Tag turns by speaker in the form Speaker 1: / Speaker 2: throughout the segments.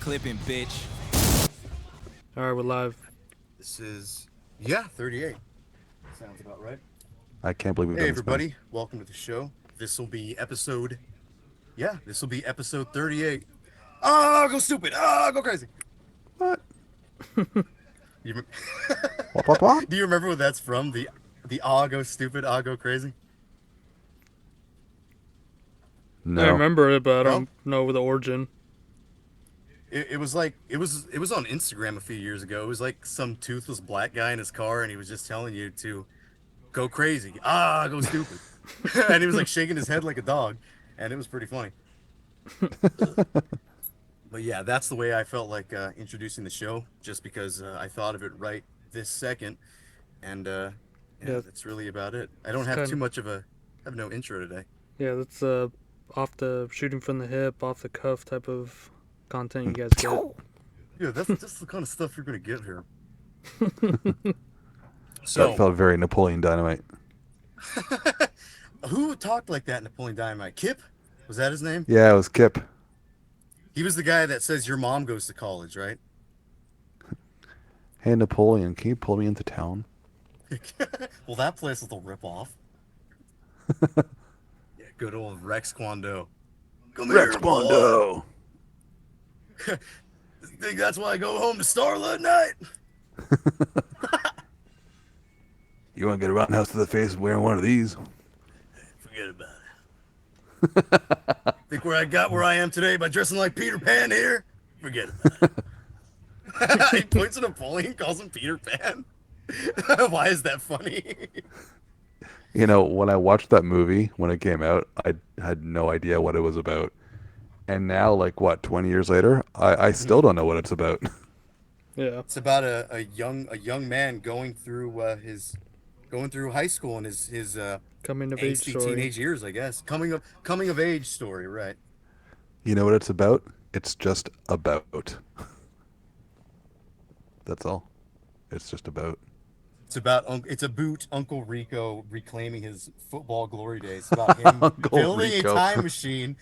Speaker 1: clipping, bitch.
Speaker 2: All right, we're live.
Speaker 3: This is, yeah, 38. Sounds about right.
Speaker 4: I can't believe we've
Speaker 3: Hey,
Speaker 4: done this, man.
Speaker 3: everybody. Welcome to the show. This will be episode 38. Oh, go stupid. Oh, go crazy.
Speaker 4: What?
Speaker 3: You rem-
Speaker 4: What?
Speaker 3: Do you remember what that's from? The go stupid, go crazy?
Speaker 4: No.
Speaker 2: I remember it, but I
Speaker 3: No?
Speaker 2: don't know the origin.
Speaker 3: It was like, it was on Instagram a few years ago. It was like some toothless black guy in his car, and he was just telling you to go crazy. Go stupid. And he was like shaking his head like a dog, and it was pretty funny. But yeah, that's the way I felt like introducing the show, just because I thought of it right this second, and
Speaker 2: Yeah.
Speaker 3: that's really about it. I don't
Speaker 2: It's
Speaker 3: have
Speaker 2: kind
Speaker 3: too
Speaker 2: of-
Speaker 3: much of a, have no intro today.
Speaker 2: Yeah, that's off the shooting from the hip, off the cuff type of content you guys get.
Speaker 3: Yeah, that's just the kind of stuff you're gonna get here.
Speaker 4: That
Speaker 3: So,
Speaker 4: felt very Napoleon Dynamite.
Speaker 3: who talked like that in Napoleon Dynamite? Kip? Was that his name?
Speaker 4: Yeah, it was Kip.
Speaker 3: He was the guy that says your mom goes to college, right?
Speaker 4: Hey, Napoleon, can you pull me into town?
Speaker 3: Well, that place is a ripoff. Yeah, good old Rex Kwon Do. Come here, boy. Think that's why I go home to Starla at night?
Speaker 4: You want to get a rotten house to the face wearing one of these?
Speaker 3: Forget about it. Think where I got where I am today by dressing like Peter Pan here? Forget about it. He points at Napoleon, calls him Peter Pan. Why is that funny?
Speaker 4: You know, when I watched that movie when it came out, I had no idea what it was about. And now, like, what, 20 years later, I still don't know what it's about.
Speaker 2: Yeah.
Speaker 3: It's about a young man going through high school and his
Speaker 2: Coming of age
Speaker 3: angsty
Speaker 2: story.
Speaker 3: teenage years, I guess. Coming of age story, right?
Speaker 4: You know what it's about? It's just about. That's all. It's just about.
Speaker 3: It's about Uncle Rico reclaiming his football glory days. It's about him
Speaker 4: Uncle
Speaker 3: building
Speaker 4: Rico.
Speaker 3: a time machine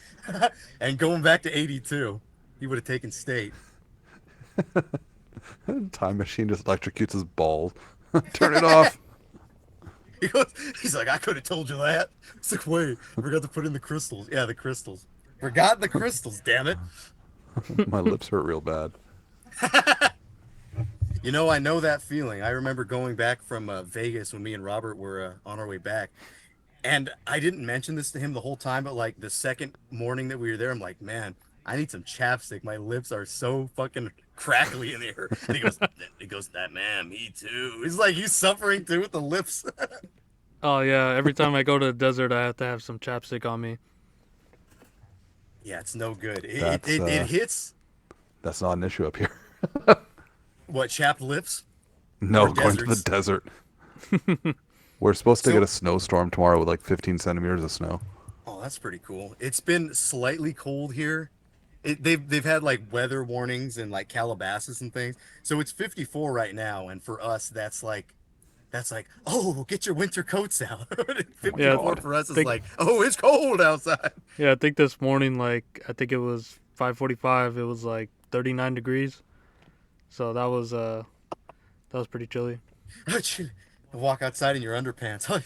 Speaker 3: and going back to 82. He would have taken state.
Speaker 4: Time machine just electrocutes his balls. Turn it off.
Speaker 3: He's like, I could have told you that. It's like, wait, I forgot to put in the crystals. Yeah, the crystals. Forgot the crystals, damn it.
Speaker 4: My lips hurt real bad.
Speaker 3: You know, I know that feeling. I remember going back from Vegas when me and Robert were on our way back. And I didn't mention this to him the whole time, but like the second morning that we were there, I'm like, man, I need some chapstick. My lips are so fucking crackly in here. And he goes, that man, me too. He's like, you suffering too with the lips?
Speaker 2: Oh yeah. Every time I go to the desert, I have to have some chapstick on me.
Speaker 3: Yeah, it's no good.
Speaker 4: That's,
Speaker 3: It hits.
Speaker 4: That's not an issue up here.
Speaker 3: What, chapped lips?
Speaker 4: No,
Speaker 3: Or
Speaker 4: going to the desert. We're supposed to
Speaker 3: So-
Speaker 4: get a snowstorm tomorrow with like 15 centimeters of snow.
Speaker 3: Oh, that's pretty cool. It's been slightly cold here. They've had like weather warnings and like Calabasas and things. So it's 54 right now, and for us that's like, oh, get your winter coats out. 54
Speaker 2: Yeah,
Speaker 3: for us is
Speaker 2: think-
Speaker 3: like, oh, it's cold outside.
Speaker 2: Yeah, I think this morning, I think it was 5:45. It was like 39 degrees. So that was pretty chilly.
Speaker 3: Walk outside in your underpants.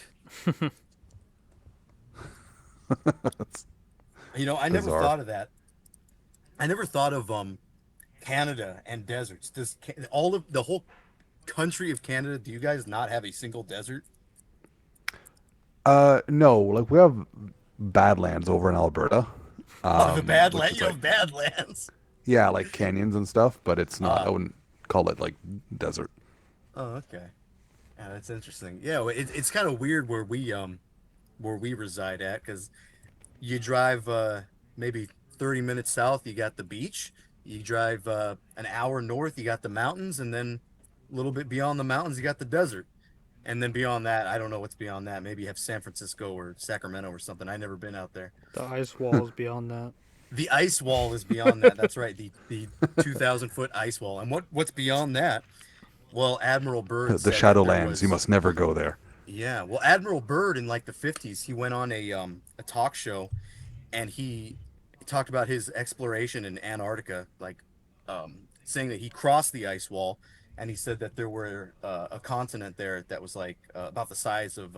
Speaker 3: You know, I never
Speaker 4: Bizarre.
Speaker 3: thought of that. I never thought of Canada and deserts. Does all of the whole country of Canada, do you guys not have a single desert?
Speaker 4: No, like we have badlands over in Alberta.
Speaker 3: Oh, the
Speaker 4: which
Speaker 3: Badlands.
Speaker 4: is,
Speaker 3: You
Speaker 4: like,
Speaker 3: have Badlands.
Speaker 4: yeah, like canyons and stuff, but it's not. I wouldn't call it like desert.
Speaker 3: Oh, okay. Yeah, that's interesting. Yeah, well, it's kind of weird where we reside at, because you drive maybe 30 minutes south, you got the beach. You drive an hour north, you got the mountains, and then a little bit beyond the mountains, you got the desert. And then beyond that, I don't know what's beyond that. Maybe you have San Francisco or Sacramento or something. I've never been out there.
Speaker 2: The ice wall is beyond that.
Speaker 3: The ice wall is beyond that. That's right. The 2,000-foot ice wall. And what's beyond that? Well, Admiral Byrd
Speaker 4: The
Speaker 3: said that there
Speaker 4: Shadowlands.
Speaker 3: was-
Speaker 4: You must never go there.
Speaker 3: Yeah. Well, Admiral Byrd in like the 50s, he went on a talk show, and he talked about his exploration in Antarctica like saying that he crossed the ice wall, and he said that there were a continent there that was like about the size of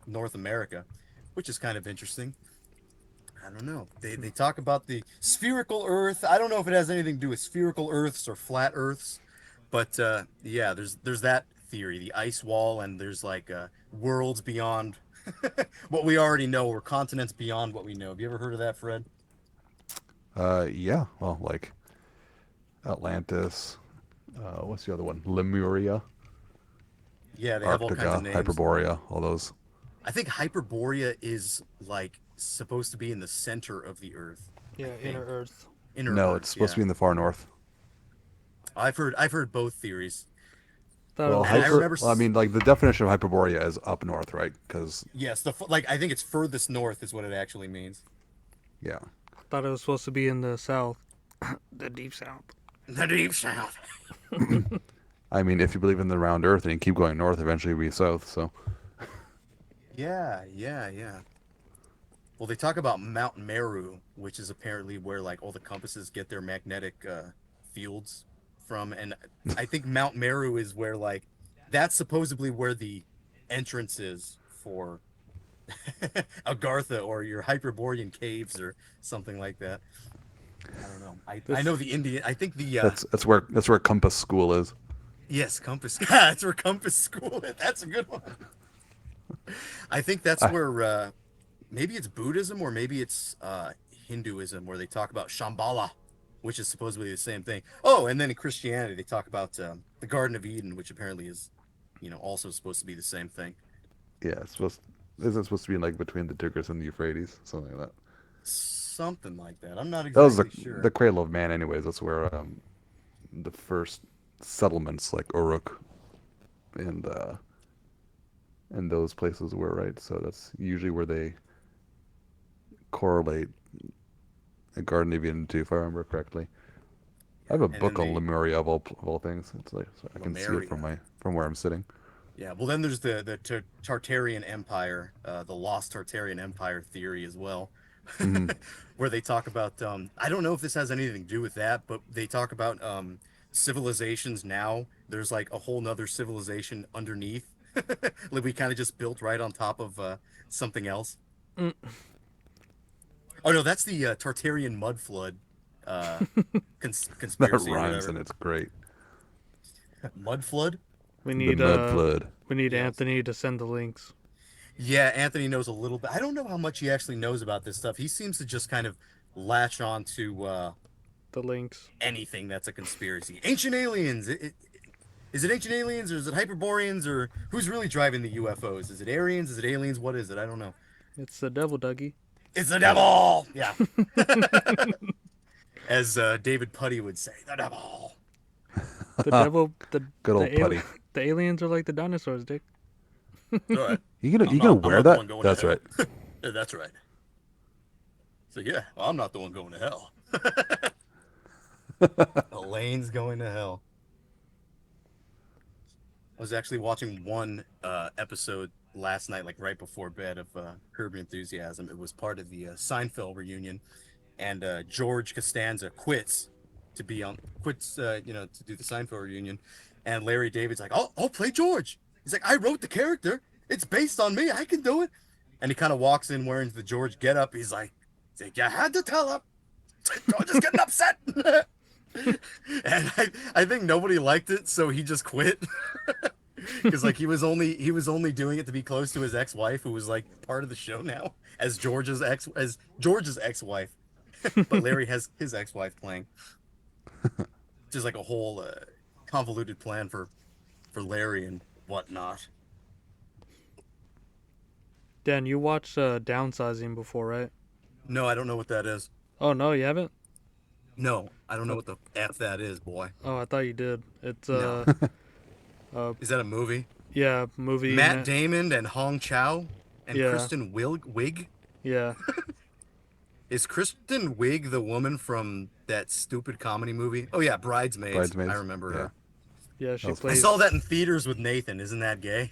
Speaker 3: North America, which is kind of interesting. I don't know. They talk about the spherical Earth. I don't know if it has anything to do with spherical Earths or flat Earths, but yeah, there's that theory, the ice wall, and there's like worlds beyond what we already know, or continents beyond what we know. Have you ever heard of that, Fred?
Speaker 4: Yeah. Well, like Atlantis. What's the other one? Lemuria,
Speaker 3: Yeah, they have all kinds of
Speaker 4: Arctica,
Speaker 3: names.
Speaker 4: Hyperborea, all those.
Speaker 3: I think Hyperborea is like supposed to be in the center of the Earth. I
Speaker 2: Yeah,
Speaker 3: think
Speaker 2: inner Earth.
Speaker 3: inner
Speaker 4: No, it's
Speaker 3: Earth.
Speaker 4: supposed to
Speaker 3: Yeah,
Speaker 4: be in the far north.
Speaker 3: I've heard both theories,
Speaker 2: Thought it
Speaker 4: Well,
Speaker 2: was
Speaker 3: and I
Speaker 2: supposed.
Speaker 3: remember.
Speaker 4: Well, I mean, like the definition of Hyperborea is up north, right? Because
Speaker 3: Yes, like I think it's furthest north is what it actually means.
Speaker 4: yeah,
Speaker 2: Thought it was supposed to be in the south, the deep south.
Speaker 3: The deep south.
Speaker 4: I mean, if you believe in the round Earth and you keep going north, eventually you'll be south. So
Speaker 3: Yeah, yeah, yeah. Well, they talk about Mount Meru, which is apparently where like all the compasses get their magnetic fields from, and I think Mount Meru is where like that's supposedly where the entrance is for Agartha or your Hyperborean caves or something like that. I don't know. I
Speaker 2: This
Speaker 3: know the Indian. I think the
Speaker 4: that's where Compass School is.
Speaker 3: yes, Compass. That's where Compass School is. That's a good one. I think that's
Speaker 4: I,
Speaker 3: where maybe it's Buddhism or maybe it's Hinduism where they talk about Shambhala, which is supposedly the same thing. Oh, and then in Christianity they talk about the Garden of Eden, which apparently is, also supposed to be the same thing.
Speaker 4: yeah, it's supposed isn't it supposed to be like between the Tigris and the Euphrates, something like that.
Speaker 3: Something like that. I'm not
Speaker 4: That was
Speaker 3: exactly
Speaker 4: the
Speaker 3: sure.
Speaker 4: cradle of man, anyways. That's where the first settlements like Uruk and those places were, right? So that's usually where they correlate a Garden of Eden to, if I remember correctly. I
Speaker 3: Yeah,
Speaker 4: have a
Speaker 3: and then
Speaker 4: book on
Speaker 3: the
Speaker 4: Lemuria of all things. It's like so I can see it from
Speaker 3: Lemuria.
Speaker 4: my from where I'm sitting.
Speaker 3: Yeah, well, then there's the Tartarian Empire, the lost Tartarian Empire theory as well,
Speaker 4: Hmm.
Speaker 3: where they talk about I don't know if this has anything to do with that, but they talk about civilizations now. There's like a whole nother civilization underneath. Like we kind of just built right on top of something else.
Speaker 2: mm,
Speaker 3: Oh no, that's the Tartarian mud flood uh,
Speaker 4: That
Speaker 3: conspiracy or
Speaker 4: rhymes
Speaker 3: whatever.
Speaker 4: and it's great.
Speaker 3: Mud flood?
Speaker 2: we
Speaker 4: The
Speaker 2: need
Speaker 4: mud flood.
Speaker 2: we need
Speaker 3: Yes.
Speaker 2: Anthony to send the links.
Speaker 3: Yeah, Anthony knows a little bit. I don't know how much he actually knows about this stuff. He seems to just kind of latch on to
Speaker 2: The links.
Speaker 3: anything that's a conspiracy. Ancient aliens. Is it ancient aliens or is it Hyperboreans or who's really driving the UFOs? Is it Aryans? Is it aliens? What is it? I don't know.
Speaker 2: It's the devil, Dougie.
Speaker 3: It's the devil. Yeah. As David Putty would say, the devil.
Speaker 2: The devil. The
Speaker 4: Good old
Speaker 2: the,
Speaker 4: putty.
Speaker 2: the aliens are like the dinosaurs, Dick.
Speaker 3: All right.
Speaker 4: You gonna
Speaker 3: I'm
Speaker 4: wear
Speaker 3: not the
Speaker 4: that?
Speaker 3: one going to
Speaker 4: That's
Speaker 3: hell.
Speaker 4: right.
Speaker 3: Yeah, that's right. So yeah, I'm not the one going to hell. Elaine's going to hell. I was actually watching one episode last night, like right before bed, of Curb Your Enthusiasm. It was part of the Seinfeld reunion, and George Costanza quits, to do the Seinfeld reunion, and Larry David's like, I'll play George. He's like, I wrote the character. It's based on me. I can do it. And he kind of walks in wearing the George getup. He's like, you had to tell him. George is getting upset. And I think nobody liked it, so he just quit. Because like he was only doing it to be close to his ex-wife, who was like part of the show now as George's ex-wife. But Larry has his ex-wife playing. Just like a whole convoluted plan for Larry and whatnot.
Speaker 2: Dan, you watched Downsizing before, right?
Speaker 3: No, I don't know what that is.
Speaker 2: Oh no, you haven't.
Speaker 3: No, I don't know what the f that is, boy.
Speaker 2: Oh, I thought you did. It's
Speaker 3: No.
Speaker 2: uh,
Speaker 3: Is that a movie?
Speaker 2: yeah, movie.
Speaker 3: Matt Damon and Hong Chow and
Speaker 2: Yeah,
Speaker 3: Kristen Wiig.
Speaker 2: yeah,
Speaker 3: Is Kristen Wiig the woman from that stupid comedy movie? Oh yeah, Bridesmaids. I
Speaker 4: Bridesmaids.
Speaker 3: remember
Speaker 4: Yeah.
Speaker 3: her.
Speaker 2: yeah.
Speaker 4: That
Speaker 2: She
Speaker 4: was
Speaker 3: I
Speaker 4: fun.
Speaker 3: saw
Speaker 2: plays.
Speaker 3: that in theaters with Nathan. Isn't that gay?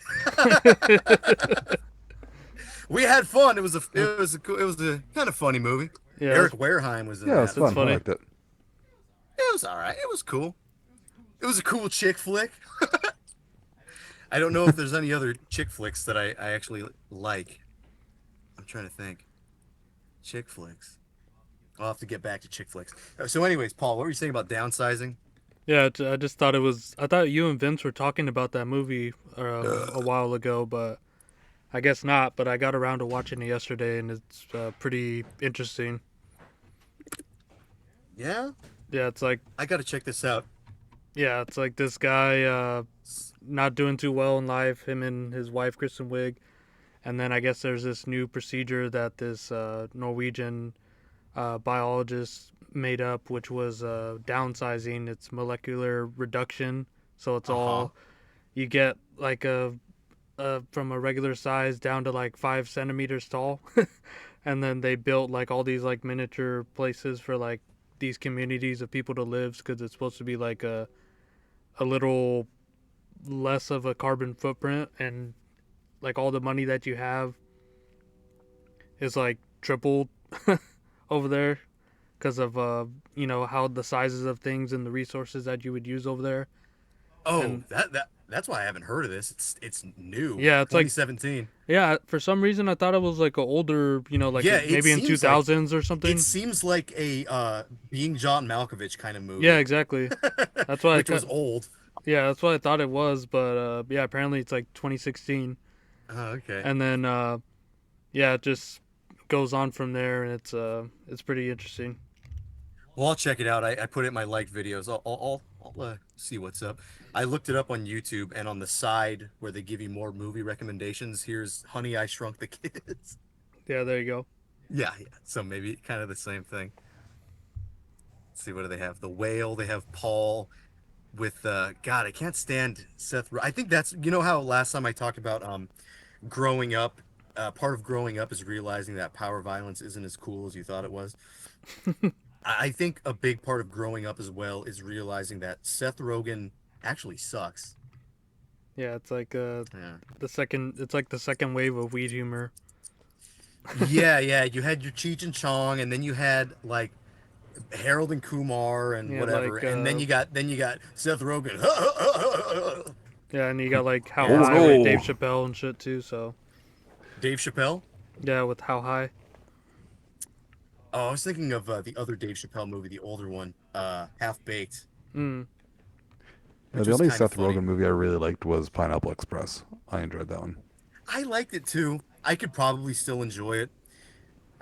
Speaker 3: We had fun. It was a kind of funny movie.
Speaker 2: Yeah,
Speaker 3: Eric Wareheim was in
Speaker 4: Yeah, it was
Speaker 3: that.
Speaker 2: that's
Speaker 4: fun. I
Speaker 2: funny.
Speaker 4: liked it.
Speaker 3: It was all right. It was cool. It was a cool chick flick. I don't know if there's any other chick flicks that I actually like. I'm trying to think. Chick flicks. I'll have to get back to chick flicks. So, anyways, Paul, what were you saying about downsizing?
Speaker 2: Yeah, I just thought it was. I thought you and Vince were talking about that movie a while ago, but I guess not. But I got around to watching it yesterday, and it's pretty interesting.
Speaker 3: Yeah,
Speaker 2: Yeah, it's like
Speaker 3: I got to check this out.
Speaker 2: it's like this guy not doing too well in life. Him and his wife Kristen Wiig, and then I guess there's this new procedure that this Norwegian biologist made up, which was downsizing. It's molecular reduction, so it's
Speaker 3: Uh huh.
Speaker 2: all you get like from a regular size down to like 5 centimeters tall, and then they built like all these like miniature places for like these communities of people to live because it's supposed to be like a little less of a carbon footprint, and like all the money that you have is like tripled over there because of how the sizes of things and the resources that you would use over there.
Speaker 3: Oh,
Speaker 2: And
Speaker 3: that's why I haven't heard of this. It's new,
Speaker 2: yeah, it's like
Speaker 3: 2017.
Speaker 2: yeah, for some reason I thought it was like a older, like
Speaker 3: Yeah, it
Speaker 2: maybe in
Speaker 3: seems like
Speaker 2: 2000s or
Speaker 3: it
Speaker 2: something.
Speaker 3: seems like a being John Malkovich kind of
Speaker 2: Yeah,
Speaker 3: movie,
Speaker 2: exactly. That's why
Speaker 3: which was old.
Speaker 2: yeah, that's what I thought it was, but yeah, apparently it's like 2016.
Speaker 3: Oh, okay.
Speaker 2: And then yeah, it just goes on from there, and it's pretty interesting.
Speaker 3: Well, I'll check it out. I put it in my liked videos. I'll see what's up. I looked it up on YouTube, and on the side where they give you more movie recommendations, here's Honey, I Shrunk the Kids.
Speaker 2: Yeah, there you go.
Speaker 3: Yeah, yeah. So maybe kind of the same thing. Let's see, what do they have? The Whale. They have Paul with God. I can't stand I think that's how last time I talked about growing up. Part of growing up is realizing that power violence isn't as cool as you thought it was. I think a big part of growing up as well is realizing that Seth Rogen actually sucks.
Speaker 2: Yeah, it's like
Speaker 3: Yeah.
Speaker 2: it's like the second wave of weed humor.
Speaker 3: Yeah, yeah. You had your Cheech and Chong, and then you had like Harold and Kumar and
Speaker 2: Yeah,
Speaker 3: whatever,
Speaker 2: like
Speaker 3: and then you got Seth Rogen.
Speaker 2: yeah, and you got like How
Speaker 3: Yeah,
Speaker 4: Oh
Speaker 3: it's
Speaker 2: High with
Speaker 3: great.
Speaker 2: Dave
Speaker 4: no!
Speaker 2: Chappelle and shit too. So
Speaker 3: Dave Chappelle.
Speaker 2: yeah, with How High.
Speaker 3: Oh, I was thinking of the other Dave Chappelle movie, the older one, Half Baked,
Speaker 2: Mm.
Speaker 4: Yeah,
Speaker 3: which
Speaker 4: the
Speaker 3: was
Speaker 4: only
Speaker 3: kind of
Speaker 4: Seth
Speaker 3: funny.
Speaker 4: Rogen movie I really liked was Pineapple Express. I enjoyed that one.
Speaker 3: I liked it too. I could probably still enjoy it.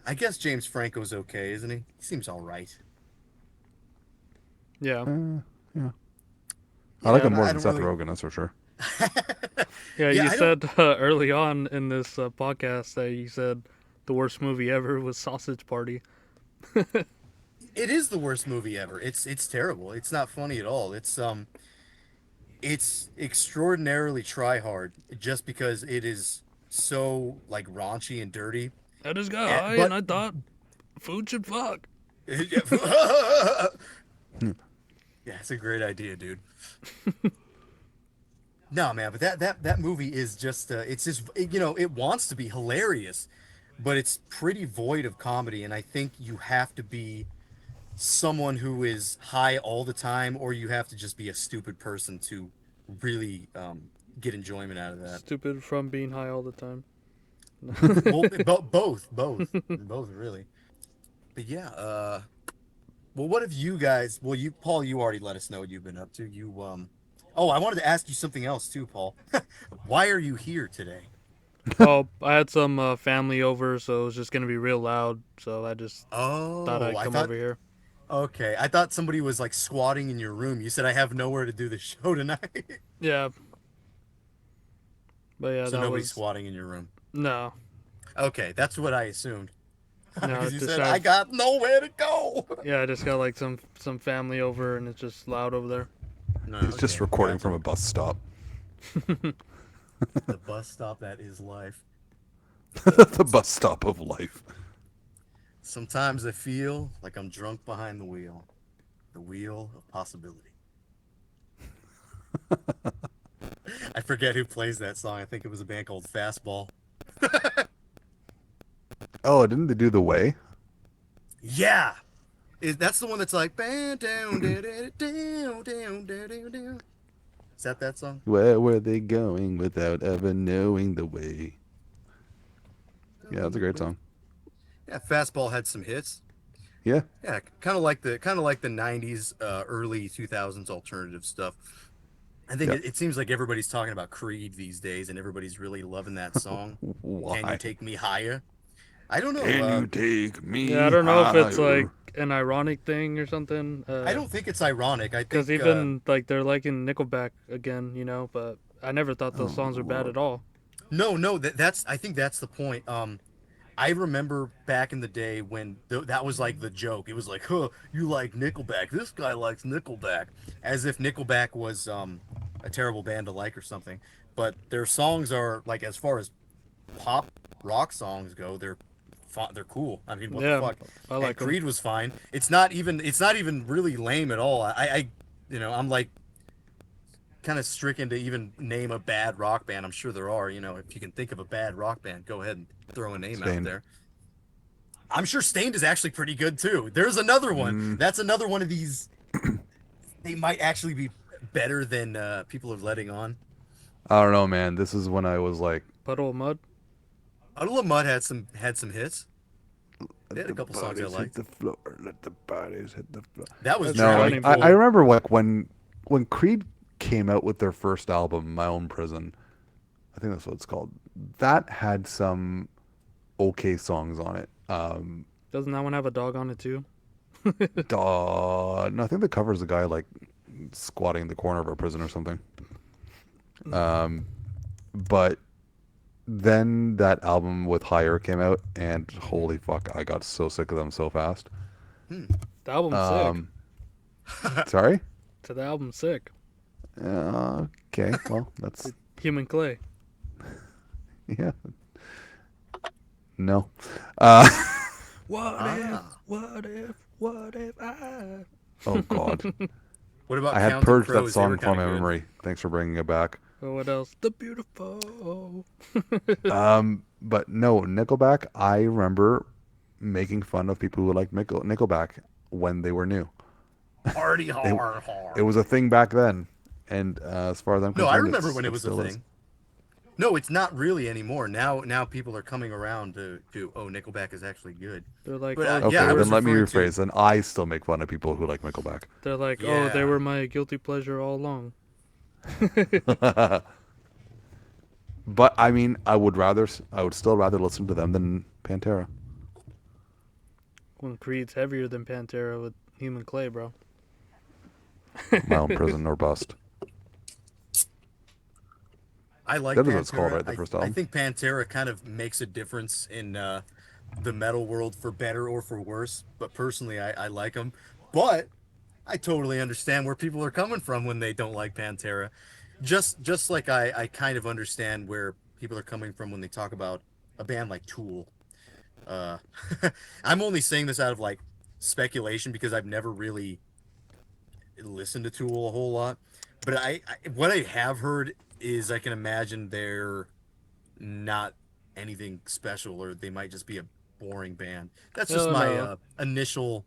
Speaker 3: I guess James Franco's okay, isn't he? He seems all right.
Speaker 2: Yeah,
Speaker 4: Yeah, I like
Speaker 3: Yeah,
Speaker 4: him more
Speaker 3: I
Speaker 4: than
Speaker 3: don't
Speaker 4: Seth
Speaker 3: really.
Speaker 4: Rogen, that's for sure.
Speaker 2: yeah.
Speaker 3: Yeah,
Speaker 2: You
Speaker 3: I don't.
Speaker 2: said early on in this podcast that you said the worst movie ever was Sausage Party.
Speaker 3: It is the worst movie ever. It's terrible. It's not funny at all. It's extraordinarily try hard just because it is so like raunchy and dirty.
Speaker 2: I just got high and
Speaker 3: But
Speaker 2: I thought food should fuck.
Speaker 3: yeah, it's a great idea, dude. No, man, but that movie is just it's just it wants to be hilarious, but it's pretty void of comedy, and I think you have to be someone who is high all the time, or you have to just be a stupid person to really get enjoyment out of that.
Speaker 2: Stupid from being high all the time.
Speaker 3: Well, both, really. But yeah, well, what have you guys? Well, you, Paul, you already let us know what you've been up to. Oh, I wanted to ask you something else too, Paul. Why are you here today?
Speaker 2: Oh, I had some family over, so it was just gonna be real loud. So I just thought
Speaker 3: Oh,
Speaker 2: I'd
Speaker 3: I
Speaker 2: come
Speaker 3: thought,
Speaker 2: over here.
Speaker 3: okay, I thought somebody was like squatting in your room. You said I have nowhere to do the show tonight.
Speaker 2: Yeah, but yeah,
Speaker 3: So
Speaker 2: that
Speaker 3: nobody's
Speaker 2: was
Speaker 3: squatting in your room.
Speaker 2: no,
Speaker 3: Okay, that's what I assumed.
Speaker 2: no.
Speaker 3: Because you
Speaker 2: Just
Speaker 3: said I
Speaker 2: have
Speaker 3: got nowhere to go.
Speaker 2: yeah, I just got like some family over, and it's just loud over there.
Speaker 3: No,
Speaker 4: He's just
Speaker 3: okay,
Speaker 4: recording
Speaker 3: gotcha.
Speaker 4: from a bus stop.
Speaker 3: The bus stop that is life.
Speaker 4: The bus stop of life.
Speaker 3: Sometimes I feel like I'm drunk behind the wheel of possibility. I forget who plays that song. I think it was a band called Fastball.
Speaker 4: Oh, didn't they do The Way?
Speaker 3: Yeah, That's the one that's like down down down down down down down. Is that song?
Speaker 4: Where were they going without ever knowing the way? Yeah, that's a great song.
Speaker 3: Yeah, Fastball had some hits.
Speaker 4: Yeah,
Speaker 3: Yeah, kind of like the '90s, early 2000s alternative stuff. I think
Speaker 4: yeah.
Speaker 3: it seems like everybody's talking about Creed these days, and everybody's really loving that song. Can you
Speaker 4: Why?
Speaker 3: take me higher? I don't know.
Speaker 4: Can you take
Speaker 2: Yeah, I
Speaker 4: me
Speaker 2: don't know if it's like
Speaker 4: higher?
Speaker 2: an ironic thing or something.
Speaker 3: I don't think it's ironic. I
Speaker 2: Because
Speaker 3: think
Speaker 2: even like they're liking Nickelback again, but I never thought those
Speaker 4: Oh
Speaker 2: songs were bad
Speaker 4: Lord.
Speaker 2: at all.
Speaker 3: no, that's I think that's the point. I remember back in the day when that was like the joke. It was like, "Huh, you like Nickelback? This guy likes Nickelback," as if Nickelback was a terrible band to like or something. But their songs are like, as far as pop rock songs go, they're cool. I mean, what the
Speaker 2: Yeah,
Speaker 3: fuck?
Speaker 2: I
Speaker 3: And
Speaker 2: like them.
Speaker 3: Creed was fine. It's not even really lame at all. I'm like kind of stricken to even name a bad rock band. I'm sure there are. If you can think of a bad rock band, go ahead and throw a name out
Speaker 4: Stained.
Speaker 3: there. I'm sure Stained is actually pretty good too. There's another one.
Speaker 4: Mm,
Speaker 3: That's another one of these. They might actually be better than people are letting on.
Speaker 4: I don't know, man. This is when I was like,
Speaker 2: Puddle of Mud.
Speaker 3: Puddle of Mud had some hits. They
Speaker 4: let
Speaker 3: had a
Speaker 4: the
Speaker 3: couple songs I
Speaker 4: bodies hit
Speaker 3: liked.
Speaker 4: the floor. Let the bodies hit the floor.
Speaker 3: That was
Speaker 2: That's
Speaker 4: No, like
Speaker 3: Drowning
Speaker 2: Drowning
Speaker 4: I
Speaker 3: Pool.
Speaker 2: Pool.
Speaker 4: remember like when Creed came out with their first album, My Own Prison. I think that's what it's called. That had some okay songs on it.
Speaker 2: Doesn't that one have a dog on it too?
Speaker 4: No, I think the cover is a guy like squatting in the corner of a prison or something. Um, but then that album with Higher came out, and holy fuck, I got so sick of them so fast.
Speaker 3: Hmm.
Speaker 2: The album's sick.
Speaker 4: Um, sorry.
Speaker 2: So the album's sick.
Speaker 4: Okay, well that's
Speaker 2: Human Clay.
Speaker 4: yeah. No. Uh,
Speaker 2: What if?
Speaker 3: Ah.
Speaker 2: What if? What if I?
Speaker 4: oh God,
Speaker 3: What about
Speaker 4: I had
Speaker 3: Counting
Speaker 4: purged that
Speaker 3: Crows? They were
Speaker 4: song from
Speaker 3: kind of
Speaker 4: my
Speaker 3: good.
Speaker 4: memory. Thanks for bringing it back.
Speaker 2: Or what else? The Beautiful.
Speaker 4: But no, Nickelback. I remember making fun of people who liked Nickelback when they were new.
Speaker 3: Party
Speaker 4: It
Speaker 3: hard,
Speaker 4: it
Speaker 3: hard.
Speaker 4: was a thing back then, and as far as I'm
Speaker 3: No, I
Speaker 4: concerned,
Speaker 3: remember when it
Speaker 4: it
Speaker 3: was a
Speaker 4: still is.
Speaker 3: thing. No, it's not really anymore. Now people are coming around to oh, Nickelback is actually good.
Speaker 2: They're like,
Speaker 3: But
Speaker 2: oh,
Speaker 3: yeah,
Speaker 2: they
Speaker 3: I
Speaker 4: Okay,
Speaker 2: were.
Speaker 4: then
Speaker 3: was
Speaker 4: let me
Speaker 3: referring to
Speaker 4: rephrase. Then I still make fun of people who like Nickelback.
Speaker 2: They're like, oh, they
Speaker 3: yeah.
Speaker 2: were my guilty pleasure all along.
Speaker 4: But I mean, I would still rather listen to them than Pantera.
Speaker 2: When Creed's heavier than Pantera with Human Clay, bro.
Speaker 4: My Own Prison or Bust.
Speaker 3: I like
Speaker 4: That is what it's called,
Speaker 3: Pantera.
Speaker 4: right? The first
Speaker 3: I
Speaker 4: album.
Speaker 3: think Pantera kind of makes a difference in the metal world for better or for worse. But personally, I like them. But I totally understand where people are coming from when they don't like Pantera. Just like I kind of understand where people are coming from when they talk about a band like Tool. Uh, I'm only saying this out of like speculation because I've never really listened to Tool a whole lot. But what I have heard is I can imagine they're not anything special, or they might just be a boring band. That's just
Speaker 2: Oh
Speaker 3: my
Speaker 2: no,
Speaker 3: initial,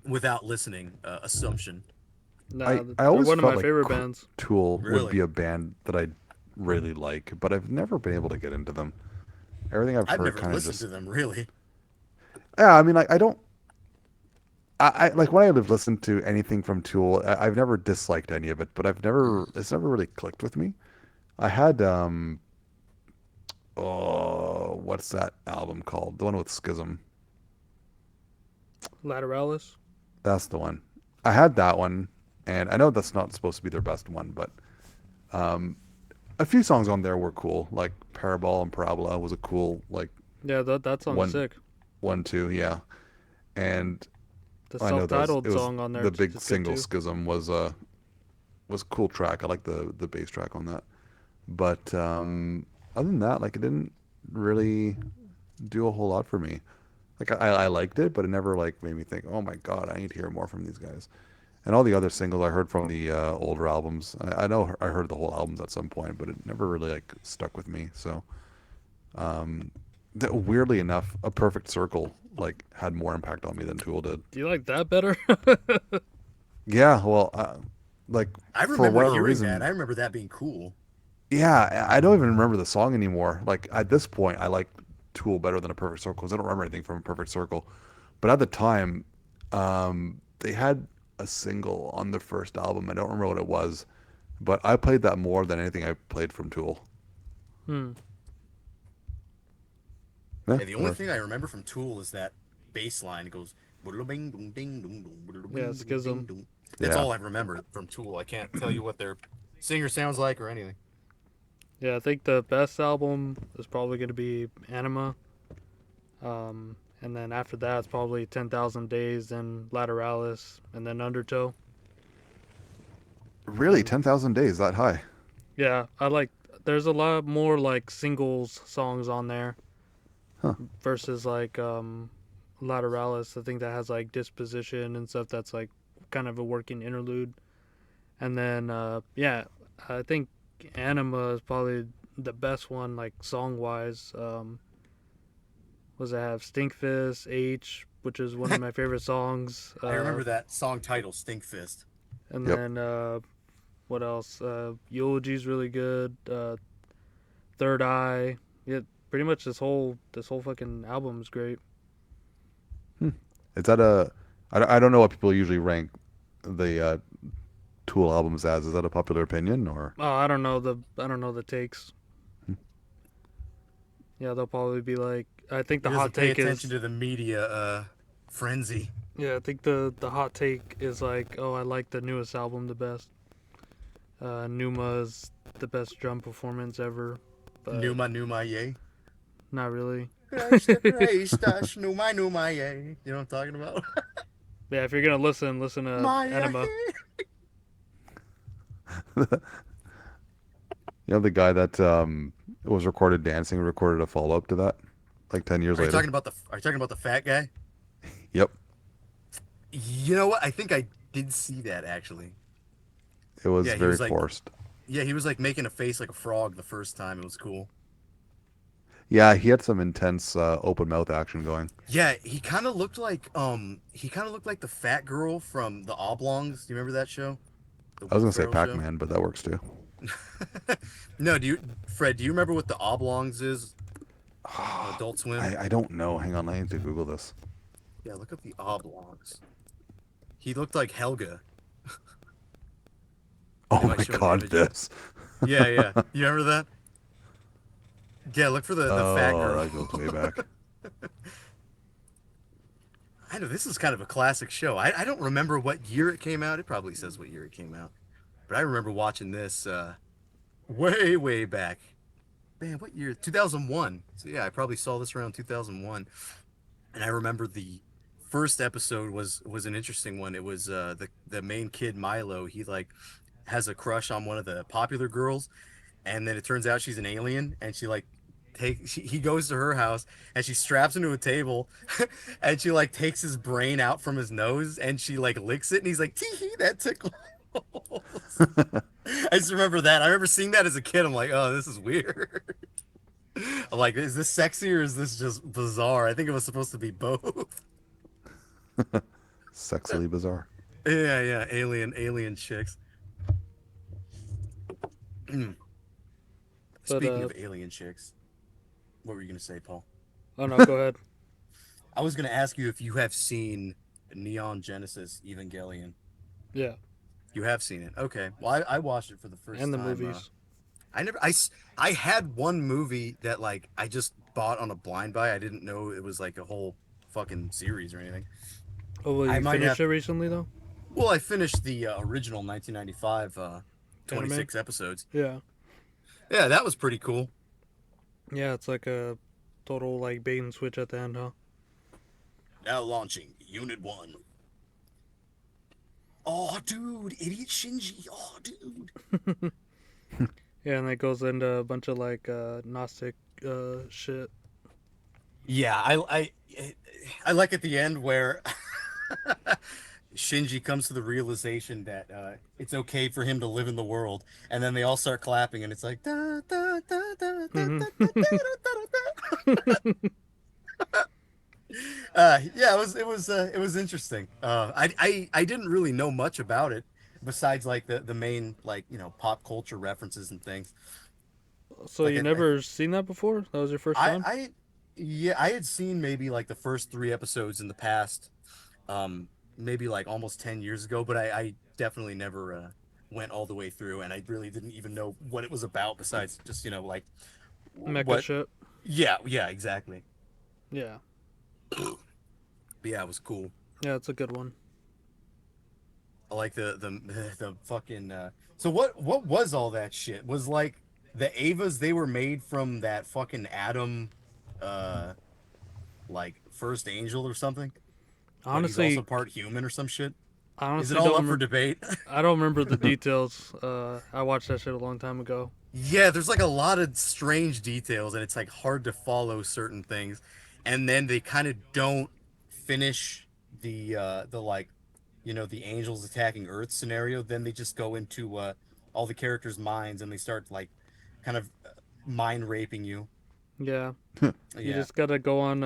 Speaker 3: without listening, assumption.
Speaker 2: nah,
Speaker 4: I
Speaker 2: they're
Speaker 4: always
Speaker 2: one of
Speaker 4: felt
Speaker 2: my
Speaker 4: like
Speaker 2: favorite bands.
Speaker 4: Tool would
Speaker 3: Really,
Speaker 4: be a band that I really like, but I've never been able to get into them. Everything I've
Speaker 3: I've
Speaker 4: heard
Speaker 3: never
Speaker 4: kind of
Speaker 3: listened
Speaker 4: just
Speaker 3: to them. Really,
Speaker 4: yeah. I mean, like I don't. I like when I've listened to anything from Tool, I've never disliked any of it, but it's never really clicked with me. I had oh, what's that album called? The one with Schism.
Speaker 2: Lateralis.
Speaker 4: That's the one. I had that one, and I know that's not supposed to be their best one, but um, a few songs on there were cool. Like Parabol and Parabola was a cool like
Speaker 2: Yeah, that song's
Speaker 4: one,
Speaker 2: sick.
Speaker 4: one, two, yeah. And
Speaker 2: The
Speaker 4: I know that was
Speaker 2: self-titled
Speaker 4: it was
Speaker 2: song on there
Speaker 4: the big
Speaker 2: is good
Speaker 4: single
Speaker 2: too.
Speaker 4: Schism was a cool track. I like the bass track on that. But other than that, like it didn't really do a whole lot for me. Like I liked it, but it never like made me think, oh my god, I need to hear more from these guys. And all the other singles I heard from the older albums, I know I heard the whole albums at some point, but it never really like stuck with me. So Weirdly enough, A Perfect Circle like had more impact on me than Tool did.
Speaker 2: Do you like that better?
Speaker 4: Yeah, well, like
Speaker 3: I
Speaker 4: for
Speaker 3: remember
Speaker 4: whatever
Speaker 3: hearing that. I
Speaker 4: reason,
Speaker 3: remember that being cool.
Speaker 4: yeah, I don't even remember the song anymore. Like at this point, I like Tool better than A Perfect Circle because I don't remember anything from A Perfect Circle. But at the time, they had a single on the first album. I don't remember what it was, but I played that more than anything I played from Tool.
Speaker 2: Hmm.
Speaker 4: Yeah,
Speaker 3: Yeah, the only thing I remember from Tool is that bass line. It goes.
Speaker 2: Yeah, Schism.
Speaker 3: That's
Speaker 4: yeah.
Speaker 3: all I remember from Tool. I can't tell you what their singer sounds like or anything.
Speaker 2: Yeah, I think the best album is probably going to be Anima. And then after that, it's probably 10,000 Days, then Lateralis, and then Undertow.
Speaker 4: Really,
Speaker 2: And
Speaker 4: 10,000 days that high?
Speaker 2: yeah, I like. There's a lot more like singles songs on there
Speaker 4: Huh.
Speaker 2: versus like Lateralis. I think that has like Disposition and stuff that's like kind of a working interlude. And then yeah, I think Anima is probably the best one like song wise. Was I have Stinkfist, H, which is one of my favorite songs.
Speaker 3: I remember that song title, Stinkfist.
Speaker 2: And
Speaker 4: Yep.
Speaker 2: then what else? Eulogy's really good. Third Eye. Yeah, pretty much this whole fucking album is great.
Speaker 4: Hmm. Is that a? I don't know what people usually rank the Tool albums as. Is that a popular opinion or?
Speaker 2: Oh, I don't know the takes. Yeah, they'll probably be like. I think
Speaker 3: He
Speaker 2: the
Speaker 3: doesn't
Speaker 2: hot
Speaker 3: pay
Speaker 2: take
Speaker 3: attention
Speaker 2: is.
Speaker 3: to the media frenzy.
Speaker 2: Yeah, I think the hot take is like, oh, I like the newest album the best. Numa's the best drum performance ever, but
Speaker 3: Numa, yay.
Speaker 2: not really.
Speaker 3: Christ, Christ, Numa, yay. You know what I'm talking about?
Speaker 2: Yeah, if you're gonna listen to
Speaker 3: Maya.
Speaker 2: Enema.
Speaker 4: You know the guy that was recorded dancing recorded a follow up to that, like 10 years later.
Speaker 3: Are you talking about the fat guy?
Speaker 4: Yep,
Speaker 3: You know what? I think I did see that actually.
Speaker 4: it was
Speaker 3: Yeah, he
Speaker 4: very
Speaker 3: was like
Speaker 4: forced.
Speaker 3: yeah, he was like making a face like a frog the first time. It was cool.
Speaker 4: Yeah, he had some intense open mouth action going.
Speaker 3: Yeah, he kind of looked like the fat girl from the Oblongs. Do you remember that show? The
Speaker 4: I was
Speaker 3: Will
Speaker 4: gonna say
Speaker 3: Ferrell
Speaker 4: Pac
Speaker 3: show?
Speaker 4: Man, but that works too.
Speaker 3: No, Fred, do you remember what the Oblongs is on Adult Swim?
Speaker 4: I don't know. Hang on, I need to Google this.
Speaker 3: Yeah, look up the Oblongs. He looked like Helga. They
Speaker 4: Oh
Speaker 3: might
Speaker 4: my
Speaker 3: show an
Speaker 4: God,
Speaker 3: image.
Speaker 4: this.
Speaker 3: Yeah, yeah. You remember that? Yeah, look for the fat
Speaker 4: Oh,
Speaker 3: girl.
Speaker 4: that goes way back.
Speaker 3: I know this is kind of a classic show. I don't remember what year it came out. It probably says what year it came out. But I remember watching this way, way back. Man, what year? 2001. So yeah, I probably saw this around 2001. And I remember the first episode was an interesting one. It was the main kid Milo. He like has a crush on one of the popular girls, and then it turns out she's an alien, and she like he goes to her house and she straps him to a table and she like takes his brain out from his nose and she like licks it and he's like tee hee that tickles. I just remember that. I remember seeing that as a kid. I'm like, oh, this is weird. I'm like, is this sexy or is this just bizarre? I think it was supposed to be both.
Speaker 4: Sexily bizarre.
Speaker 3: Yeah, yeah, alien chicks.
Speaker 2: But
Speaker 3: Speaking of alien chicks, what were you gonna say, Paul?
Speaker 2: oh no, go ahead.
Speaker 3: I was gonna ask you if you have seen Neon Genesis Evangelion.
Speaker 2: Yeah,
Speaker 3: You have seen it. Okay. Well, I watched it for the first
Speaker 2: and the
Speaker 3: time.
Speaker 2: movies.
Speaker 3: I had one movie that like I just bought on a blind buy. I didn't know it was like a whole fucking series or anything.
Speaker 2: Oh, well,
Speaker 3: I
Speaker 2: you
Speaker 3: might
Speaker 2: finished
Speaker 3: have.
Speaker 2: it recently though?
Speaker 3: Well, I finished the original 1995
Speaker 2: Anime.
Speaker 3: 26 episodes.
Speaker 2: Yeah,
Speaker 3: Yeah, that was pretty cool.
Speaker 2: yeah. It's like a total like bait and switch at the end, huh?
Speaker 3: Now launching Unit 1. Oh, dude, idiot Shinji. Oh, dude.
Speaker 2: Yeah, and it goes into a bunch of like Gnostic shit.
Speaker 3: Yeah, I like at the end where Shinji comes to the realization that it's okay for him to live in the world, and then they all start clapping, and it's like da, da, da, da, da, da, da, da, da, da, da. Yeah, it was interesting. I didn't really know much about it besides like the main like pop culture references and things.
Speaker 2: So
Speaker 3: Like
Speaker 2: you never seen that before? That was your first time?
Speaker 3: I yeah, I had seen maybe like the first three episodes in the past, maybe like almost 10 years ago, but I definitely never went all the way through, and I really didn't even know what it was about besides just like
Speaker 2: Mecha
Speaker 3: what.
Speaker 2: shit.
Speaker 3: Yeah, exactly.
Speaker 2: Yeah.
Speaker 3: But yeah, it was cool.
Speaker 2: Yeah, it's a good one.
Speaker 3: I like the fucking. So what was all that shit? Was like the Avas, they were made from that fucking atom, uh, like first angel or something, but he's also
Speaker 2: Honestly,
Speaker 3: part human or some shit.
Speaker 2: I
Speaker 3: Is it
Speaker 2: honestly
Speaker 3: all
Speaker 2: don't.
Speaker 3: up for debate?
Speaker 2: I don't remember the details. I watched that shit a long time ago.
Speaker 3: Yeah, there's like a lot of strange details, and it's like hard to follow certain things, and then they kind of don't finish the like the angels attacking Earth scenario. Then they just go into all the characters' minds, and they start like kind of mind raping you.
Speaker 2: Yeah. You
Speaker 3: Yeah.
Speaker 2: just gotta go on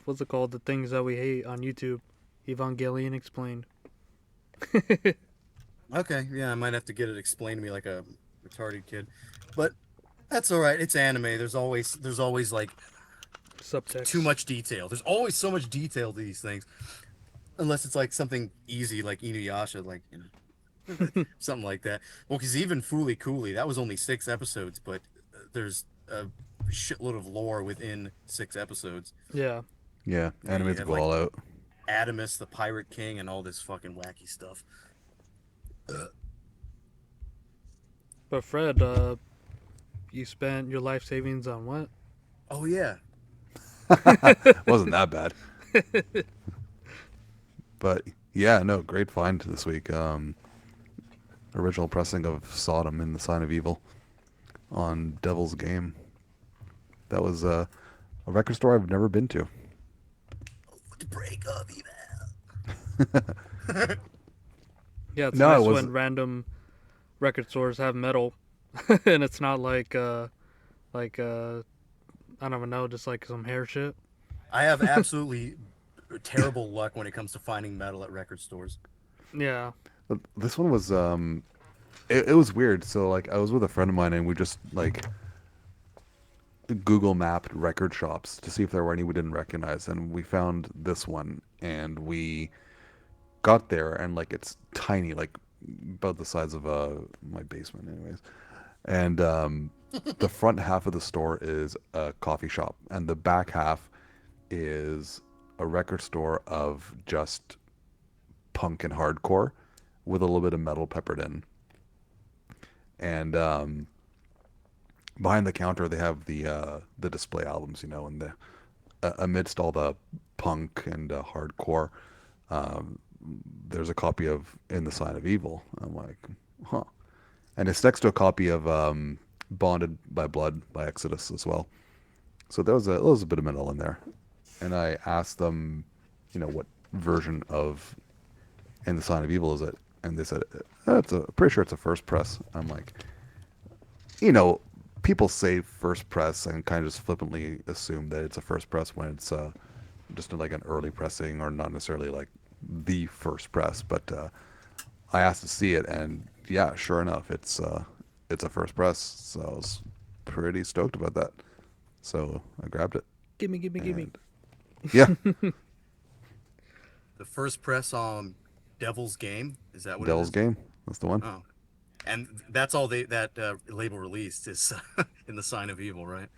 Speaker 2: what's it called? The things that we hate on YouTube. Evangelion explained.
Speaker 3: Okay. Yeah, I might have to get it explained to me like a retarded kid, but that's all right. It's anime. There's always like too
Speaker 2: Subtext.
Speaker 3: much detail. There's always so much detail to these things, unless it's like something easy like Inuyasha, like something like that. Well, because even Fooly Cooley, that was only 6 episodes, but there's a shitload of lore within 6 episodes.
Speaker 2: Yeah.
Speaker 4: Yeah,
Speaker 3: You
Speaker 4: animes
Speaker 3: have
Speaker 4: go
Speaker 3: like
Speaker 4: all out.
Speaker 3: Adamus, the Pirate King, and all this fucking wacky stuff.
Speaker 2: But Fred, you spent your life savings on what?
Speaker 3: Oh yeah.
Speaker 4: Wasn't that bad. But yeah, no, great find this week. Original pressing of Sodom in the Sign of Evil on Devil's Game. That was a record store I've never been to.
Speaker 3: The break of evil.
Speaker 2: Yeah, it's
Speaker 4: No, it
Speaker 2: nice
Speaker 4: was.
Speaker 2: when random record stores have metal, and it's not like I don't even know, just like some hair shit.
Speaker 3: I have absolutely terrible luck when it comes to finding metal at record stores.
Speaker 2: Yeah.
Speaker 4: This one was. It was weird. So like, I was with a friend of mine, and we just like Google mapped record shops to see if there were any we didn't recognize, and we found this one, and we got there, and like it's tiny, like about the size of my basement, anyways. And the front half of the store is a coffee shop, and the back half is a record store of just punk and hardcore with a little bit of metal peppered in. And behind the counter, they have the display albums, and the amidst all the punk and hardcore, um, there's a copy of In the Sign of Evil. I'm like, huh. And it's next to a copy of Bonded by Blood by Exodus as well. So there was a bit of metal in there. And I asked them, what version of In the Sign of Evil is it? And they said, pretty sure it's a first press. I'm like, you know, people say first press and kind of just flippantly assume that it's a first press when it's just like an early pressing or not necessarily like the first press. But I asked to see it, and yeah, sure enough, it's a first press. So I was pretty stoked about that. So I grabbed it,
Speaker 2: Gimme, gimme, gimme.
Speaker 4: and yeah,
Speaker 3: The first press on Devil's Game, is that what it
Speaker 4: Devil's
Speaker 3: is?
Speaker 4: Game. That's the one.
Speaker 3: Oh, and that's all that label released is in the Sign of Evil, right?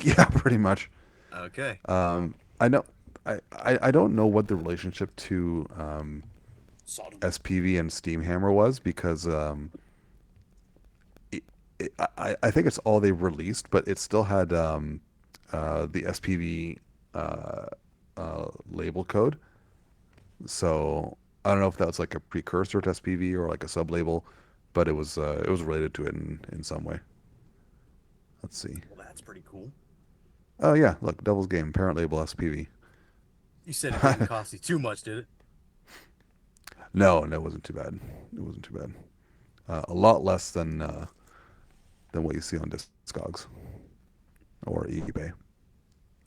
Speaker 4: Yeah, pretty much.
Speaker 3: Okay.
Speaker 4: I know. I don't know what the relationship to
Speaker 3: Sodom.
Speaker 4: SPV and Steamhammer was because I think it's all they released, but it still had the SPV label code. So I don't know if that was like a precursor to SPV or like a sub label, but it was related to it in some way. Let's see.
Speaker 3: Well, that's pretty cool.
Speaker 4: Oh yeah, look, Devil's Game, parent label SPV.
Speaker 3: You said it didn't cost you too much, did it?
Speaker 4: No, it wasn't too bad. It wasn't too bad. A lot less than what you see on Discogs or eBay.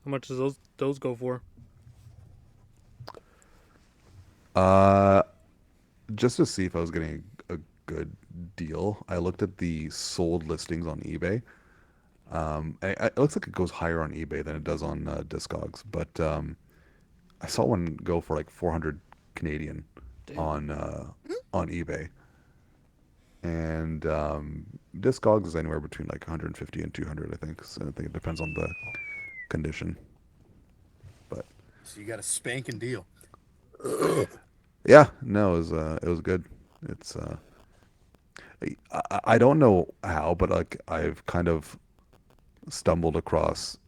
Speaker 2: How much does those go for?
Speaker 4: Uh, just to see if I was getting a good deal, I looked at the sold listings on eBay. It looks like it goes higher on eBay than it does on Discogs, but I saw one go for like 400 Canadian
Speaker 2: Damn.
Speaker 4: on eBay, and Discogs is anywhere between like 150 and 200, I think. So I think it depends on the condition, but
Speaker 3: So you got a spanking deal.
Speaker 4: yeah, no, it was good. It's I don't know how, but like I've kind of stumbled across,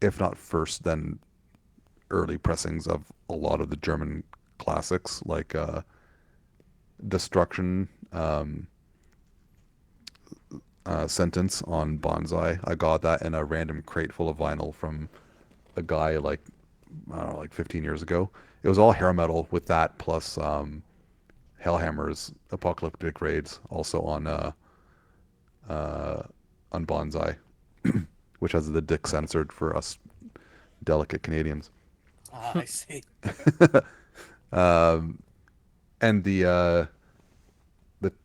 Speaker 4: if not first, then early pressings of a lot of the German classics, like Destruction, Sentence on Bonsai. I got that in a random crate full of vinyl from a guy like, I don't know, like 15 years ago. It was all hair metal with that plus Hellhammer's Apocalyptic Raids also uh, on Bonsai, which has the dick censored for us delicate Canadians.
Speaker 3: Ah, I see.
Speaker 4: Um, and the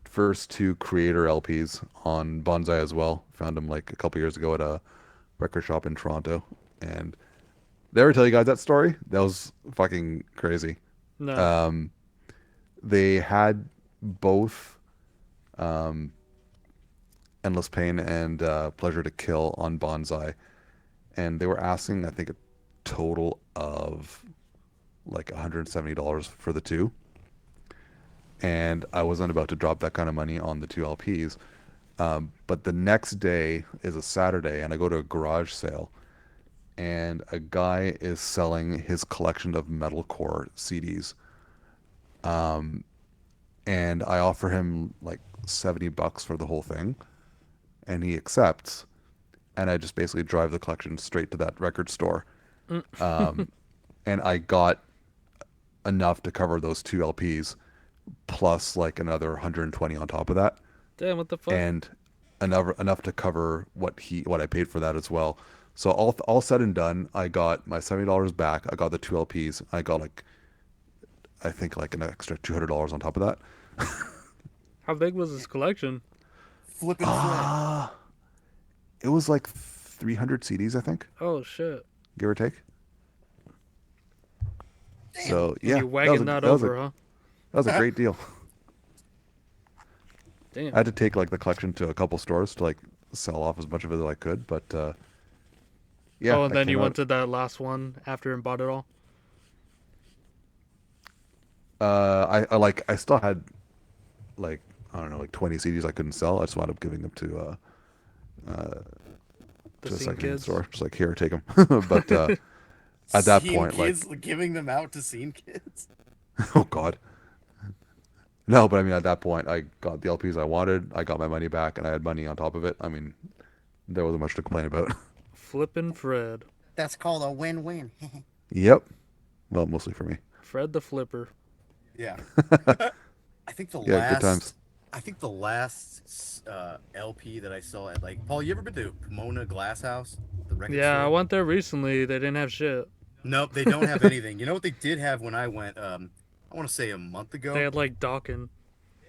Speaker 4: first two creator LPs on Bonsai as well. Found them like a couple years ago at a record shop in Toronto, and they ever tell you guys that story? That was fucking crazy.
Speaker 2: No.
Speaker 4: Um, they had both um, Endless Pain and Pleasure to Kill on Bonsai, and they were asking, I think, a total of like $170 for the two. And I wasn't about to drop that kind of money on the two LPs. But the next day is a Saturday, and I go to a garage sale, and a guy is selling his collection of metalcore CDs. And I offer him like $70 for the whole thing, and he accepts. And I just basically drive the collection straight to that record store.
Speaker 2: Mm.
Speaker 4: And I got enough to cover those two LPs, plus like another 120 on top of that.
Speaker 2: Damn, what the fuck?
Speaker 4: And enough to cover what I paid for that as well. So all said and done, I got my $70 back. I got the two LPs. I got like I think like an extra $200 on top of that.
Speaker 2: How big was this collection?
Speaker 3: Flipping Fred.
Speaker 4: Ah, it was like 300 CDs, I think,
Speaker 2: Oh shit.
Speaker 4: give or take.
Speaker 3: Damn.
Speaker 4: So
Speaker 2: And
Speaker 4: yeah,
Speaker 2: you wagging that over, huh?
Speaker 4: that was a great deal. I
Speaker 2: Damn.
Speaker 4: had to take like the collection to a couple stores to like sell off as much of it as I could, but yeah,
Speaker 2: Oh, and
Speaker 4: that
Speaker 2: then
Speaker 4: came
Speaker 2: you went
Speaker 4: out.
Speaker 2: to that last one after and bought it all?
Speaker 4: I like I still had like I don't know like 20 CDs I couldn't sell. I just wound up giving them uh,
Speaker 2: The
Speaker 4: to a
Speaker 2: scene
Speaker 4: secondhand
Speaker 2: kids?
Speaker 4: store. Just like here, take them. But at that
Speaker 3: Scene
Speaker 4: point, like
Speaker 3: kids giving them out to scene kids.
Speaker 4: oh god, no. But I mean, at that point, I got the LPs I wanted. I got my money back, and I had money on top of it. I mean, there wasn't much to complain about.
Speaker 2: Flippin' Fred.
Speaker 3: That's called a win-win.
Speaker 4: Yep. Well, mostly for me.
Speaker 2: Fred the Flipper.
Speaker 3: Yeah. I think the
Speaker 4: Yeah, good times.
Speaker 3: last, I think the last LP that I saw at like Paul. You ever been to Pomona Glass House, the record
Speaker 2: Yeah, I
Speaker 3: store?
Speaker 2: went there recently. They didn't have shit.
Speaker 3: Nope, they don't have anything. You know what they did have when I went? I want to say a month
Speaker 2: They
Speaker 3: ago.
Speaker 2: had like Dawkins.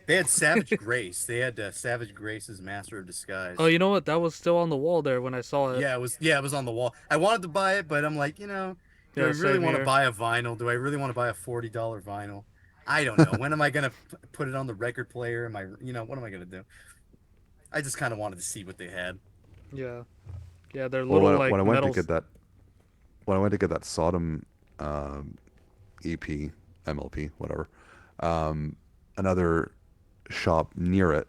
Speaker 3: They had Savage Grace. They had Savage Grace's Master of
Speaker 2: Oh,
Speaker 3: Disguise.
Speaker 2: you know what? That was still on the wall there when I saw it.
Speaker 3: Yeah, it was on the wall. I wanted to buy it, but I'm like, do I
Speaker 2: Yeah,
Speaker 3: really
Speaker 2: same
Speaker 3: want to
Speaker 2: here.
Speaker 3: buy a vinyl? Do I really want to buy a $40 vinyl? I don't know. When am I gonna put it on the record player? Am I, what am I gonna do? I just kind of wanted to see what they had.
Speaker 2: Yeah. Yeah, they're
Speaker 4: Well,
Speaker 2: little
Speaker 4: when I
Speaker 2: like
Speaker 4: went to
Speaker 2: metals.
Speaker 4: get that when I went to get that Sodom EP, MLP, whatever, um, another shop near it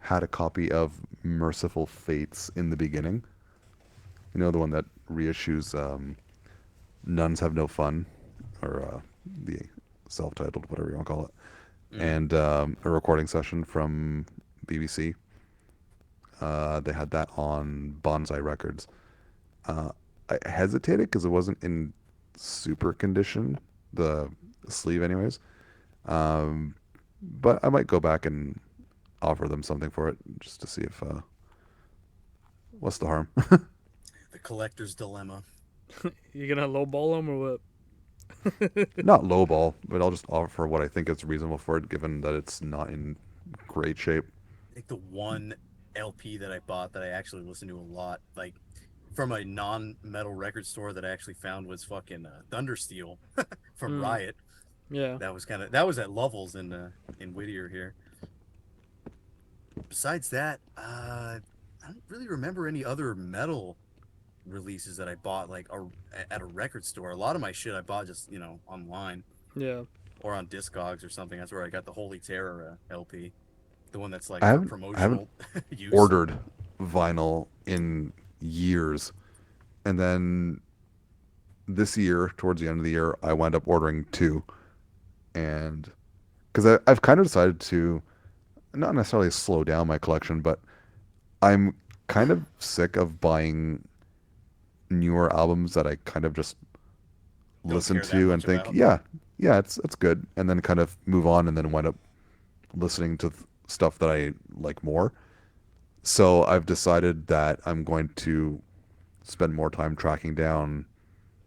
Speaker 4: had a copy of Merciful Fates in the beginning. You know, the one that reissues Nuns Have No Fun, or the self-titled, whatever you want to call it,
Speaker 3: Mm.
Speaker 4: and a recording session from BBC. They had that on Bonsai Records. Uh, I hesitated because it wasn't in super condition, the sleeve, anyways. Um, but I might go back and offer them something for it just to see if what's the harm.
Speaker 3: The collector's dilemma.
Speaker 2: You gonna lowball them or what?
Speaker 4: Not lowball, but I'll just offer what I think is reasonable for it, given that it's not in great shape.
Speaker 3: I think the one LP that I bought that I actually listened to a lot, like from a non-metal record store that I actually found was fucking Thundersteel from
Speaker 2: Mm,
Speaker 3: Riot.
Speaker 2: yeah.
Speaker 3: That was at Lovell's in Whittier here. Besides that, I don't really remember any other metal releases that I bought at a record store. A lot of my shit I bought just online
Speaker 2: Yeah.
Speaker 3: or on Discogs or something. That's where I got the Holy Terror LP, the one that's like
Speaker 4: I
Speaker 3: for
Speaker 4: haven't
Speaker 3: promotional use.
Speaker 4: ordered vinyl in years, and then this year, towards the end of the year, I wound up ordering two, and because I've kind of decided to not necessarily slow down my collection, but I'm kind of sick of buying newer albums that I kind of just
Speaker 3: Don't
Speaker 4: listen
Speaker 3: care that
Speaker 4: to and
Speaker 3: much
Speaker 4: think,
Speaker 3: about.
Speaker 4: yeah, yeah, it's good, and then kind of move on, and then wind up listening to stuff that I like more. So I've decided that I'm going to spend more time tracking down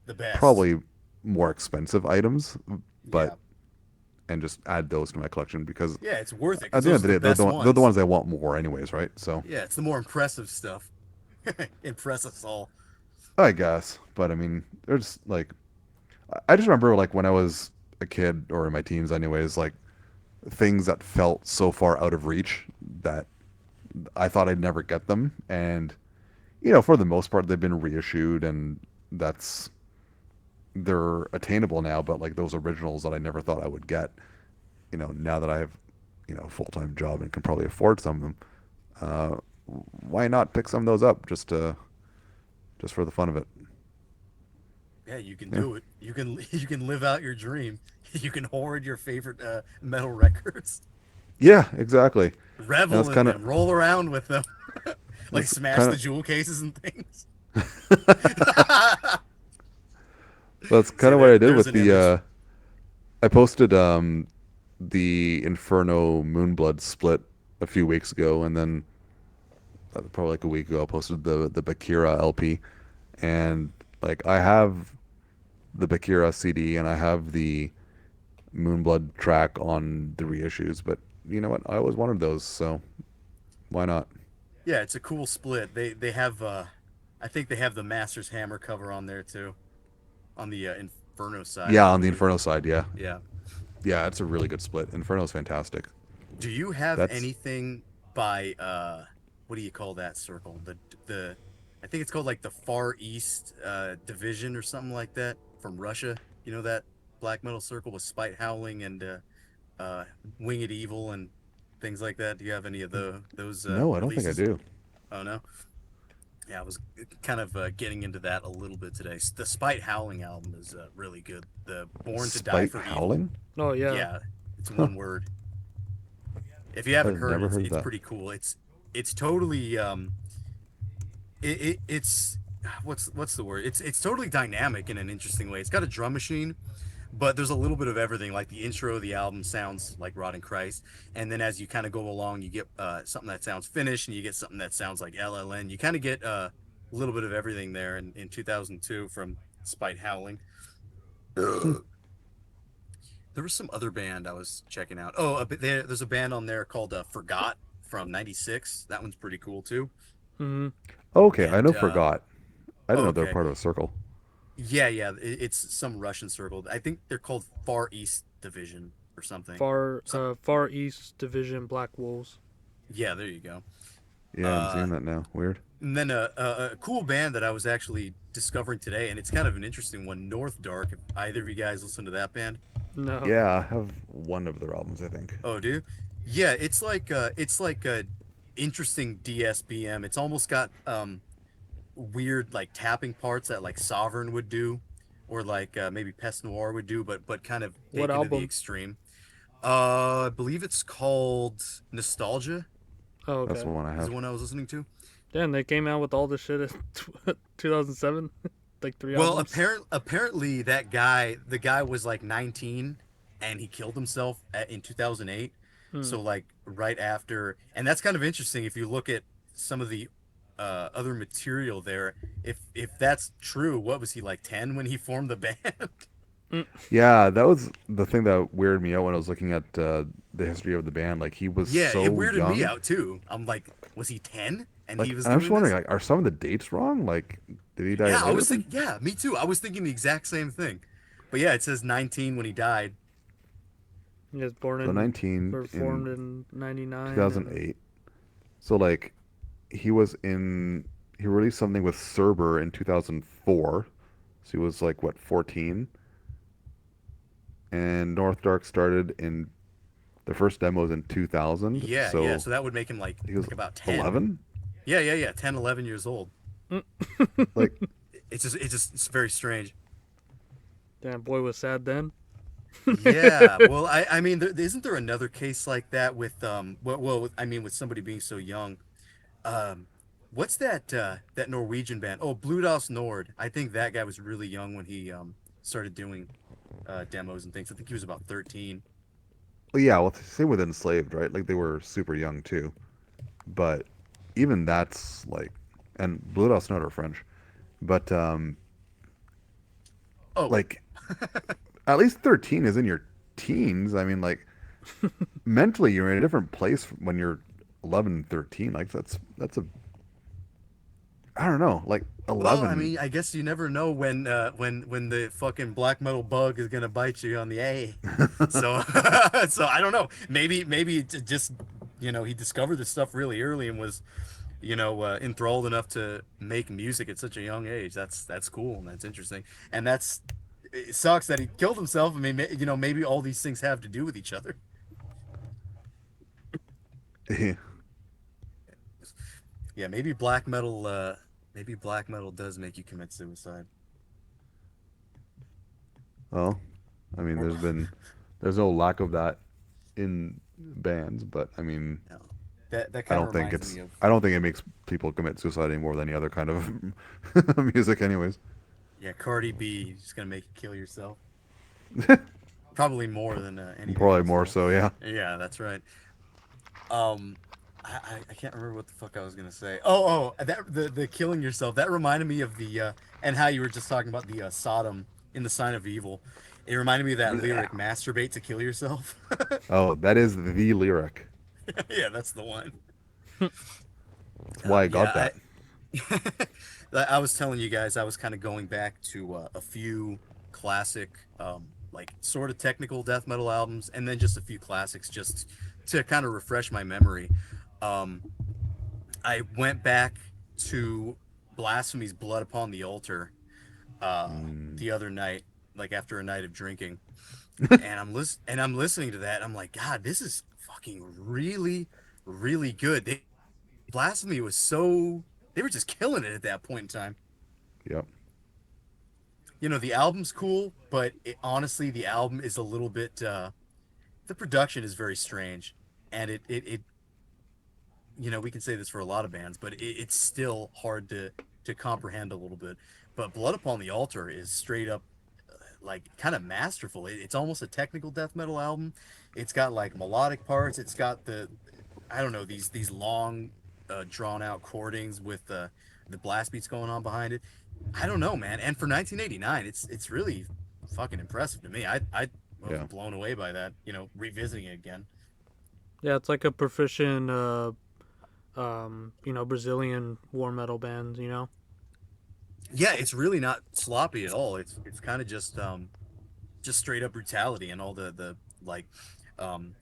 Speaker 3: The best.
Speaker 4: probably more expensive items, but
Speaker 3: Yeah.
Speaker 4: and just add those to my collection because
Speaker 3: Yeah, it's worth it
Speaker 4: at
Speaker 3: because
Speaker 4: the end
Speaker 3: those
Speaker 4: of
Speaker 3: are
Speaker 4: the
Speaker 3: the
Speaker 4: day,
Speaker 3: best
Speaker 4: they're the
Speaker 3: ones.
Speaker 4: ones I want more anyways, right? So
Speaker 3: Yeah, it's the more impressive stuff. Impress us all.
Speaker 4: I guess, but I mean, there's like I just remember like when I was a kid or in my teens, anyways, like things that felt so far out of reach that I thought I'd never get them, and for the most part, they've been reissued, and that's they're attainable now. But like those originals that I never thought I would get, now that I have a full time job and can probably afford some of them, uh, why not pick some of those up just for the fun of it?
Speaker 3: Yeah, you can
Speaker 4: Yeah,
Speaker 3: do it. You can live out your dream. You can hoard your favorite metal records,
Speaker 4: yeah, exactly. And
Speaker 3: revel in them, roll around with them, like
Speaker 4: that's
Speaker 3: smash
Speaker 4: kind
Speaker 3: the
Speaker 4: of
Speaker 3: jewel cases and things.
Speaker 4: that's kind
Speaker 3: See
Speaker 4: of what I
Speaker 3: there,
Speaker 4: did
Speaker 3: there's
Speaker 4: with
Speaker 3: an
Speaker 4: the.
Speaker 3: image.
Speaker 4: I posted the Inferno Moonblood split a few weeks ago, and then probably like a week ago, I posted the Bakira LP, and like I have the Bakira CD and I have the Moonblood track on the reissues, but you know what? I always wanted those, so why not?
Speaker 3: Yeah, it's a cool split. They have I think they have the Master's Hammer cover on there too, on the Inferno side, I
Speaker 4: Yeah, on the
Speaker 3: believe.
Speaker 4: Inferno side, yeah,
Speaker 3: Yeah.
Speaker 4: yeah, it's a really good split. Inferno's fantastic.
Speaker 3: Do you have
Speaker 4: That's
Speaker 3: anything by what do you call that circle? The I think it's called like the Far East Division or something like that from Russia. You know that black metal circle with Spite Howling and uh Winged Evil and things like that. Do you have any of those
Speaker 4: no, I don't think I
Speaker 3: releases?
Speaker 4: do.
Speaker 3: Oh no. Yeah, I was kind of getting into that a little bit today. The Spite Howling album is really good. The Born to Die
Speaker 4: Spite
Speaker 3: for Evil.
Speaker 2: Oh yeah.
Speaker 3: Yeah, it's
Speaker 4: Huh?
Speaker 3: one word. If you haven't
Speaker 4: I've
Speaker 3: heard
Speaker 4: never
Speaker 3: it,
Speaker 4: heard of
Speaker 3: it's
Speaker 4: that.
Speaker 3: pretty cool. It's totally it's what's the word? It's totally dynamic in an interesting way. It's got a drum machine, but there's a little bit of everything. Like the intro of the album sounds like Rotting Christ, and then as you kind of go along, you get something that sounds Finnish, and you get something that sounds like LLN. You kind of get a little bit of everything there in 2002 from Spite Howling.
Speaker 4: Hmm.
Speaker 3: There was some other band I was checking out. Oh, there's a band on there called Forgot from '96. That one's pretty cool too.
Speaker 2: Hmm.
Speaker 4: Okay, I
Speaker 3: And
Speaker 4: know Forgot. I didn't
Speaker 3: oh,
Speaker 4: know they're
Speaker 3: okay,
Speaker 4: part of a circle.
Speaker 3: yeah, it's some Russian circle. I think they're called Far East Division or something. Some
Speaker 2: Far East Division Black Wolves.
Speaker 3: Yeah, there you go.
Speaker 4: Yeah, I'm
Speaker 3: Uh,
Speaker 4: seeing that now. Weird.
Speaker 3: and then a cool band that I was actually discovering today, and it's kind of an interesting one. North Dark. If either of you guys listen to that band?
Speaker 2: No.
Speaker 4: Yeah, I have one of their albums, I think.
Speaker 3: Oh, do you? Yeah, it's like a interesting DSBM. It's almost got weird like tapping parts that like Sovereign would do, or like maybe Pest Noir would do, but kind of
Speaker 2: What
Speaker 3: taken to the
Speaker 2: album?
Speaker 3: extreme. I believe it's called Nostalgia.
Speaker 2: Oh,
Speaker 4: That's
Speaker 2: okay.
Speaker 4: the one I
Speaker 3: Is the
Speaker 4: have.
Speaker 3: one I was listening to.
Speaker 2: Damn, they came out with all this shit in 2007, like three
Speaker 3: Well,
Speaker 2: albums.
Speaker 3: apparently that guy, the guy was like 19 and he killed himself in 2008.
Speaker 2: Hmm.
Speaker 3: So like right after, and that's kind of interesting if you look at some of the other material there. If that's true, what was he like 10 when he formed the band?
Speaker 2: Mm.
Speaker 4: Yeah, that was the thing that weirded me out when I was looking at the history of the band. Like he was
Speaker 3: Yeah, it
Speaker 4: so
Speaker 3: weirded me
Speaker 4: young.
Speaker 3: out too. I'm like, was he 10 and he
Speaker 4: Like,
Speaker 3: was
Speaker 4: and I'm just
Speaker 3: doing
Speaker 4: wondering,
Speaker 3: this?
Speaker 4: like, are some of the dates wrong? Like, did he die
Speaker 3: Yeah, I
Speaker 4: later
Speaker 3: was
Speaker 4: than
Speaker 3: thinking. Yeah, me too. I was thinking the exact same thing. But yeah, it says 19 when he died.
Speaker 2: He was born
Speaker 4: so
Speaker 2: in
Speaker 4: 19
Speaker 2: or
Speaker 4: in
Speaker 2: formed in '99, and
Speaker 4: 2008? So like, he was in he released something with Serber in 2004. So he was like what 14, and North Dark started in the first demos in 2000.
Speaker 3: Yeah, yeah.
Speaker 4: So
Speaker 3: So that would make him
Speaker 4: he was
Speaker 3: like about 10.
Speaker 4: 11.
Speaker 3: Yeah, yeah, yeah. 10, 11 years old.
Speaker 4: Like,
Speaker 3: It's very strange.
Speaker 2: damn boy was sad then.
Speaker 3: Yeah. Well, I mean, isn't there another case like that with I mean, with somebody being so young. Um, what's that Norwegian band? Oh, Bluedos Nord. I think that guy was really young when he started doing demos and things. I think he was about 13.
Speaker 4: well, yeah, well, same with Enslaved, right? Like they were super young too. But even that's like, and Blue Dot's not our French, but
Speaker 3: Oh,
Speaker 4: like at least 13 is in your teens. I mean, like mentally, you're in a different place when you're 11, 13. Like that's a I don't know, like
Speaker 3: well, I
Speaker 4: 11.
Speaker 3: mean, I guess you never know when the fucking black metal bug is gonna bite you on the A. So so I don't know. Maybe just he discovered this stuff really early and was enthralled enough to make music at such a young age. That's cool and that's interesting. And it sucks that he killed himself. I mean, maybe all these things have to do with each other. Yeah, maybe black metal does make you commit suicide.
Speaker 4: Well, I mean,
Speaker 3: Or
Speaker 4: there's no lack of that in bands, but I mean,
Speaker 3: no. That kind of reminds me of
Speaker 4: I don't think it makes people commit suicide any more than any other kind of music, anyways.
Speaker 3: yeah, Cardi B just gonna make you kill yourself. Probably more than anything
Speaker 4: Probably
Speaker 3: else
Speaker 4: more
Speaker 3: though.
Speaker 4: so, yeah.
Speaker 3: Yeah, that's right. Um, I can't remember what the fuck I was gonna say. Oh, that the killing yourself. That reminded me of the and how you were just talking about the Sodom in the Sign of Evil. It reminded me of that lyric, "Masturbate to kill yourself."
Speaker 4: Oh, that is the lyric.
Speaker 3: Yeah, that's the one.
Speaker 4: That's why I got
Speaker 3: Yeah,
Speaker 4: that.
Speaker 3: I was telling you guys I was kind of going back to a few classic, like sort of technical death metal albums, and then just a few classics just to kind of refresh my memory. Um, I went back to Blasphemy's "Blood Upon the Altar"
Speaker 4: Mm,
Speaker 3: the other night, like after a night of drinking, and I'm listening to that. I'm like, God, this is fucking really, really good. Blasphemy was so they were just killing it at that point in time.
Speaker 4: yep.
Speaker 3: The album's cool, but honestly, the album is a little bit. The production is very strange, and it we can say this for a lot of bands, but it's still hard to comprehend a little bit. But Blood Upon the Altar is straight up like kind of masterful. It's almost a technical death metal album. It's got like melodic parts. It's got I don't know, these long drawn out chordings with the blast beats going on behind it. I don't know, man. And for 1989, it's really fucking impressive to me. I was
Speaker 4: Yeah.
Speaker 3: blown away by that. Revisiting it again.
Speaker 2: Yeah, it's like a proficient, Brazilian war metal band.
Speaker 3: Yeah, it's really not sloppy at all. It's kind of just straight up brutality, and all the like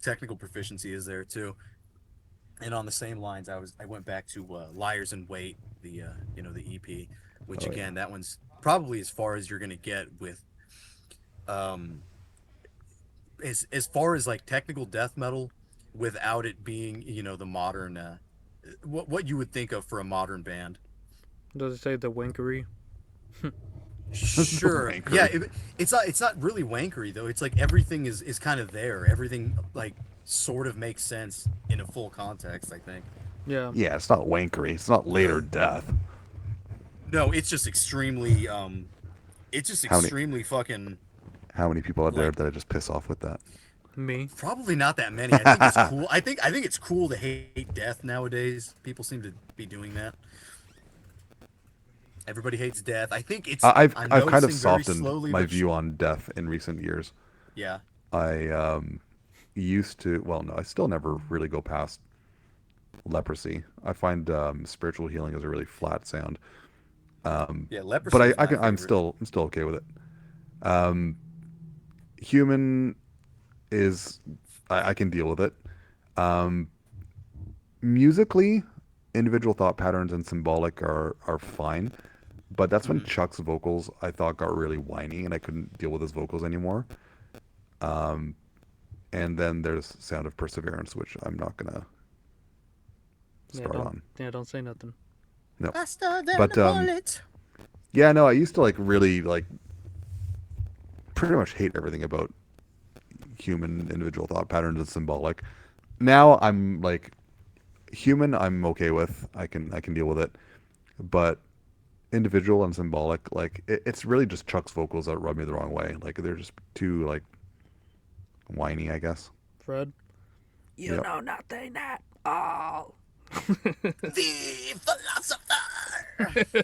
Speaker 3: technical proficiency is there too. And on the same lines, I went back to Liars in Wait, the EP, which
Speaker 4: Oh yeah.
Speaker 3: again, that one's probably as far as you're gonna get with um as far as like technical death metal without it being the modern what you would think of for a modern band.
Speaker 2: Does it say the Winkery?
Speaker 4: That's no
Speaker 3: Sure. Yeah,
Speaker 4: wankery.
Speaker 3: it's not really wankery though. It's like everything is kind of there. Everything like sort of makes sense in a full context, I think.
Speaker 2: Yeah,
Speaker 4: Yeah, it's not wankery. It's not later death.
Speaker 3: No, it's just
Speaker 4: How many
Speaker 3: extremely fucking
Speaker 4: how many people out there
Speaker 3: like
Speaker 4: did I just piss off with that?
Speaker 2: me.
Speaker 3: probably not that many. I think it's cool. I think it's cool to hate death nowadays. People seem to be doing that. Everybody hates death. I think I'm
Speaker 4: I've kind of
Speaker 3: noticing very
Speaker 4: softened
Speaker 3: slowly
Speaker 4: my
Speaker 3: but
Speaker 4: view
Speaker 3: surely.
Speaker 4: on death in recent years.
Speaker 3: Yeah.
Speaker 4: I used to, well, no, I still never really go past leprosy. I find spiritual healing is a really flat sound.
Speaker 3: Yeah,
Speaker 4: But
Speaker 3: leprosy is my favorite.
Speaker 4: I'm still okay with it. Um, human is I can deal with it. Um, musically, individual thought patterns and symbolic are fine. But that's when
Speaker 3: Hmm.
Speaker 4: Chuck's vocals I thought got really whiny and I couldn't deal with his vocals anymore. Um, and then there's Sound of Perseverance, which I'm not gonna
Speaker 2: Yeah,
Speaker 4: start on.
Speaker 2: don't say nothing.
Speaker 4: No.
Speaker 3: Faster than a
Speaker 4: But
Speaker 3: bullet.
Speaker 4: yeah, no, I used to like really like pretty much hate everything about human individual thought patterns and symbolic. Now I'm like human I'm okay with. I can deal with it. But individual and symbolic, like it's really just Chuck's vocals that rub me the wrong way. Like they're just too like whiny, I guess.
Speaker 2: Fred, you
Speaker 4: Yep.
Speaker 2: know nothing at all.
Speaker 3: The philosopher.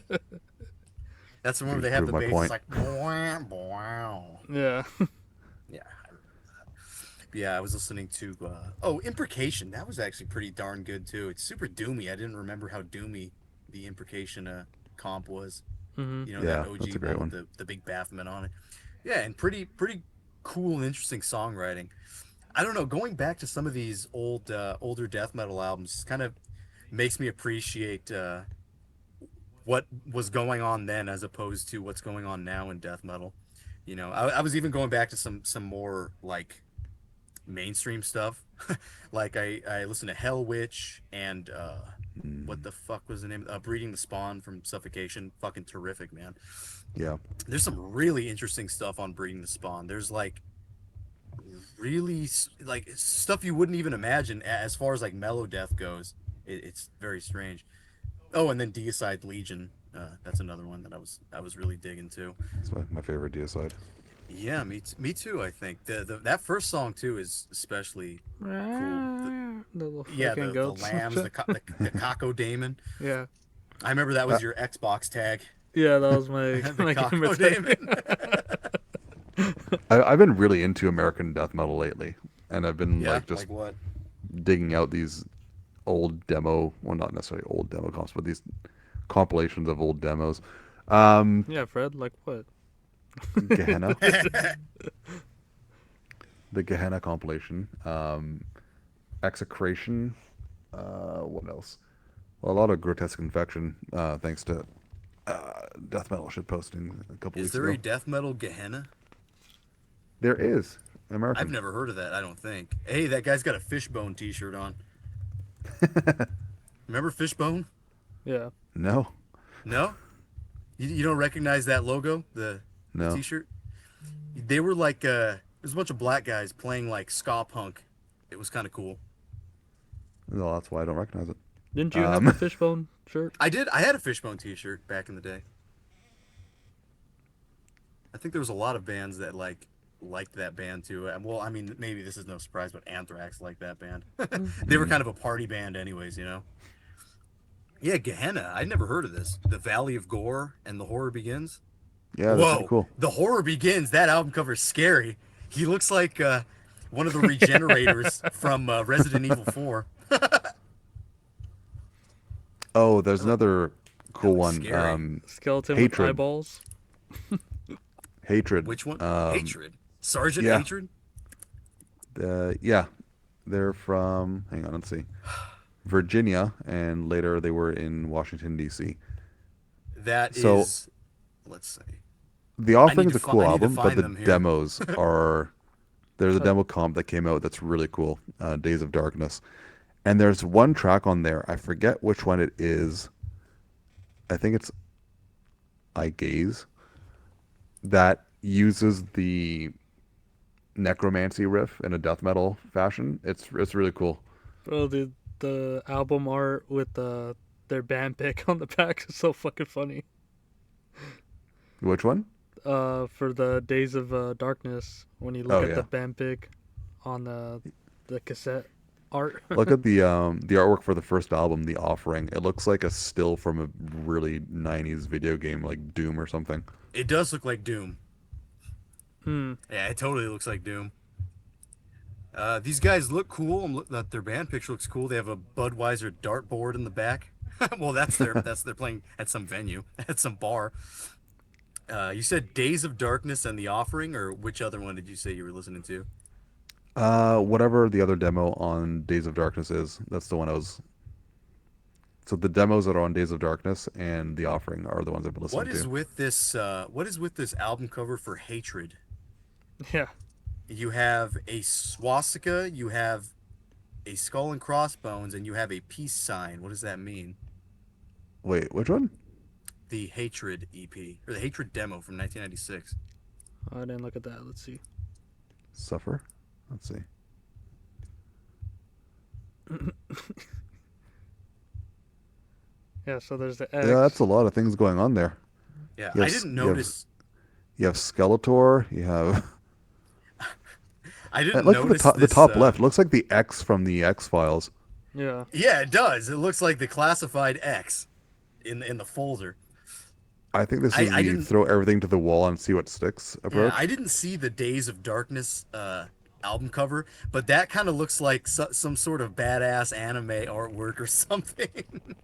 Speaker 3: That's the one where
Speaker 4: You
Speaker 3: they
Speaker 4: just
Speaker 3: have
Speaker 4: proved
Speaker 3: the
Speaker 4: my
Speaker 3: bass. It's
Speaker 4: point.
Speaker 3: like, bow, bow.
Speaker 2: Yeah.
Speaker 3: Yeah. Yeah, I was listening to Imprecation. That was actually pretty darn good too. It's super doomy. I didn't remember how doomy the Imprecation comp was.
Speaker 2: Hmm.
Speaker 3: You know, that
Speaker 4: Yeah, that's
Speaker 3: OG
Speaker 4: a
Speaker 3: one
Speaker 4: great
Speaker 3: with
Speaker 4: one.
Speaker 3: the big Baphomet on it. Yeah, and pretty cool and interesting songwriting. I don't know, going back to some of these older death metal albums kind of makes me appreciate what was going on then as opposed to what's going on now in death metal. You know, I was even going back to some more like mainstream stuff. Like I listened to Hell Witch and what
Speaker 4: Mm,
Speaker 3: the fuck was the name? Breeding the Spawn from Suffocation. Fucking terrific, man.
Speaker 4: yeah.
Speaker 3: There's some really interesting stuff on Breeding the Spawn. There's like really like stuff you wouldn't even imagine as far as like mellow death goes. It's very strange. Oh, and then Deicide Legion. That's another one that I was really digging too.
Speaker 4: It's my favorite deicide.
Speaker 3: Yeah, me too. I think that first song too is especially cool.
Speaker 2: The little
Speaker 3: Yeah,
Speaker 2: fucking
Speaker 3: the
Speaker 2: goats and
Speaker 3: lambs,
Speaker 2: shit.
Speaker 3: the Caco Daemon.
Speaker 2: Yeah.
Speaker 3: I remember that
Speaker 4: Uh,
Speaker 3: was your Xbox tag,
Speaker 2: Yeah, that was my
Speaker 3: the
Speaker 2: my gamer
Speaker 3: Caco
Speaker 2: tag.
Speaker 3: Daemon.
Speaker 4: I've been really into American death metal lately, and I've been
Speaker 3: Yeah,
Speaker 4: like just
Speaker 3: like what?
Speaker 4: digging out these old demo, well, not necessarily old demo comps, but these compilations of old demos. Um,
Speaker 2: Yeah, Fred, like what?
Speaker 4: Gehenna, the Gehenna compilation, Execration. What else? Well, a lot of Grotesque Infection, thanks to death metal shit posting a couple
Speaker 3: Is
Speaker 4: weeks
Speaker 3: there a
Speaker 4: ago.
Speaker 3: death metal Gehenna?
Speaker 4: There is
Speaker 3: I've
Speaker 4: American.
Speaker 3: never heard of that. I don't think. Hey, that guy's got a Fishbone T-shirt on. Remember Fishbone?
Speaker 2: Yeah.
Speaker 3: No,
Speaker 4: No,
Speaker 3: you don't recognize that logo, the
Speaker 4: no.
Speaker 3: T-shirt? They were like there's a bunch of black guys playing like ska punk. It was kind of cool.
Speaker 4: No, that's why I don't recognize it.
Speaker 2: Didn't you have a
Speaker 4: Um,
Speaker 2: fishbone shirt?
Speaker 3: I did. I had a Fishbone T-shirt back in the day. I think there was a lot of bands that liked that band too. Well, I mean, maybe this is no surprise, but Anthrax liked that band. They were
Speaker 4: mm,
Speaker 3: kind of a party band, anyways. You know. Yeah, Gehenna. I'd never heard of this. The Valley of Gore and the Horror Begins.
Speaker 4: yeah, they're pretty
Speaker 3: Whoa,
Speaker 4: cool.
Speaker 3: the Horror Begins. That album cover is scary. He looks like one of the
Speaker 2: Yeah.
Speaker 3: regenerators from Resident Evil 4.
Speaker 4: Oh, there's
Speaker 3: That, look,
Speaker 4: another
Speaker 3: that
Speaker 4: cool
Speaker 3: looks
Speaker 4: one.
Speaker 3: scary.
Speaker 2: Skeleton with
Speaker 4: Hatred.
Speaker 2: eyeballs.
Speaker 4: Hatred.
Speaker 3: Which one? Hatred. Sergeant
Speaker 4: Yeah.
Speaker 3: Hatred.
Speaker 4: Yeah. They're from, hang on, let's see, Virginia, and later they were in Washington, D.C.
Speaker 3: That
Speaker 4: So
Speaker 3: is. Let's see.
Speaker 4: The Offering
Speaker 3: need
Speaker 4: is
Speaker 3: to
Speaker 4: a cool
Speaker 3: I need to
Speaker 4: album, but
Speaker 3: find
Speaker 4: the
Speaker 3: them here.
Speaker 4: demos are. There's a
Speaker 2: Uh,
Speaker 4: demo comp that came out that's really cool, Days of Darkness. And there's one track on there, I forget which one it is. I think it's I Gaze, that uses the necromancy riff in a death metal fashion. It's really cool.
Speaker 2: Bro, the album art with their band pick on the back is so fucking funny.
Speaker 4: Which one?
Speaker 2: For the Days of Darkness, when you look
Speaker 4: Oh
Speaker 2: at the
Speaker 4: yeah.
Speaker 2: band pick on the cassette. art.
Speaker 4: Look at the artwork for the first album, The Offering. It looks like a still from a really 90s video game like Doom or something.
Speaker 3: It does look like Doom.
Speaker 2: Hmm.
Speaker 3: Yeah, it totally looks like Doom. These guys look cool. That their band picture looks cool. They have a Budweiser dartboard in the back. Well, that's they're playing at some venue, at some bar. You said Days of Darkness and The Offering, or which other one did you say you were listening to?
Speaker 4: Whatever the other demo on Days of Darkness is, that's the one I was. So the demos that are on Days of Darkness and The Offering are the ones I've been listening
Speaker 3: What is
Speaker 4: to.
Speaker 3: with this? What is with this album cover for Hatred?
Speaker 2: Yeah.
Speaker 3: You have a swastika, you have a skull and crossbones, and you have a peace sign. What does that mean?
Speaker 4: Wait, which one?
Speaker 3: The Hatred EP or the Hatred demo from 1996.
Speaker 2: I didn't look at that. Let's see.
Speaker 4: Suffer? Let's see.
Speaker 2: Yeah. So there's the
Speaker 4: Yeah, that's
Speaker 2: X.
Speaker 4: a lot of things going on there.
Speaker 3: Yeah,
Speaker 4: You
Speaker 3: I
Speaker 4: have
Speaker 3: didn't
Speaker 4: you have
Speaker 3: notice.
Speaker 4: you have Skeletor. You have
Speaker 3: I didn't
Speaker 4: look at
Speaker 3: notice
Speaker 4: the
Speaker 3: this.
Speaker 4: top left. It looks like the X from the X Files.
Speaker 2: Yeah.
Speaker 3: Yeah, it does. It looks like the classified X in the folder.
Speaker 4: I think this is
Speaker 3: I
Speaker 4: the
Speaker 3: didn't.
Speaker 4: throw everything to the wall and see what sticks
Speaker 3: Yeah,
Speaker 4: approach.
Speaker 3: I didn't see the Days of Darkness album cover, but that kind of looks like some sort of badass anime artwork or something.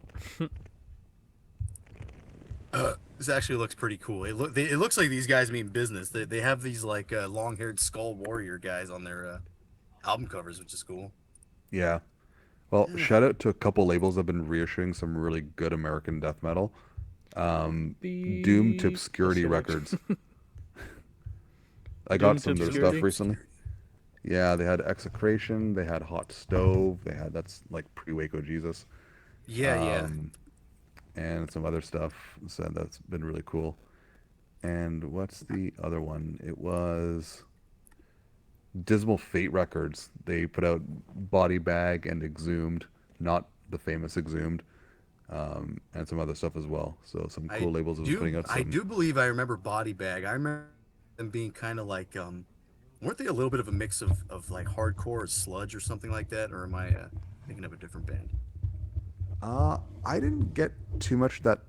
Speaker 3: This actually looks pretty cool. It looks like these guys mean business. They have these like long-haired skull warrior guys on their album covers, which is cool.
Speaker 4: Yeah. Well,
Speaker 3: Yeah.
Speaker 4: shout out to a couple labels that have been reissuing some really good American death metal. Doom to
Speaker 2: Beep.
Speaker 4: Obscurity
Speaker 2: Acidic.
Speaker 4: Records. I got
Speaker 2: Doom to
Speaker 4: some of their
Speaker 3: Doom to
Speaker 4: stuff
Speaker 2: obscurity.
Speaker 4: recently. Yeah, they had Execration, they had Hot Stove, they had that's like pre-Waco Jesus,
Speaker 3: Yeah, yeah.
Speaker 4: um, and some other stuff. So that's been really cool. And what's the other one? It was Dismal Fate Records. They put out Body Bag and Exhumed, not the famous Exhumed, and some other stuff as well. So some cool labels have been putting out
Speaker 3: I
Speaker 4: some.
Speaker 3: do believe I remember Body Bag. I remember them being kind of like weren't they a little bit of a mix of like hardcore or sludge or something like that? Or am I thinking of a different band?
Speaker 4: I didn't get too much of that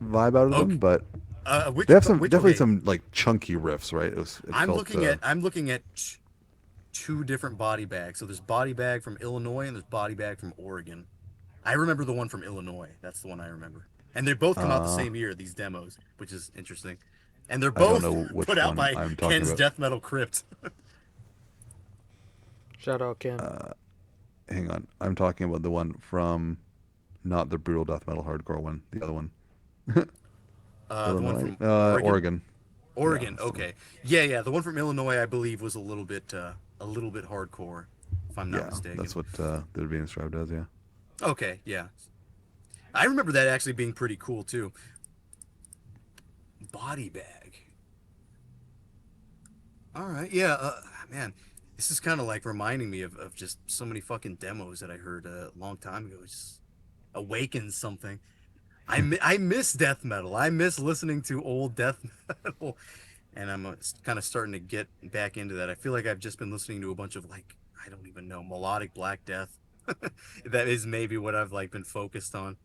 Speaker 4: vibe out of them,
Speaker 3: Okay.
Speaker 4: but
Speaker 3: Which
Speaker 4: they have some
Speaker 3: which
Speaker 4: definitely
Speaker 3: okay.
Speaker 4: some like chunky riffs, right? It felt
Speaker 3: I'm looking at two different Body Bags. So there's Body Bag from Illinois and there's Body Bag from Oregon. I remember the one from Illinois. That's the one I remember. And they both come out the
Speaker 4: uh
Speaker 3: same year, these demos, which is interesting. And they're
Speaker 4: I don't
Speaker 3: both
Speaker 4: know
Speaker 3: put
Speaker 4: which
Speaker 3: out
Speaker 4: one
Speaker 3: by
Speaker 4: I'm talking
Speaker 3: Ken's
Speaker 4: about.
Speaker 3: Death Metal Crypt.
Speaker 2: Shout out Ken.
Speaker 4: Hang on, I'm talking about the one from not the brutal death metal hardcore one, the other one.
Speaker 3: The one
Speaker 4: Illinois,
Speaker 3: from Oregon.
Speaker 4: Oregon. Yeah,
Speaker 3: Oregon,
Speaker 4: that's the one.
Speaker 3: okay. Yeah, yeah. The one from Illinois, I believe, was a little bit hardcore, if I'm not
Speaker 4: Yeah, that's
Speaker 3: mistaken.
Speaker 4: what they're being described as. Yeah.
Speaker 3: Okay, yeah. I remember that actually being pretty cool too. Body Bag. All right, yeah. Man, this is kind of like reminding me of just so many fucking demos that I heard a long time ago. It just awakens something. I miss death metal. I miss listening to old death metal, and I'm kind of starting to get back into that. I feel like I've just been listening to a bunch of like I don't even know melodic Black Death. That is maybe what I've like been focused on.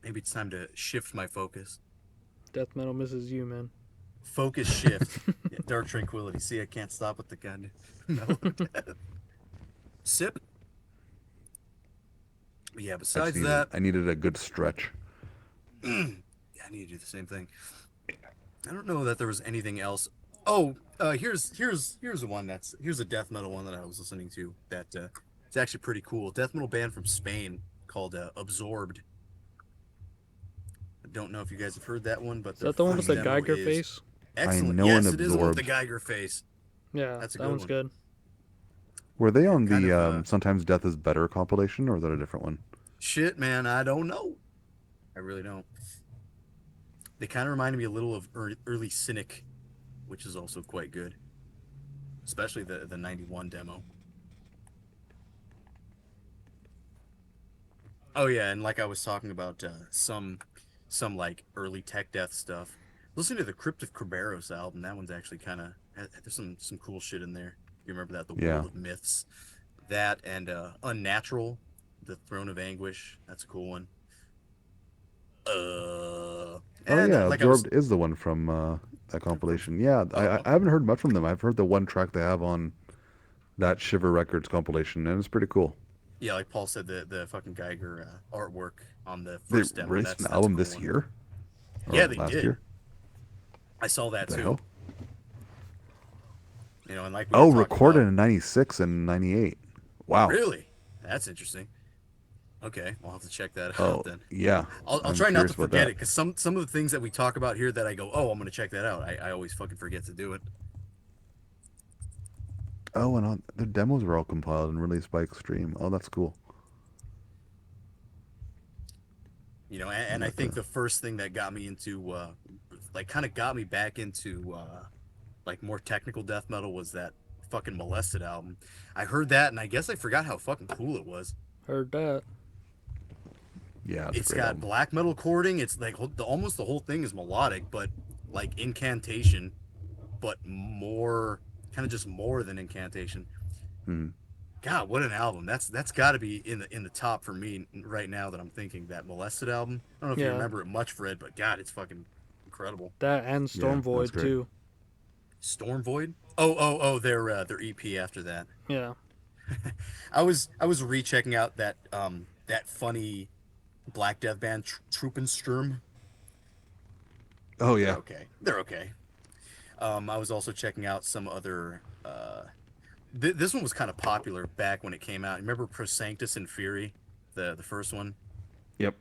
Speaker 3: Maybe it's time to shift my focus.
Speaker 2: Death metal misses you, man.
Speaker 3: Focus shift. Yeah, Dark Tranquility. See, I can't stop with the goddamn mellow death. Sip. But yeah. Besides that,
Speaker 4: I needed a good stretch.
Speaker 3: yeah, I need to do the same thing. I don't know that there was anything else. Oh, here's the one here's a death metal one that I was listening to that it's actually pretty cool. Death metal band from Spain called Absorbed. I don't know if you guys have heard that one, but
Speaker 2: Is
Speaker 3: their
Speaker 2: that the one with
Speaker 3: first
Speaker 2: the
Speaker 3: demo
Speaker 2: Geiger
Speaker 3: is
Speaker 2: face?
Speaker 4: I
Speaker 3: excellent.
Speaker 4: know
Speaker 3: Yes,
Speaker 4: an
Speaker 3: it is the one with the
Speaker 4: Absorbed.
Speaker 3: Geiger face.
Speaker 2: Yeah,
Speaker 3: That's a
Speaker 2: that
Speaker 3: good
Speaker 2: one's
Speaker 3: one.
Speaker 2: good.
Speaker 4: Were they
Speaker 3: Yeah,
Speaker 4: on
Speaker 3: kind
Speaker 4: the
Speaker 3: of
Speaker 4: Sometimes Death is Better compilation, or is that a different one?
Speaker 3: shit, man. I don't know. I really don't. They kind of reminded me a little of early Cynic, which is also quite good, especially the '91 demo. Oh yeah, and like I was talking about some like early tech death stuff. Listen to the Crypt of Kerberos album. That one's actually kind of there's some cool shit in there. You remember that? The
Speaker 4: Yeah.
Speaker 3: World of Myths. That and Unnatural, The Throne of Anguish. That's a cool one.
Speaker 4: Oh
Speaker 3: And
Speaker 4: yeah,
Speaker 3: like I was.
Speaker 4: Absorbed is the one from that compilation. Yeah,
Speaker 3: Oh,
Speaker 4: I haven't heard much from them. I've heard the one track they have on that Shiver Records compilation, and it's pretty cool.
Speaker 3: yeah, like Paul said, the fucking Geiger artwork on the
Speaker 4: They
Speaker 3: first demo.
Speaker 4: released an
Speaker 3: That's a
Speaker 4: album
Speaker 3: cool
Speaker 4: this
Speaker 3: one.
Speaker 4: year
Speaker 3: Yeah,
Speaker 4: or
Speaker 3: they
Speaker 4: last
Speaker 3: did.
Speaker 4: year.
Speaker 3: I saw
Speaker 4: What
Speaker 3: that
Speaker 4: the
Speaker 3: too.
Speaker 4: hell?
Speaker 3: And like we were
Speaker 4: Oh,
Speaker 3: talking
Speaker 4: recorded
Speaker 3: about,
Speaker 4: in '96 and '98. Wow.
Speaker 3: really, that's interesting. Okay, we'll have to check that out
Speaker 4: Oh
Speaker 3: then.
Speaker 4: yeah,
Speaker 3: I'll
Speaker 4: I'm
Speaker 3: try not to
Speaker 4: curious about
Speaker 3: forget
Speaker 4: that.
Speaker 3: it because some of the things that we talk about here that I go, oh, I'm gonna check that out. I always fucking forget to do it.
Speaker 4: Oh, and the demos were all compiled and released by Extreme. Oh, that's cool.
Speaker 3: And I
Speaker 4: But
Speaker 3: think the first thing that got me into like kind of got me back into like more technical death metal was that fucking Molested album. I heard that and I guess I forgot how fucking cool it was.
Speaker 2: Heard that.
Speaker 4: yeah, it's a
Speaker 3: It's
Speaker 4: great
Speaker 3: got
Speaker 4: album.
Speaker 3: black metal chording. It's like almost the whole thing is melodic, but like incantation, but more kind of just more than incantation.
Speaker 4: Hmm.
Speaker 3: God, what an album! That's got to be in the top for me right now that I'm thinking that Molested album. I don't know if you
Speaker 2: Yeah,
Speaker 3: remember it much, Fred, but God, it's fucking incredible.
Speaker 2: that and
Speaker 4: Yeah,
Speaker 2: Storm
Speaker 4: that's
Speaker 2: Void
Speaker 4: great.
Speaker 2: too.
Speaker 3: Storm Void. Oh, their EP after that.
Speaker 2: Yeah,
Speaker 3: I was rechecking out that funny Black Death band Troopensturm.
Speaker 4: Oh
Speaker 3: They're
Speaker 4: yeah.
Speaker 3: okay. They're okay. I was also checking out some other. This one was kind of popular back when it came out. Remember Prosanctus and Fury, the first one,
Speaker 4: Yep.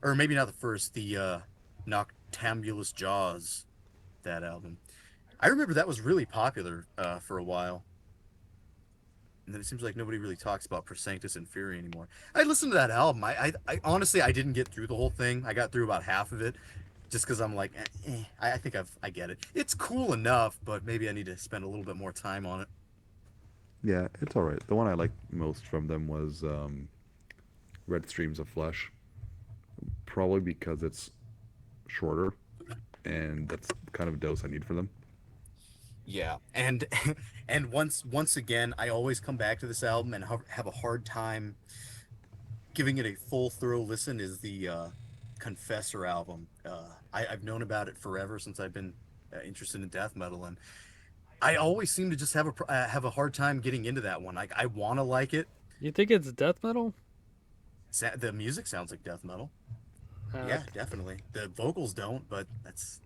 Speaker 3: or maybe not the first. The Noctambulous Jaws, that album. I remember that was really popular for a while, and then it seems like nobody really talks about Prosanctus and Fury anymore. I listened to that album. I honestly I didn't get through the whole thing. I got through about half of it, just because I'm like, I think I get it. It's cool enough, but maybe I need to spend a little bit more time on it.
Speaker 4: Yeah, it's all right. The one I liked most from them was Red Streams of Flesh, probably because it's shorter, and that's the kind of dose I need for them.
Speaker 3: Yeah, and and once again, I always come back to this album and have a hard time giving it a full thorough listen. Is the Confessor album? I've known about it forever since I've been interested in death metal, and I always seem to just have a hard time getting into that one. Like I want to like it.
Speaker 2: you think it's death metal?
Speaker 3: The music sounds like death metal.
Speaker 2: Uh,
Speaker 3: Yeah, definitely. The vocals don't, but that's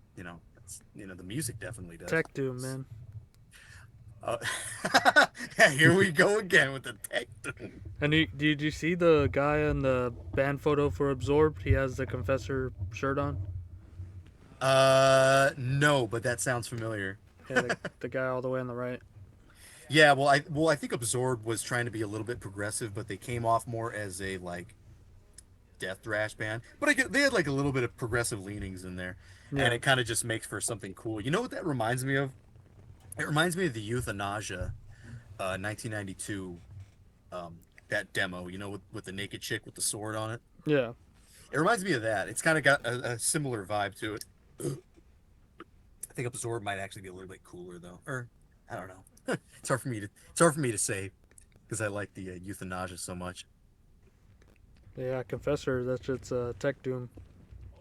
Speaker 3: the music definitely does.
Speaker 2: Tech Doom, man.
Speaker 3: Uh, here we go again with the tech.
Speaker 2: And did you see the guy in the band photo for Absorbed? He has the Confessor shirt on.
Speaker 3: No, but that sounds familiar.
Speaker 2: Yeah, the guy all the way on the right.
Speaker 3: Yeah, well I think Absorbed was trying to be a little bit progressive, but they came off more as a like death thrash band. But they had like a little bit of progressive leanings in there, and
Speaker 2: Yeah,
Speaker 3: it kind of just makes for something cool. You know what that reminds me of? It reminds me of the Euthanasia, 1992, that demo. With the naked chick with the sword on it.
Speaker 2: yeah.
Speaker 3: It reminds me of that. It's kind of got a similar vibe to it. I think Absorb might actually be a little bit cooler though, or I don't know. It's hard for me to say because I like the Euthanasia so much.
Speaker 2: Yeah, Confessor, that's just Tech Doom.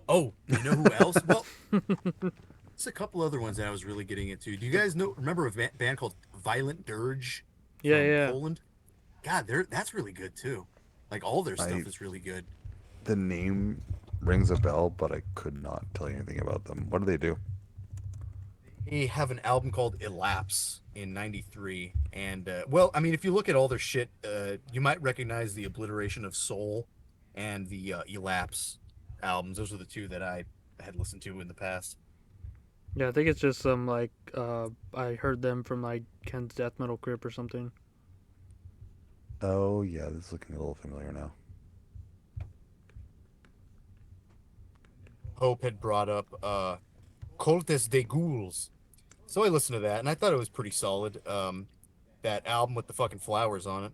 Speaker 3: Oh, you know who else? Well, there's a couple other ones that I was really getting into. Do you guys remember a band called Violent Dirge
Speaker 2: Yeah,
Speaker 3: from
Speaker 2: yeah.
Speaker 3: Poland? God, that's really good too. Like all their
Speaker 4: I
Speaker 3: stuff is really good.
Speaker 4: the name rings a bell, but I could not tell you anything about them. What do they do?
Speaker 3: They have an album called Elapse in '93, and well, I mean, if you look at all their shit, you might recognize the Obliteration of Soul and the Elapse albums. Those are the two that I had listened to in the past.
Speaker 2: Yeah, I think it's just some like I heard them from like Ken's Death Metal Crib or something.
Speaker 4: Oh yeah, this is looking a little familiar now.
Speaker 3: Hope had brought up Coltes de Ghouls, so I listened to that, and I thought it was pretty solid. That album with the fucking flowers on it.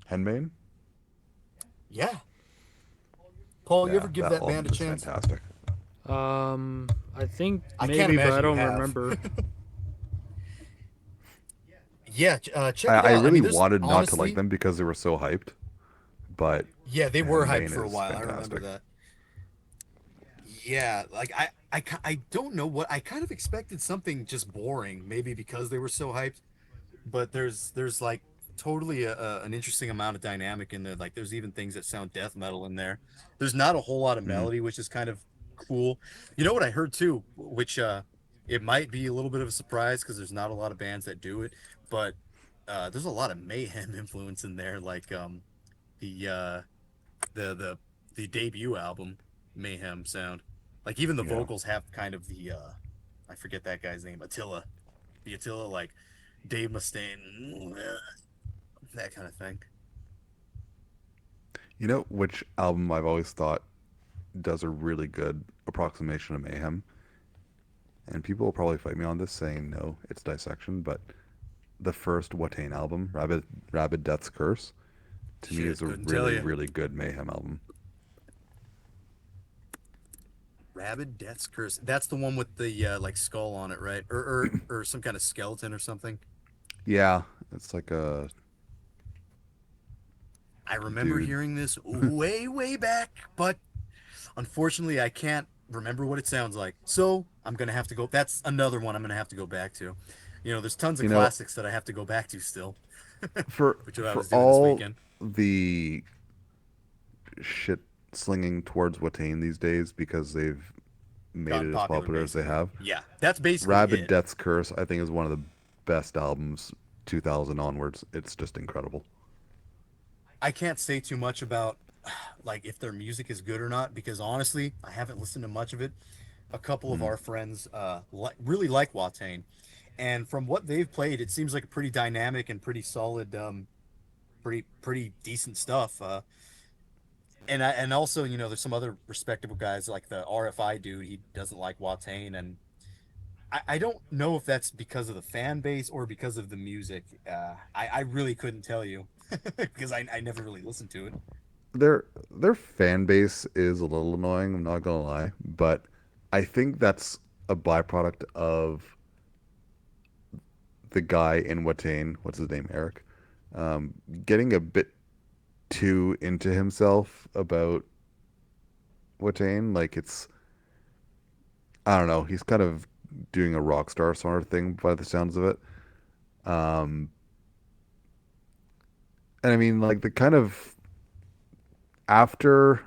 Speaker 4: Henbane?
Speaker 3: Yeah, Paul, you
Speaker 4: Yeah,
Speaker 3: ever give
Speaker 4: that
Speaker 3: that
Speaker 4: album
Speaker 3: band a
Speaker 4: was
Speaker 3: chance?
Speaker 4: fantastic.
Speaker 2: I think
Speaker 3: I can't
Speaker 2: maybe, but I
Speaker 3: imagine you
Speaker 2: don't
Speaker 3: have.
Speaker 2: remember.
Speaker 3: Yeah, check it
Speaker 4: I
Speaker 3: out. I
Speaker 4: really
Speaker 3: mean, there's
Speaker 4: wanted not to like
Speaker 3: honestly,
Speaker 4: them because they were so hyped, but
Speaker 3: yeah, they were
Speaker 4: man,
Speaker 3: hyped
Speaker 4: Maine
Speaker 3: for a
Speaker 4: is
Speaker 3: while. I remember
Speaker 4: fantastic.
Speaker 3: that. Yeah, like I don't know what I kind of expected something just boring, maybe because they were so hyped. But there's like totally an interesting amount of dynamic in there. Like there's even things that sound death metal in there. There's not a whole lot of
Speaker 4: Hmm.
Speaker 3: melody, which is kind of cool. You know what I heard too, which it might be a little bit of a surprise because there's not a lot of bands that do it, but there's a lot of mayhem influence in there, like the uh the the the debut album Mayhem sound. Like even the
Speaker 4: Yeah.
Speaker 3: vocals have kind of the I forget that guy's name, Attila. The Attila like Dave Mustaine, that kind of thing.
Speaker 4: You know which album I've always thought does a really good approximation of Mayhem? And people will probably fight me on this saying no, it's Dissection, but the first Watain album, Rabid Death's Curse, to me
Speaker 3: Shit,
Speaker 4: is a
Speaker 3: couldn't tell
Speaker 4: really,
Speaker 3: you.
Speaker 4: really good Mayhem album.
Speaker 3: Rabid Death's Curse. That's the one with the like skull on it, right? Or some kind of skeleton or something.
Speaker 4: Yeah, it's like a
Speaker 3: I remember
Speaker 4: dude.
Speaker 3: hearing this way back, but unfortunately I can't remember what it sounds like. So I'm gonna have to go. That's another one I'm gonna have to go back to. You know, there's tons of
Speaker 4: You know,
Speaker 3: classics that I have to go back to still,
Speaker 4: for
Speaker 3: which is what I
Speaker 4: for
Speaker 3: was doing this
Speaker 4: all
Speaker 3: weekend.
Speaker 4: the shit slinging towards Watain these days because they've made
Speaker 3: Gotten
Speaker 4: it as
Speaker 3: popular,
Speaker 4: popular as they
Speaker 3: basically.
Speaker 4: have,
Speaker 3: Yeah, that's basically
Speaker 4: Rabid
Speaker 3: it.
Speaker 4: Death's Curse, I think, is one of the best albums 2000 onwards. It's just incredible.
Speaker 3: I can't say too much about like if their music is good or not because honestly, I haven't listened to much of it. A couple of
Speaker 4: Mm.
Speaker 3: our friends really like Watain, and from what they've played, it seems like a pretty dynamic and pretty solid, pretty decent stuff. And also, you know, there's some other respectable guys like the RFI dude. He doesn't like Watain, and I don't know if that's because of the fan base or because of the music. I really couldn't tell you because I never really listened to it.
Speaker 4: Their fan base is a little annoying, I'm not gonna lie, but I think that's a byproduct of the guy in Watain, what's his name, Eric, um, getting a bit too into himself about Watain. Like it's, I don't know, he's kind of doing a rock star sort of thing by the sounds of it. Um, and I mean, like the kind of after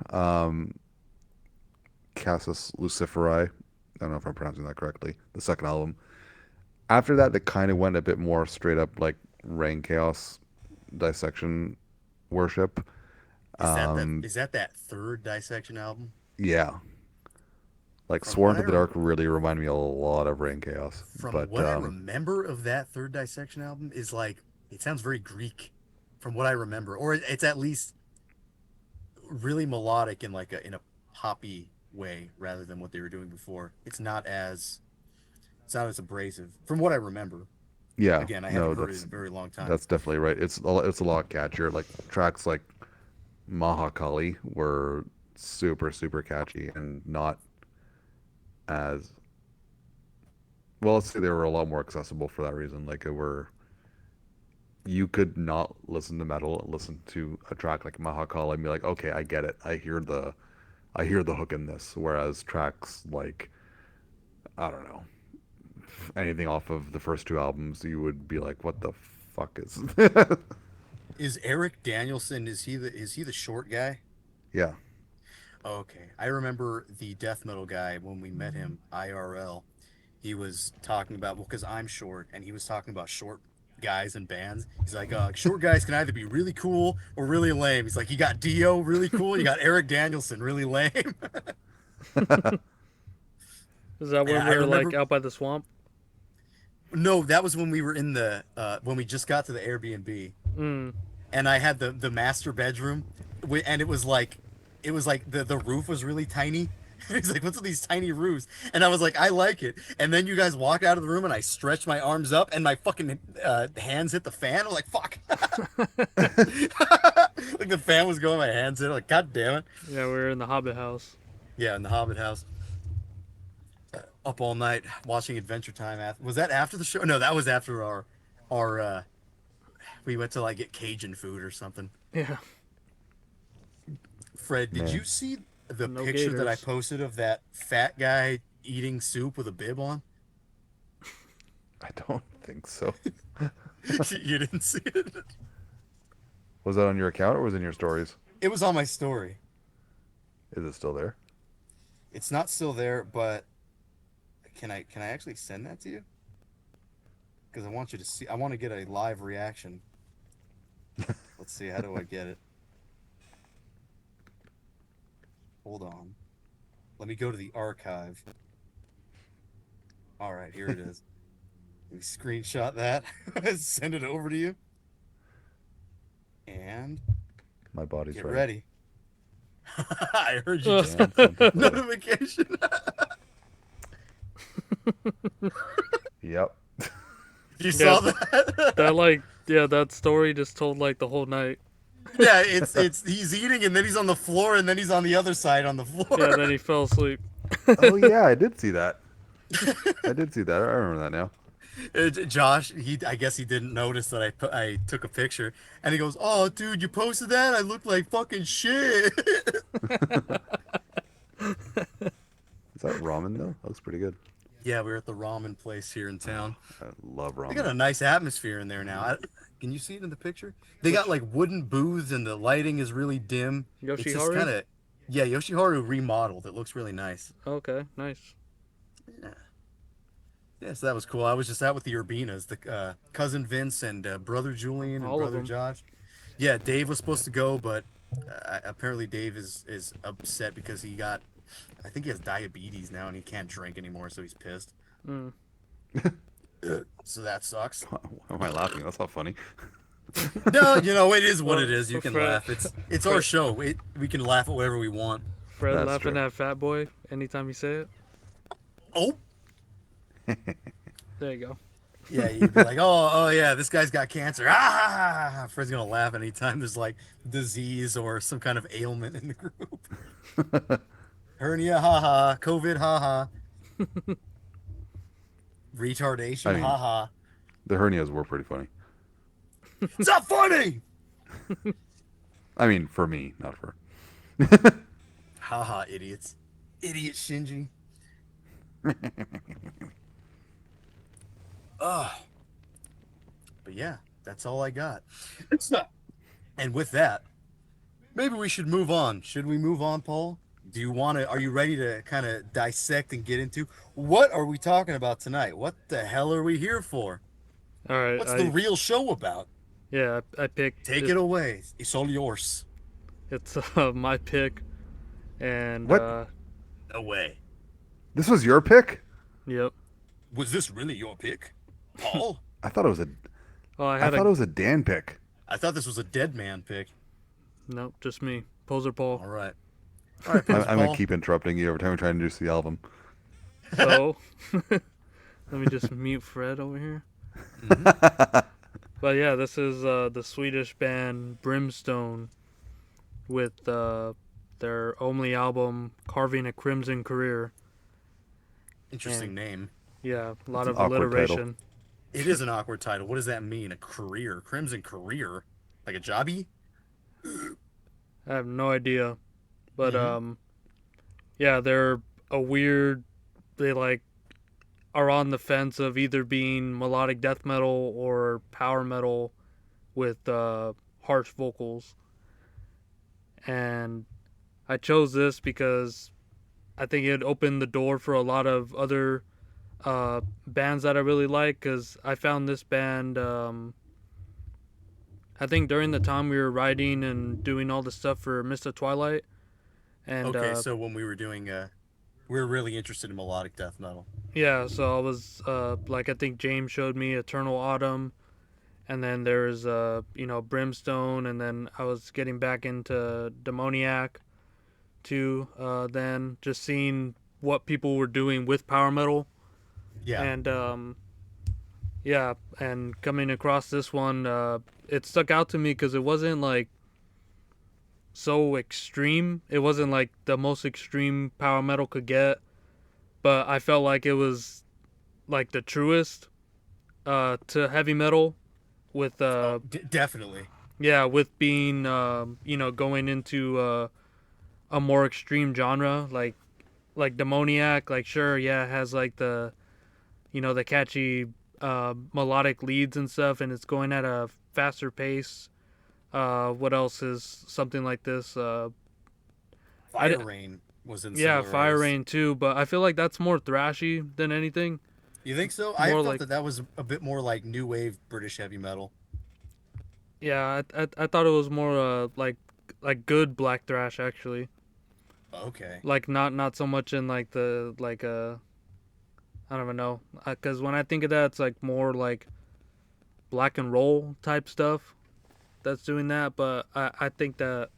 Speaker 4: Cassus Luciferi, I don't know if I'm pronouncing that correctly, the second album. After that, they kind of went a bit more straight up like Rain Chaos dissection worship. Um,
Speaker 3: Is that that third Dissection album?
Speaker 4: yeah, like
Speaker 3: From what
Speaker 4: Sworn
Speaker 3: I
Speaker 4: to the
Speaker 3: rem
Speaker 4: Dark really reminded me a lot of Rain Chaos,
Speaker 3: from
Speaker 4: but
Speaker 3: what I remember of that third Dissection album is like it sounds very Greek from what I remember, or it's at least really melodic in like a poppy way rather than what they were doing before. It's not as abrasive from what I remember.
Speaker 4: yeah,
Speaker 3: Again, I haven't
Speaker 4: no,
Speaker 3: heard it in a very long time.
Speaker 4: that's definitely right. It's a lot catchier. Like tracks like Mahakali were super super catchy and not as well. Let's say they were a lot more accessible for that reason. Like it were you could not listen to metal and listen to a track like Mahakali and be like, okay, I get it. I hear the hook in this. Whereas tracks like I don't know anything off of the first two albums, you would be like, what the fuck is?
Speaker 3: Is Eric Danielson is he the short guy?
Speaker 4: Yeah.
Speaker 3: Okay. I remember the death metal guy when we met him IRL. He was talking about, well, because I'm short, and he was talking about short guys and bands. He's like, short guys can either be really cool or really lame. He's like, you got Dio, really cool. You got Eric Danielson, really lame.
Speaker 2: Is that when
Speaker 3: I
Speaker 2: we were like
Speaker 3: remember,
Speaker 2: out by the swamp?
Speaker 3: no, that was when we were in the, when we just got to the Airbnb.
Speaker 2: Mm.
Speaker 3: And I had the master bedroom, and it was like the roof was really tiny. He's like, "What's with these tiny roofs?" And I was like, "I like it." And then you guys walk out of the room, and I stretch my arms up, and my fucking hands hit the fan. I'm like, "Fuck!" Like the fan was going, my hands hit. I'm like, "God damn it!"
Speaker 2: Yeah, we were in the Hobbit house.
Speaker 3: Yeah, in the Hobbit house, up all night watching Adventure Time. Was that after the show? No, that was after our We went to like get Cajun food or something.
Speaker 2: Yeah.
Speaker 3: Fred, did you
Speaker 4: Man,
Speaker 3: see the
Speaker 2: No
Speaker 3: picture that I
Speaker 2: gators.
Speaker 3: posted of that fat guy eating soup with a bib on?
Speaker 4: I don't think so.
Speaker 3: You didn't see it?
Speaker 4: Was that on your account or was it in your stories?
Speaker 3: It was on my story.
Speaker 4: Is it still there?
Speaker 3: It's not still there, but can I actually send that to you? Because I want you to see. I want to get a live reaction. Let's see. How do I get it? Hold on. Let me go to the archive. All right, here it is. Let me screenshot that. Send it over to you. And
Speaker 4: My body's
Speaker 3: get
Speaker 4: ready.
Speaker 3: ready. I heard you just got
Speaker 4: Dance on the floor.
Speaker 3: notification.
Speaker 4: Yep.
Speaker 3: You
Speaker 2: Yeah,
Speaker 3: saw that?
Speaker 2: that like yeah, that story just told like the whole night.
Speaker 3: Yeah, it's he's eating and then he's on the floor and then he's on the other side on the
Speaker 2: Yeah,
Speaker 3: floor.
Speaker 2: then he fell asleep.
Speaker 4: Oh yeah, I did see that. I did see that. I remember that now.
Speaker 3: Josh, I guess he didn't notice that I took a picture and he goes, "Oh, dude, you posted that? I look like fucking shit."
Speaker 4: Is that ramen though? That looks pretty good.
Speaker 3: Yeah, we were at the ramen place here in town.
Speaker 4: I love
Speaker 3: They got
Speaker 4: ramen.
Speaker 3: a nice atmosphere in there now. Can you see it in the picture? They got
Speaker 2: Which
Speaker 3: like wooden booths and the lighting is really dim. It's just
Speaker 2: Yoshiharu?
Speaker 3: kind of, yeah, Yoshiharu remodeled. It looks really nice.
Speaker 2: Okay, nice.
Speaker 3: Yeah. Yeah, so that was cool. I was just out with the Urbinas, the cousin Vince and brother Julian and
Speaker 2: All of
Speaker 3: brother
Speaker 2: them.
Speaker 3: Josh. Yeah, Dave was supposed to go, but apparently Dave is upset because I think he has diabetes now and he can't drink anymore, so he's pissed.
Speaker 2: Mm.
Speaker 3: So that sucks.
Speaker 4: Why am I laughing? That's not funny.
Speaker 3: No, it is what it
Speaker 2: Well,
Speaker 3: is. You can
Speaker 2: Fred,
Speaker 3: laugh. It's our show. We can laugh at whatever we want.
Speaker 2: Fred
Speaker 4: That's
Speaker 2: laughing
Speaker 4: true.
Speaker 2: at Fat Boy anytime you say it.
Speaker 3: Oh,
Speaker 2: There you go.
Speaker 3: yeah, you'd be like, oh yeah, this guy's got cancer. Ah, Fred's gonna laugh anytime there's like disease or some kind of ailment in the group. Hernia, haha. COVID, haha.
Speaker 4: I
Speaker 3: Retardation,
Speaker 4: mean,
Speaker 3: haha.
Speaker 4: the hernias were pretty funny.
Speaker 3: It's not funny.
Speaker 4: I mean, for me, not for.
Speaker 3: Haha, idiots. Idiot Shinji. Ugh. But yeah, that's all I got. It's not. And with that, maybe we should move on. Should we move on, Paul? Do you want to? Are you ready to kind of dissect and get into what are we talking about tonight? What the hell are we here for?
Speaker 2: All right,
Speaker 3: What's the real show about?
Speaker 2: I picked
Speaker 3: Take it away. It's all yours.
Speaker 2: It's my pick, and
Speaker 4: What?
Speaker 3: Away.
Speaker 4: This was your pick?
Speaker 2: yep.
Speaker 3: Was this really your pick, Paul?
Speaker 4: I thought it was a.
Speaker 2: Oh, I
Speaker 4: I
Speaker 2: had
Speaker 4: thought it was a Dan pick.
Speaker 3: I thought this was a dead man pick.
Speaker 2: nope, just me, Poser Paul.
Speaker 3: All right. All right,
Speaker 4: I'm
Speaker 3: Paul.
Speaker 4: gonna keep interrupting you every time we try to introduce the album.
Speaker 2: So let me just mute Fred over here. But yeah, this is the Swedish band Brimstone with their only album, Carving a Crimson Career.
Speaker 3: Interesting
Speaker 2: And-
Speaker 3: name.
Speaker 2: Yeah, a lot
Speaker 4: an
Speaker 2: of
Speaker 4: awkward title.
Speaker 2: alliteration.
Speaker 3: It is an awkward title. What does that mean? A career? Crimson career? Like a jobby?
Speaker 2: I have no idea. But
Speaker 3: Mhm.
Speaker 2: yeah, they're a weird. They like are on the fence of either being melodic death metal or power metal with harsh vocals. And I chose this because I think it opened the door for a lot of other bands that I really like. Because I found this band. I think during the time we were writing and doing all the stuff for Mr. Twilight, and
Speaker 3: Okay, so when we were doing, we were really interested in melodic death metal.
Speaker 2: yeah, so I was like I think James showed me Eternal Autumn, and then there's Brimstone, and then I was getting back into Demoniac too. Then just seeing what people were doing with power metal,
Speaker 3: Yeah.
Speaker 2: and yeah, and coming across this one, it stuck out to me because it wasn't like so extreme. It wasn't like the most extreme power metal could get, but I felt like it was like the truest to heavy metal, with
Speaker 3: Oh, definitely.
Speaker 2: yeah, with being going into a more extreme genre like demoniac. Like sure, yeah, it has like the catchy melodic leads and stuff, and it's going at a faster pace. What else is something like this? I
Speaker 3: Fire Rain was in
Speaker 2: Yeah,
Speaker 3: similar
Speaker 2: Fire
Speaker 3: artists.
Speaker 2: Rain too, but I feel like that's more thrashy than anything.
Speaker 3: You think so? I
Speaker 2: More
Speaker 3: felt
Speaker 2: like
Speaker 3: that that was a bit more like new wave British heavy metal.
Speaker 2: yeah, I thought it was more like good black thrash actually.
Speaker 3: Okay.
Speaker 2: Like not so much in like the like I don't even know because when I think of that, it's like more like black and roll type stuff that's doing that. But I think that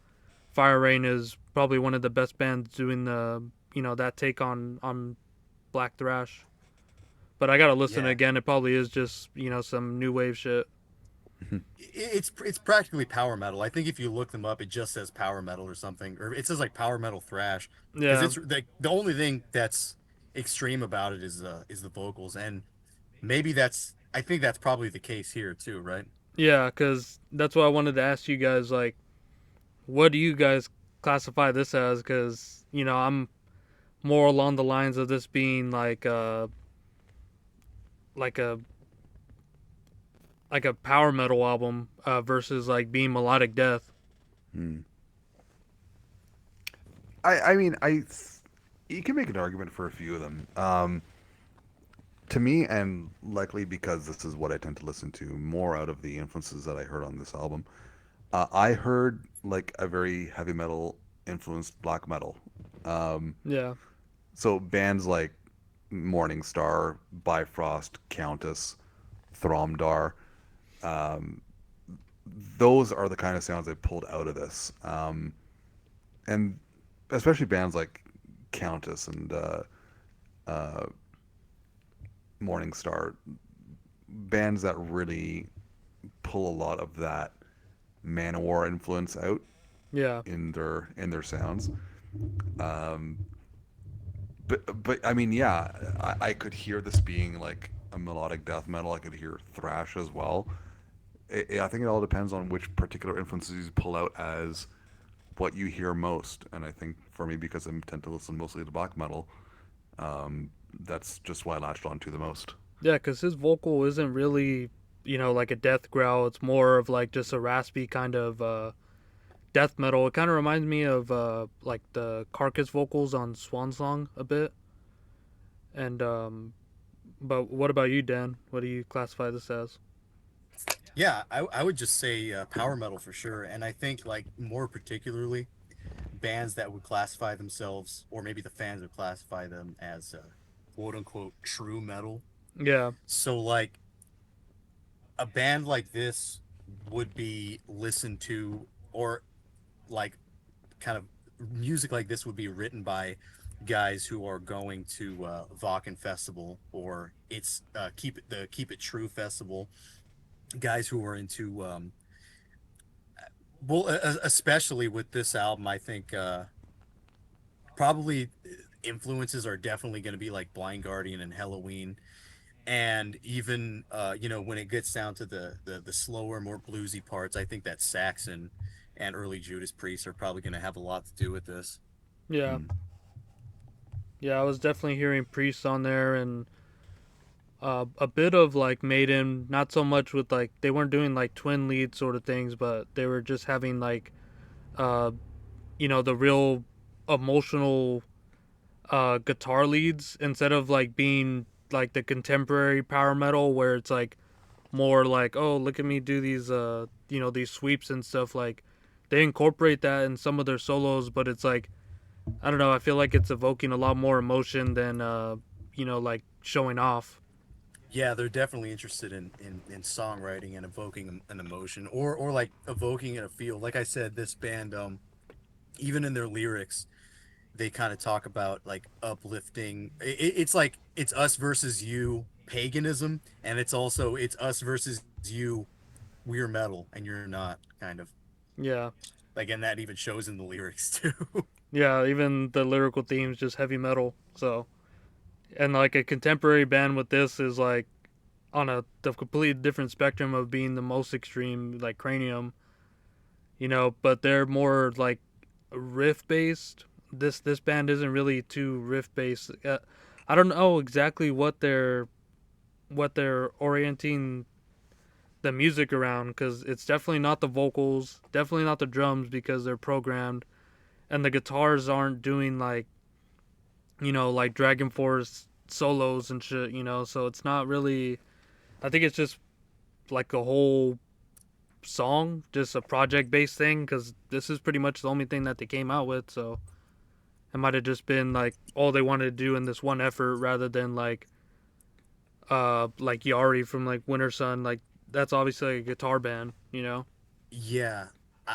Speaker 2: Fire Rain is probably one of the best bands doing the that take on black thrash. But I gotta listen
Speaker 3: Yeah.
Speaker 2: again. It probably is just some new wave shit.
Speaker 3: It's practically power metal. I think if you look them up, it just says power metal or something, or it says like power metal thrash, because
Speaker 2: Yeah,
Speaker 3: it's like the only thing that's extreme about it is the vocals, and maybe that's I think that's probably the case here too, right?
Speaker 2: yeah, because that's what I wanted to ask you guys. Like, what do you guys classify this as? Because I'm more along the lines of this being like a like a power metal album versus like being melodic death.
Speaker 4: Hmm. I mean, you can make an argument for a few of them. To me, and likely because this is what I tend to listen to more out of the influences that I heard on this album, I heard like a very heavy metal influenced black metal. Um,
Speaker 2: Yeah,
Speaker 4: so bands like Morningstar, Bifrost, Countess, Thromdar, um, those are the kind of sounds I pulled out of this. And especially bands like Countess and uh, Morningstar, bands that really pull a lot of that Manowar influence out
Speaker 2: yeah,
Speaker 4: in their sounds. Um, but I mean, yeah, I could hear this being like a melodic death metal. I could hear thrash as well. I think it all depends on which particular influences you pull out as what you hear most. And I think for me, because I tend to listen mostly to black metal, that's just why I latched onto the most.
Speaker 2: yeah. Because his vocal isn't really like a death growl. It's more of like just a raspy kind of death metal. It kind of reminds me of like the Carcass vocals on Swan Song a bit. And but what about you, Dan? What do you classify this as?
Speaker 3: Yeah, I would just say power metal for sure, and I think like more particularly bands that would classify themselves, or maybe the fans would classify them as quote unquote true metal.
Speaker 2: Yeah,
Speaker 3: So like a band like this would be listened to, or like kind of music like this would be written by guys who are going to Vakken Festival, or it's Keep It True Festival. Guys who are into well, especially with this album, I think probably influences are definitely going to be like Blind Guardian and Halloween, and even when it gets down to the slower, more bluesy parts, I think that Saxon and early Judas Priest are probably going to have a lot to do with this.
Speaker 2: yeah,
Speaker 4: Hmm.
Speaker 2: yeah. I was definitely hearing Priest on there, and a bit of like Maiden. Not so much with like they weren't doing like twin lead sort of things, but they were just having like uh, the real emotional guitar leads instead of like being like the contemporary power metal where it's like more like, oh, look at me do these these sweeps and stuff. Like they incorporate that in some of their solos, but it's like I don't know, I feel like it's evoking a lot more emotion than like showing off.
Speaker 3: Yeah, they're definitely interested in songwriting and evoking an emotion, or like evoking a feel. Like I said, this band, even in their lyrics, they kind of talk about like uplifting. It's like it's us versus you paganism, and it's also it's us versus you, we're metal and you're not, kind of
Speaker 2: Yeah.
Speaker 3: like, and that even shows in the lyrics too.
Speaker 2: Yeah, even the lyrical themes just heavy metal. So, and like a contemporary band with this is like on the completely different spectrum of being the most extreme, like Cranium, but they're more like riff based. This band isn't really too riff based. I don't know exactly what they're orienting the music around, because it's definitely not the vocals, definitely not the drums because they're programmed, and the guitars aren't doing like like Dragon Force solos and shit. So it's not really. I think it's just like a whole song, just a project based thing, because this is pretty much the only thing that they came out with. So it might have just been like all they wanted to do in this one effort, rather than like Yari from like Winter Sun. Like that's obviously a guitar band.
Speaker 3: Yeah,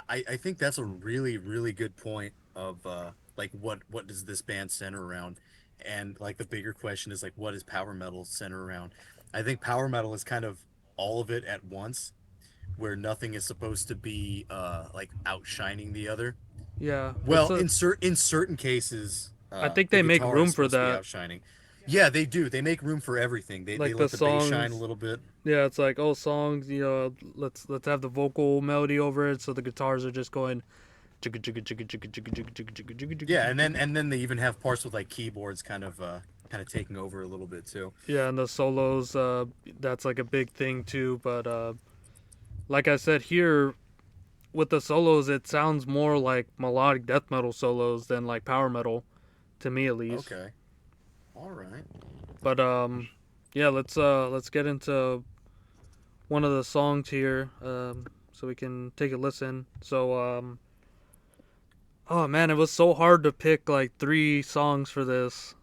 Speaker 3: I think that's a really really good point of like what does this band center around, and like the bigger question is like what does power metal center around? I think power metal is kind of all of it at once, where nothing is supposed to be like outshining the other.
Speaker 2: Yeah, it's
Speaker 3: Well,
Speaker 2: a.
Speaker 3: in certain cases,
Speaker 2: I think
Speaker 3: the
Speaker 2: they make
Speaker 3: guitar is
Speaker 2: room for
Speaker 3: supposed to be
Speaker 2: that.
Speaker 3: outshining. Yeah, they do. They make room for everything. They
Speaker 2: Like the
Speaker 3: let the bass shine a
Speaker 2: songs,
Speaker 3: little bit.
Speaker 2: yeah, it's like oh songs. Let's have the vocal melody over it, so the guitars are just going. Chugga chugga chugga chugga chugga chugga chugga chugga chugga chugga
Speaker 3: Yeah,
Speaker 2: chugga chugga.
Speaker 3: and then they even have parts with like keyboards kind of taking over a little bit too.
Speaker 2: Yeah, and the solos, that's like a big thing too. But like I said here, with the solos, it sounds more like melodic death metal solos than like power metal, to me at least.
Speaker 3: Okay. All right.
Speaker 2: But yeah, let's get into one of the songs here, so we can take a listen. So oh man, it was so hard to pick like three songs for this.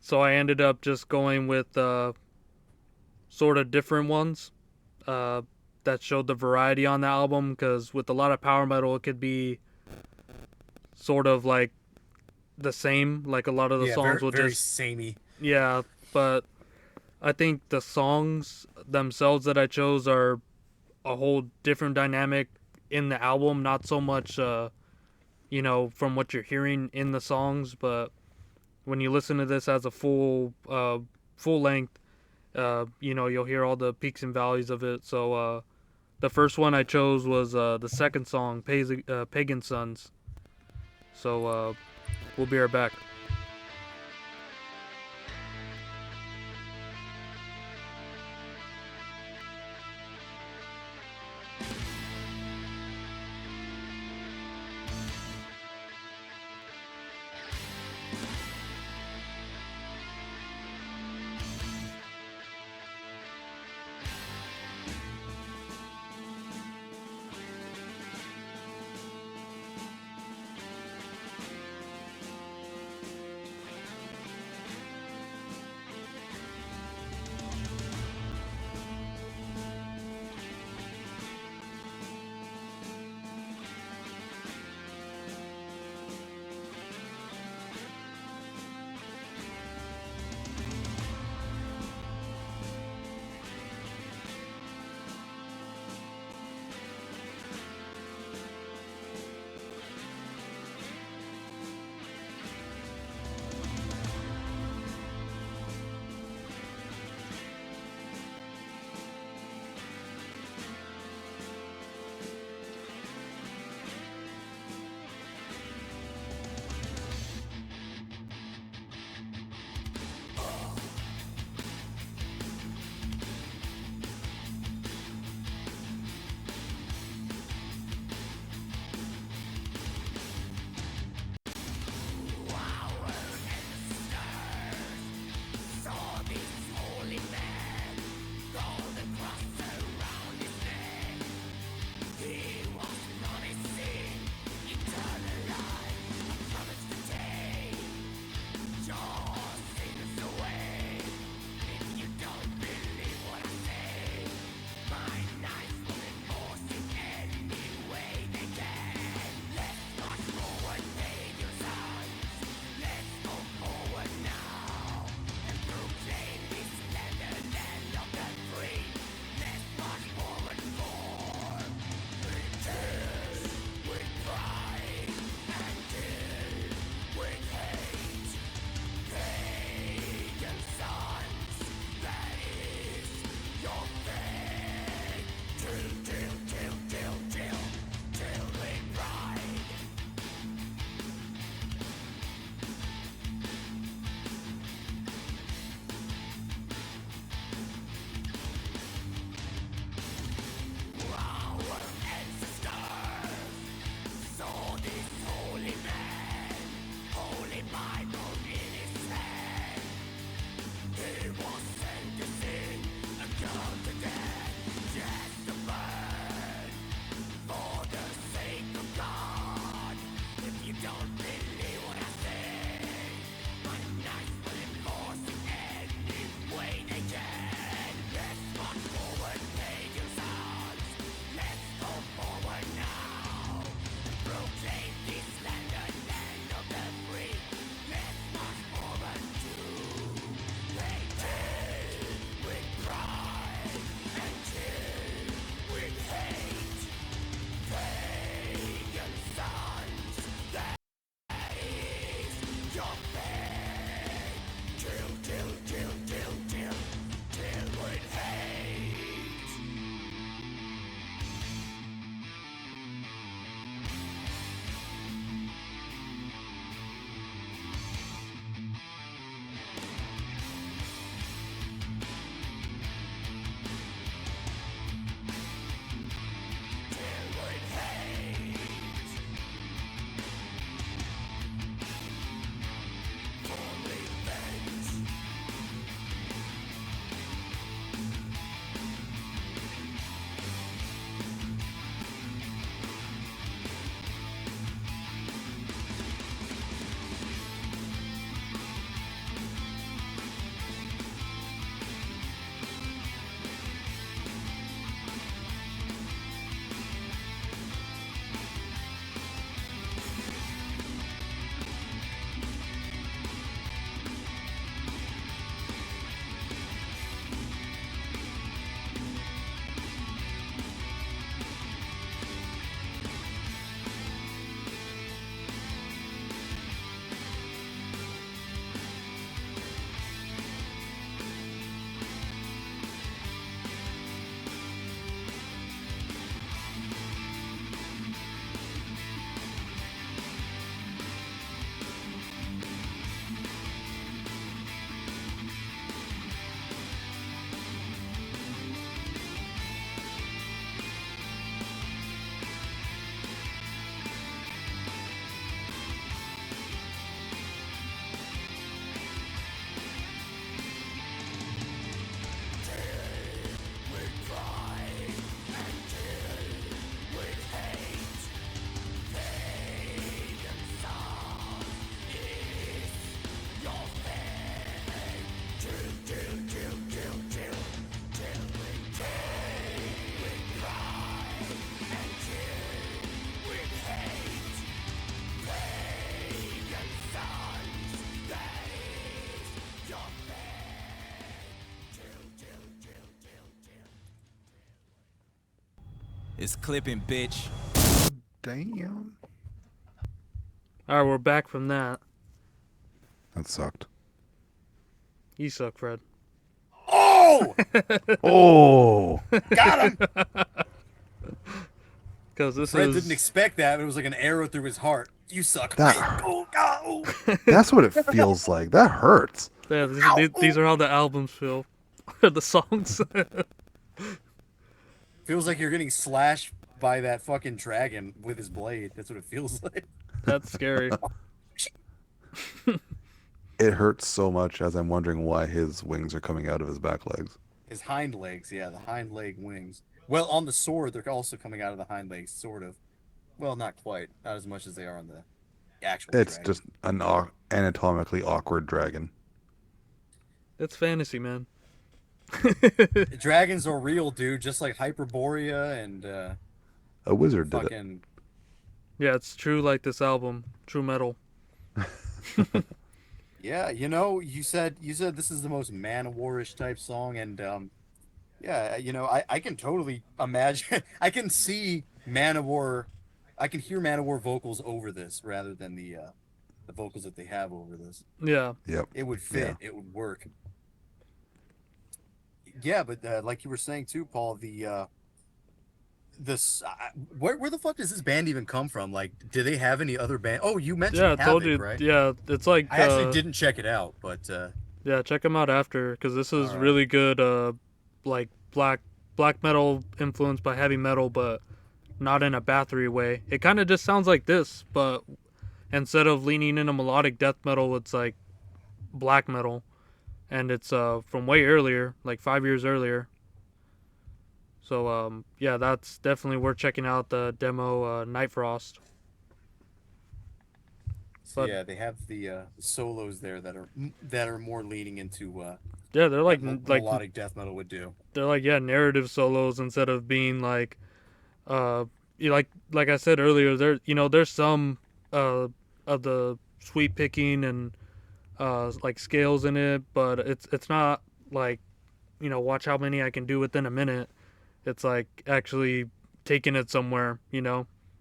Speaker 2: So I ended up just going with sort of different ones uh, that showed the variety on the album. Because with a lot of power metal, it could be sort of like the same. Like a lot of the
Speaker 3: Yeah,
Speaker 2: songs will
Speaker 3: very
Speaker 2: just
Speaker 3: samey.
Speaker 2: yeah, but I think the songs themselves that I chose are a whole different dynamic in the album. Not so much, from what you're hearing in the songs, but when you listen to this as a full length, you'll hear all the peaks and valleys of it. So the first one I chose was the second song, Pagan Sons. So we'll be right back.
Speaker 1: It's clipping, bitch.
Speaker 4: Damn.
Speaker 2: All right, we're back from that.
Speaker 4: That sucked.
Speaker 2: You suck, Fred.
Speaker 3: Oh,
Speaker 4: Oh,
Speaker 3: got him.
Speaker 2: Because this
Speaker 3: Fred didn't
Speaker 2: is
Speaker 3: expect that. It was like an arrow through his heart. You suck.
Speaker 4: that.
Speaker 3: Oh, oh,
Speaker 4: That's what it feels like. That hurts.
Speaker 2: yeah.
Speaker 3: ow,
Speaker 2: These are how the albums feel, the songs.
Speaker 3: Feels like you're getting slashed by that fucking dragon with his blade. That's what it feels like.
Speaker 2: That's scary.
Speaker 4: It hurts so much as I'm wondering why his wings are coming out of his back legs.
Speaker 3: His hind legs, yeah, the hind leg wings. Well, on the sword, they're also coming out of the hind legs, sort of. Well, not quite. Not as much as they are on the actual
Speaker 4: It's
Speaker 3: dragon.
Speaker 4: just an anatomically awkward dragon.
Speaker 2: It's fantasy, man.
Speaker 3: Dragons are real, dude. Just like Hyperborea and
Speaker 4: A wizard did it.
Speaker 3: fucking.
Speaker 2: Yeah, it's true. Like this album, true metal.
Speaker 3: Yeah, you said this is the most Man-O-War-ish type song, and yeah, I can totally imagine. I can see Man-O-War. I can hear Man-O-War vocals over this rather than the vocals that they have over this.
Speaker 2: Yeah,
Speaker 4: Yep.
Speaker 3: It would fit. It would work. Yeah, but like you were saying too, Paul, this where the fuck does this band even come from? Like, do they have any other band? Oh, you mentioned
Speaker 2: yeah. I told
Speaker 3: Havoc,
Speaker 2: you.
Speaker 3: right?
Speaker 2: Yeah, it's like.
Speaker 3: I actually didn't check it out, but
Speaker 2: Yeah, check them out after, because this is
Speaker 3: Alright.
Speaker 2: really good. Like black metal influenced by heavy metal, but not in a Bathory way. It kind of just sounds like this, but instead of leaning into melodic death metal, it's like black metal, and it's from way earlier, like 5 years earlier. So yeah, that's definitely worth checking out the demo Night Frost.
Speaker 3: so
Speaker 2: But
Speaker 3: yeah, they have the solos there that are more leaning into
Speaker 2: yeah, they're like like
Speaker 3: melodic death metal would do.
Speaker 2: they're like yeah narrative solos instead of being like like I said earlier, there's some of the sweep picking and like scales in it, but it's not like watch how many I can do within a minute. It's like actually taking it somewhere,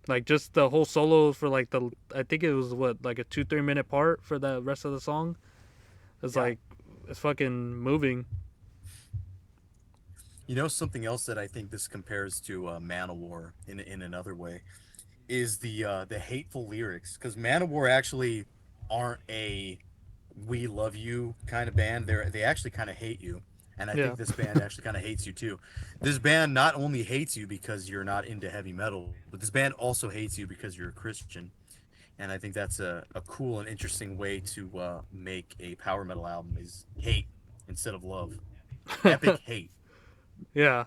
Speaker 2: like just the whole solo for like the I think it was what like a 2-3 minute part for the rest of the song. It's
Speaker 3: Yeah.
Speaker 2: like it's fucking moving.
Speaker 3: Something else that I think this compares to Man-O-War in another way is the hateful lyrics, because Man-O-War actually aren't a "we love you" kind of band. They actually kind of hate you, and I
Speaker 2: Yeah.
Speaker 3: think this band actually kind of hates you too. This band not only hates you because you're not into heavy metal, but this band also hates you because you're a Christian. And I think that's a cool and interesting way to make a power metal album, is hate instead of love. Epic hate.
Speaker 2: Yeah.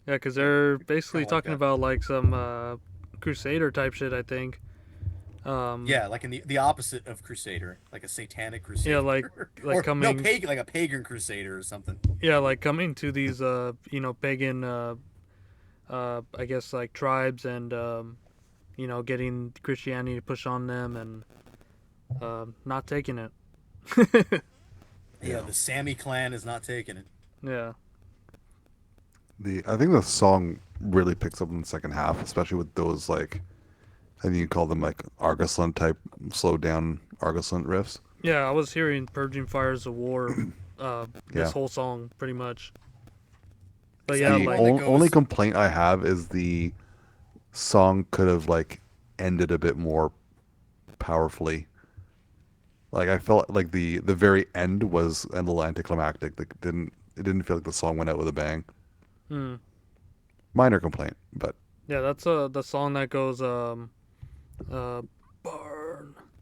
Speaker 2: Yeah, because
Speaker 3: Yeah,
Speaker 2: they're
Speaker 3: kind
Speaker 2: basically
Speaker 3: of like
Speaker 2: talking
Speaker 3: that.
Speaker 2: about like some Crusader type shit, I think.
Speaker 3: Yeah, like in the opposite of Crusader, like a satanic
Speaker 2: Yeah,
Speaker 3: Crusader,
Speaker 2: like
Speaker 3: or no,
Speaker 2: coming,
Speaker 3: pagan, like a pagan Crusader or something.
Speaker 2: yeah, like coming to these pagan I guess like tribes and getting Christianity to push on them and not taking it.
Speaker 3: Yeah, the Sammy clan is not taking it.
Speaker 2: Yeah.
Speaker 4: I think the song really picks up in the second half, especially with those like I think you call them like Argoslint type slowed down Argoslint riffs.
Speaker 2: Yeah, I was hearing Purging Fires of War this
Speaker 4: Yeah.
Speaker 2: whole song pretty much. But
Speaker 3: Is
Speaker 2: yeah,
Speaker 3: that the
Speaker 2: like
Speaker 3: one that
Speaker 4: Only
Speaker 3: goes?
Speaker 4: complaint I have is the song could have like ended a bit more powerfully. Like I felt like the very end was a little anticlimactic. It didn't feel like the song went out with a bang.
Speaker 2: hmm.
Speaker 4: Minor complaint, but
Speaker 2: Yeah, that's the song that goes burn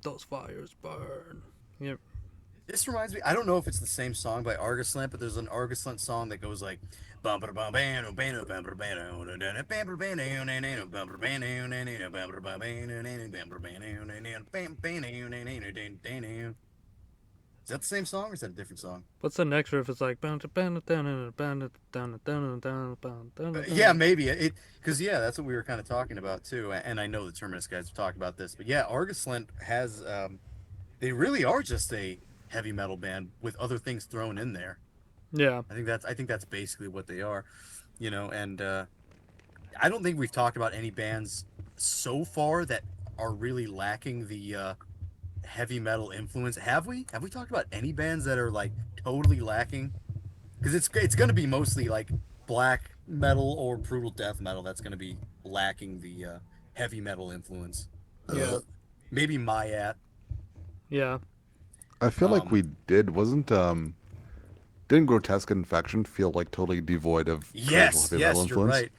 Speaker 2: those fires burn. Yep.
Speaker 3: This reminds me. I don't know if it's the same song by Argoslint, but there's an Argoslint song that goes like. Is that the same song or is that a different song?
Speaker 2: What's the next riff? It's like
Speaker 3: Yeah, maybe it because yeah, that's what we were kind of talking about too. And I know the Terminus guys have talked about this, but yeah, Argoslint has they really are just a heavy metal band with other things thrown in there.
Speaker 2: yeah.
Speaker 3: I think that's basically what they are, and I don't think we've talked about any bands so far that are really lacking the heavy metal influence. Have we? Have we talked about any bands that are like totally lacking? Because it's going to be mostly like black metal or brutal death metal that's going to be lacking the heavy metal influence.
Speaker 2: Yeah,
Speaker 3: Maybe Mayat.
Speaker 2: yeah,
Speaker 4: I feel like
Speaker 3: Um,
Speaker 4: we did. Wasn't didn't Grotesque Infection feel like totally devoid of traditional
Speaker 3: yes,
Speaker 4: heavy metal
Speaker 3: yes, you're
Speaker 4: influence?
Speaker 3: right.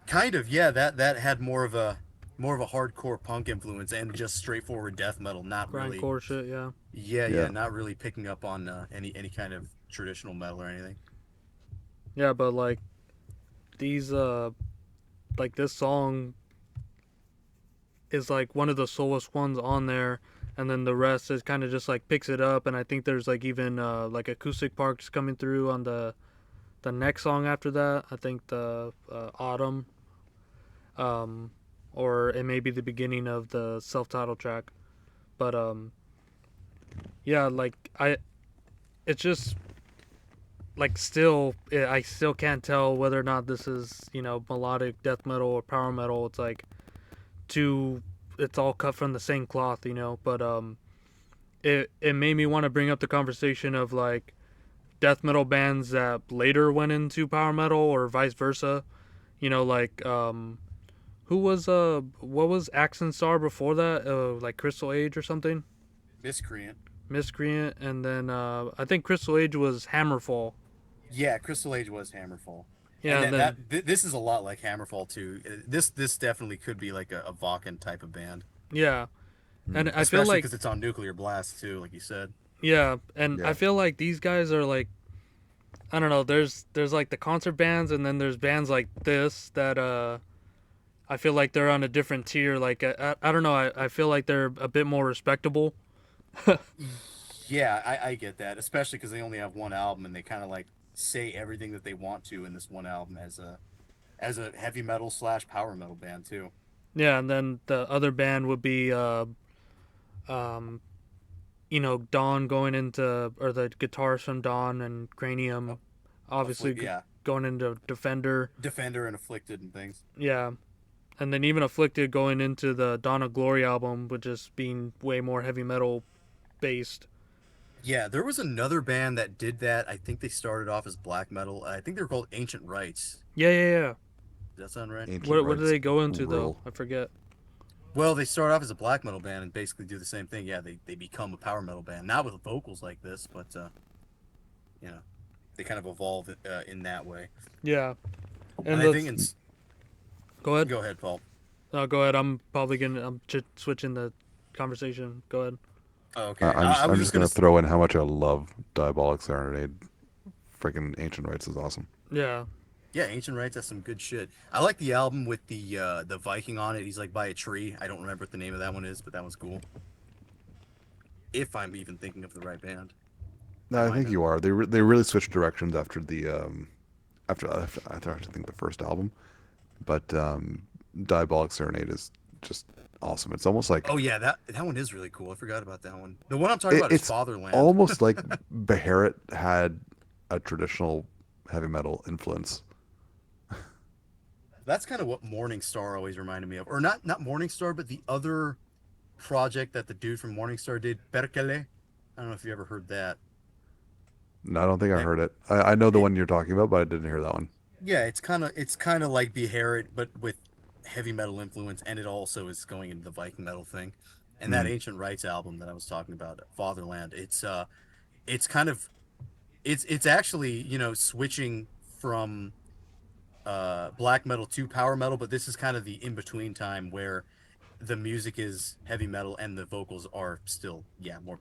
Speaker 3: Kind of, yeah. That had more of a hardcore punk influence and just straightforward death metal. Not really.
Speaker 2: grindcore shit. Yeah,
Speaker 3: Yeah, yeah.
Speaker 4: Yeah.
Speaker 3: Not really picking up on any kind of traditional metal or anything.
Speaker 2: yeah, but like these like this song is like one of the slowest ones on there, and then the rest is kind of just like picks it up, and I think there's like even like acoustic parts coming through on the next song after that. I think the autumn, um, or it may be the beginning of the self-titled track, but yeah, like it's just like still, I still can't tell whether or not this is melodic death metal or power metal. It's like two, it's all cut from the same cloth, but it made me want to bring up the conversation of like death metal bands that later went into power metal or vice versa. Like who was what was Accent Star before that? Like Crystal Age or something?
Speaker 3: Miscreant.
Speaker 2: Miscreant, and then I think Crystal Age was Hammerfall.
Speaker 3: Yeah, Crystal Age was Hammerfall, and
Speaker 2: Yeah, and then
Speaker 3: this is a lot like Hammerfall too. This definitely could be like a Vakken type of band,
Speaker 2: yeah, and
Speaker 4: Hmm.
Speaker 2: I feel
Speaker 3: especially
Speaker 2: like
Speaker 3: because it's on Nuclear Blast too, like you said.
Speaker 2: yeah, and I
Speaker 4: Yeah.
Speaker 2: feel like these guys are like, I don't know. There's like the concert bands, and then there's bands like this that I feel like they're on a different tier. Like I don't know. I feel like they're a bit more respectable.
Speaker 3: Yeah, I get that, especially because they only have one album and they kind of like say everything that they want to in this one album as a heavy metal slash power metal band too.
Speaker 2: Yeah, and then the other band would be um Dawn going into, or the guitars from Dawn and
Speaker 3: Oh,
Speaker 2: Cranium, obviously
Speaker 3: yeah,
Speaker 2: going into Defender.
Speaker 3: Defender and Afflicted and things.
Speaker 2: Yeah, and then even Afflicted going into the Dawn of Glory album, with just being way more heavy metal based.
Speaker 3: Yeah, there was another band that did that. I think they started off as black metal. I think they were called Ancient Rites.
Speaker 2: Yeah, yeah, yeah.
Speaker 3: Does that sound right?
Speaker 4: Ancient
Speaker 2: What did
Speaker 4: rites
Speaker 2: they go into though?
Speaker 4: rule.
Speaker 2: I forget.
Speaker 3: Well, they start off as a black metal band and basically do the same thing. Yeah, they become a power metal band, not with vocals like this, but you know, they kind of evolve in that way.
Speaker 2: Yeah,
Speaker 3: And
Speaker 2: and
Speaker 3: I think
Speaker 2: go ahead.
Speaker 3: go ahead, Paul.
Speaker 2: No, go ahead. I'm switching the conversation. Go ahead.
Speaker 3: Oh, okay. I
Speaker 4: I'm
Speaker 3: was
Speaker 4: just
Speaker 3: just gonna.
Speaker 4: gonna throw in how much I love Diabolic Serenade. Freaking Ancient Rites is awesome.
Speaker 2: Yeah,
Speaker 3: Yeah, Ancient Rites has some good shit. I like the album with the Viking on it. He's like by a tree. I don't remember what the name of that one is, but that one's cool. If I'm even thinking of the right band, I
Speaker 4: No, I
Speaker 3: might
Speaker 4: think
Speaker 3: have.
Speaker 4: you are. They really switched directions after the after I think the first album, but Diabolic Serenade is just awesome. It's almost like
Speaker 3: Oh yeah, that one is really cool. I forgot about that one. The one I'm talking about is
Speaker 4: it's
Speaker 3: Fatherland.
Speaker 4: almost like Beharit had a traditional heavy metal influence.
Speaker 3: That's kind of what Morningstar always reminded me of, or not Morningstar, but the other project that the dude from Morningstar did, Perkele. I don't know if you ever heard that.
Speaker 4: No, I don't think I
Speaker 3: That
Speaker 4: heard it. I know the
Speaker 3: it,
Speaker 4: one you're talking about, but I didn't hear that one.
Speaker 3: yeah, it's kind of like Beharit, but with heavy metal influence, and it also is going into the Viking metal thing. And that
Speaker 4: Hmm.
Speaker 3: Ancient Rites album that I was talking about, Fatherland, it's kind of it's actually switching from black metal to power metal, but this is kind of the in between time where the music is heavy metal and the vocals are still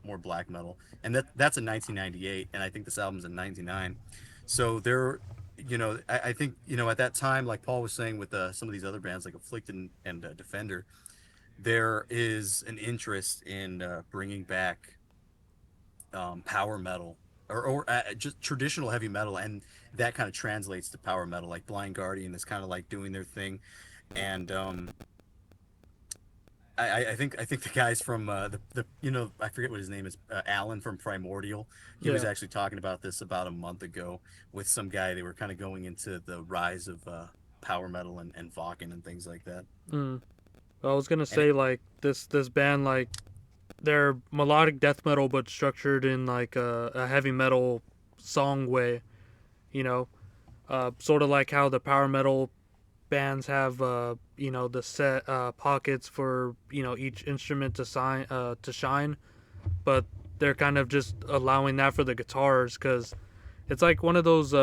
Speaker 3: more black metal, and that's in 1998, and I think this album's in 99. So there, I think at that time, like Paul was saying with some of these other bands like Afflicted and Defender, there is an interest in bringing back power metal or just traditional heavy metal, and that kind of translates to power metal. Like Blind Guardian is kind of like doing their thing, and I think the guys from the I forget what his name is, Alan from Primordial. He was
Speaker 2: yeah,
Speaker 3: actually talking about this about a month ago with some guy. They were kind of going into the rise of power metal and Vakken and things like that.
Speaker 2: Mm. I was gonna
Speaker 3: And
Speaker 2: say like this band like they're melodic death metal but structured in like a heavy metal song way, you know, sort of like how the power metal bands have you know the set pockets for you know each instrument to shine, but they're kind of just allowing that for the guitars because it's like one of those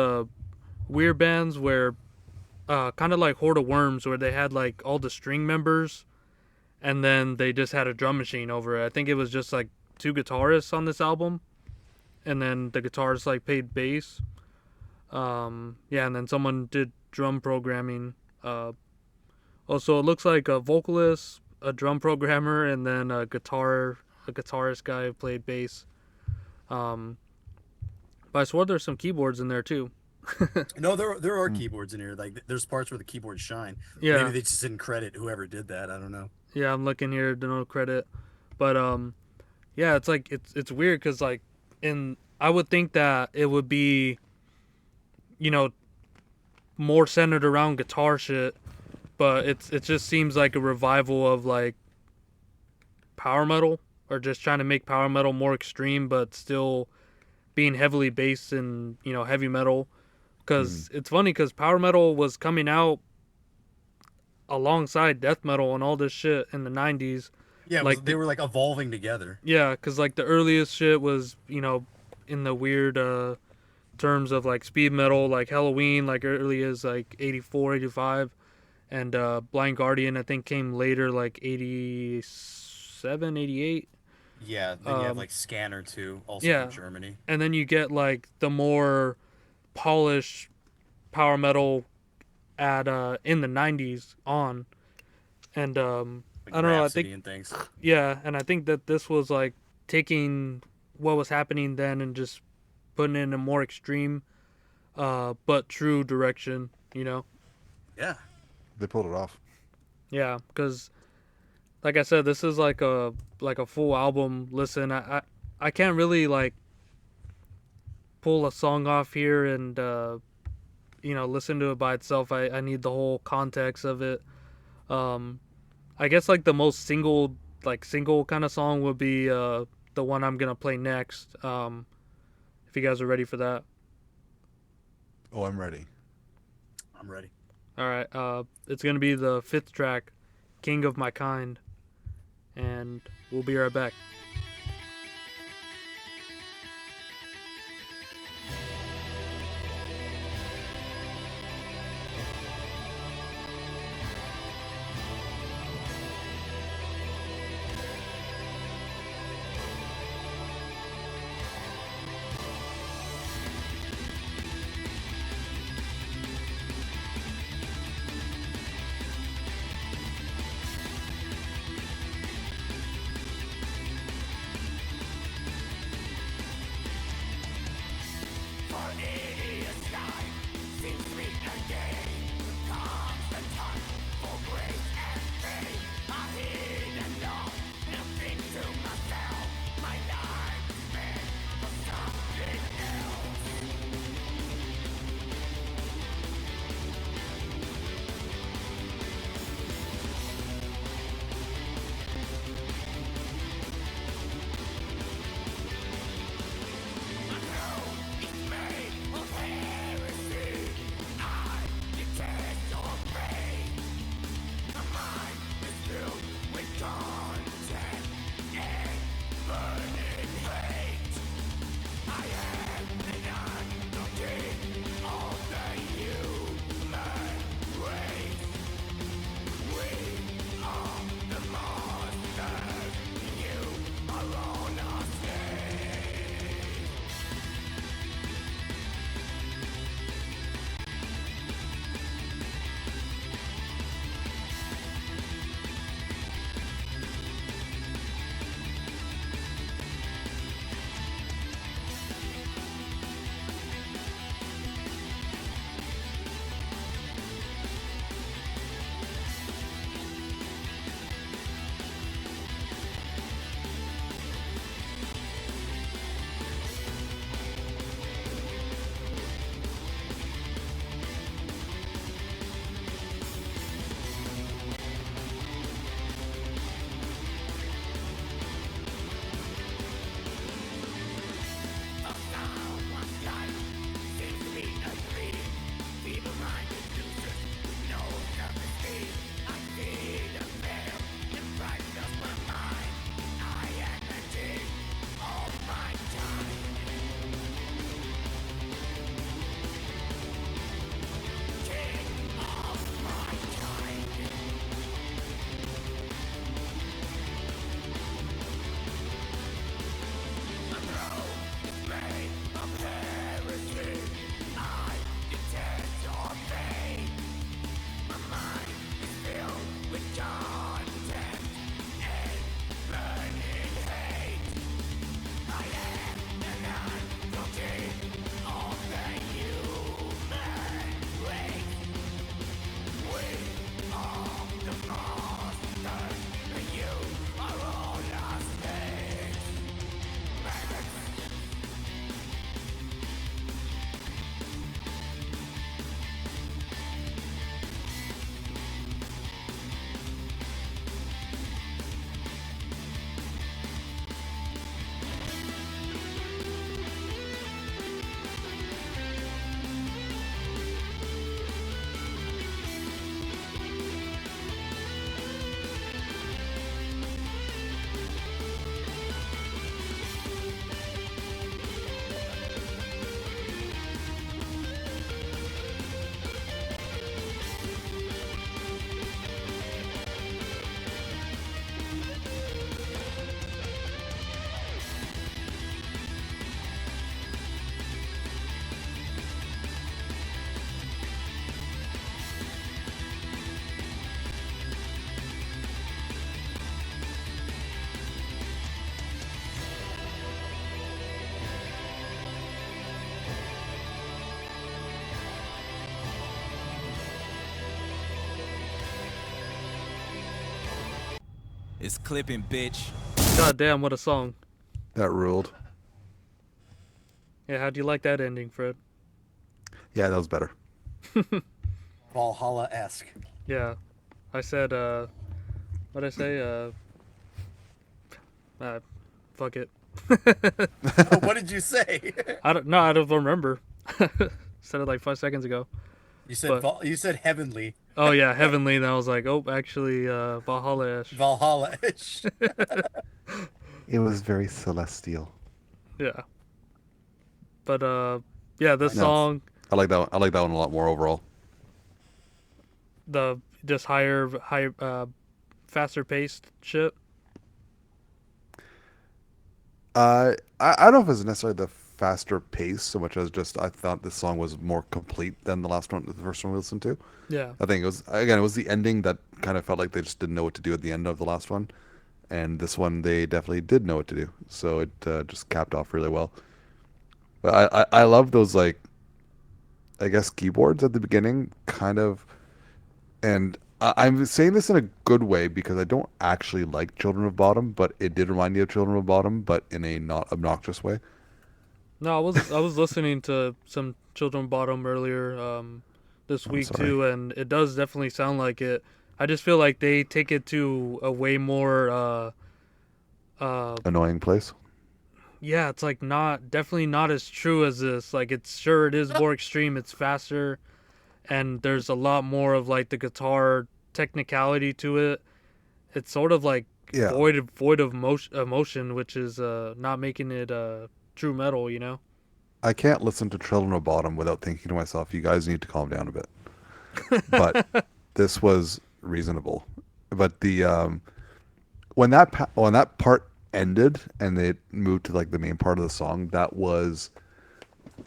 Speaker 2: weird bands where kind of like Horde of Worms where they had like all the string members and then they just had a drum machine over it. I think it was just like two guitarists on this album, and then the guitarist like played bass. Yeah, and then someone did drum programming. Also, it looks like a vocalist, a drum programmer, and then a guitarist guy who played bass. Um, but I swore there's some keyboards in there too.
Speaker 3: no, there are keyboards in here. Like there's parts where the keyboards shine. Maybe
Speaker 2: Yeah,
Speaker 3: they just didn't credit whoever did that. I don't know.
Speaker 2: yeah, I'm looking here to no credit, but yeah, it's like it's weird because like in I would think that it would be, you know, more centered around guitar shit, but it just seems like a revival of like power metal or just trying to make power metal more extreme, but still being heavily based in you know heavy metal. Because it's funny because power metal was coming out alongside death metal and all this shit in the 90s.
Speaker 3: Yeah,
Speaker 2: Like
Speaker 3: they were like evolving together.
Speaker 2: yeah, because like the earliest shit was you know in the weird terms of like speed metal, like Halloween, like early as like 84, 85, and Blind Guardian I think came later, like 87, 88.
Speaker 3: Yeah, then you have like Scanner too, also from
Speaker 2: Yeah,
Speaker 3: Germany.
Speaker 2: and then you get like the more polished power metal at in the 90s on, and
Speaker 3: Like
Speaker 2: I don't know, I
Speaker 3: Rhapsody
Speaker 2: think
Speaker 3: and things.
Speaker 2: yeah, and I think that this was like taking what was happening then and just putting it in a more extreme but true direction, you know.
Speaker 3: Yeah.
Speaker 4: They pulled it off.
Speaker 2: Yeah, because like I said, this is like a full album listen. I can't really like pull a song off here and you know listen to it by itself. I need the whole context of it. um I guess like the most single kind of song would be the one I'm gonna play next. If you guys are ready for that.
Speaker 4: Oh, I'm ready.
Speaker 3: I'm ready.
Speaker 2: All right. It's gonna be the fifth track, "King of My Kind," and we'll be right back.
Speaker 1: It's clipping, bitch.
Speaker 2: God damn, what a song.
Speaker 4: That ruled.
Speaker 2: Yeah, how'd you like that ending, Fred?
Speaker 4: Yeah, that was better.
Speaker 3: Valhalla-esque.
Speaker 2: Yeah, I said, what'd I say? Fuck it.
Speaker 3: What did you say?
Speaker 2: I don't remember. Said it like 5 seconds ago. But,
Speaker 3: You said heavenly.
Speaker 2: oh yeah, Heavenly, and I was like, oh, actually, Valhalla-ish.
Speaker 3: Valhalla-ish.
Speaker 4: It was very celestial.
Speaker 2: Yeah. But, yeah, this
Speaker 4: No,
Speaker 2: song,
Speaker 4: I like that one. I like that one a lot more overall.
Speaker 2: the just higher, faster paced shit.
Speaker 4: I don't know if it's necessarily the faster pace so much as just I thought this song was more complete than the first one we listened to.
Speaker 2: Yeah.
Speaker 4: I think it was the ending that kind of felt like they just didn't know what to do at the end of the last one, and this one they definitely did know what to do. So it just capped off really well. But I love those, like, I guess, keyboards at the beginning, kind of, and I'm saying this in a good way because I don't actually like Children of Bottom, but it did remind me of Children of Bottom, but in a not obnoxious way.
Speaker 2: No, I was listening to some Children Bottom earlier this
Speaker 4: I'm
Speaker 2: week
Speaker 4: sorry.
Speaker 2: too, and it does definitely sound like it. I just feel like they take it to a way more uh
Speaker 4: Annoying place.
Speaker 2: yeah, it's like not definitely not as true as this. Like it is more extreme, it's faster, and there's a lot more of like the guitar technicality to it. It's sort of like
Speaker 4: Yeah.
Speaker 2: void of emotion, which is not making it true metal, you know?
Speaker 4: I can't listen to Children of Bottom without thinking to myself, you guys need to calm down a bit. But this was reasonable. But the when that part ended and they moved to like the main part of the song, that was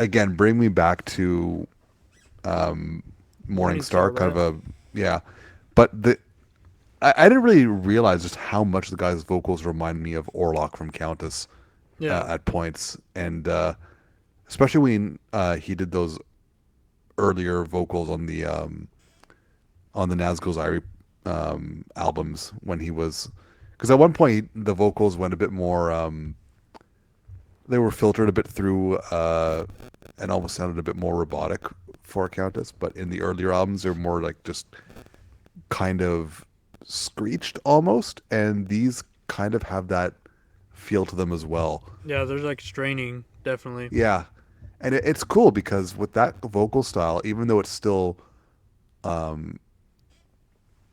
Speaker 4: again bring me back to Morning
Speaker 2: Morning Star,
Speaker 4: Star, kind of
Speaker 2: right?
Speaker 4: a yeah. But I didn't really realize just how much the guy's vocals remind me of Orlok from Countess
Speaker 2: Yeah.
Speaker 4: at points, and especially when he did those earlier vocals on the Nazgul's Irie albums when he was, because at one point the vocals went a bit more they were filtered a bit through and almost sounded a bit more robotic for Countess, but in the earlier albums they're more like just kind of screeched almost, and these kind of have that feel to them as well.
Speaker 2: Yeah, there's like straining, definitely.
Speaker 4: Yeah, and it's cool because with that vocal style, even though it's still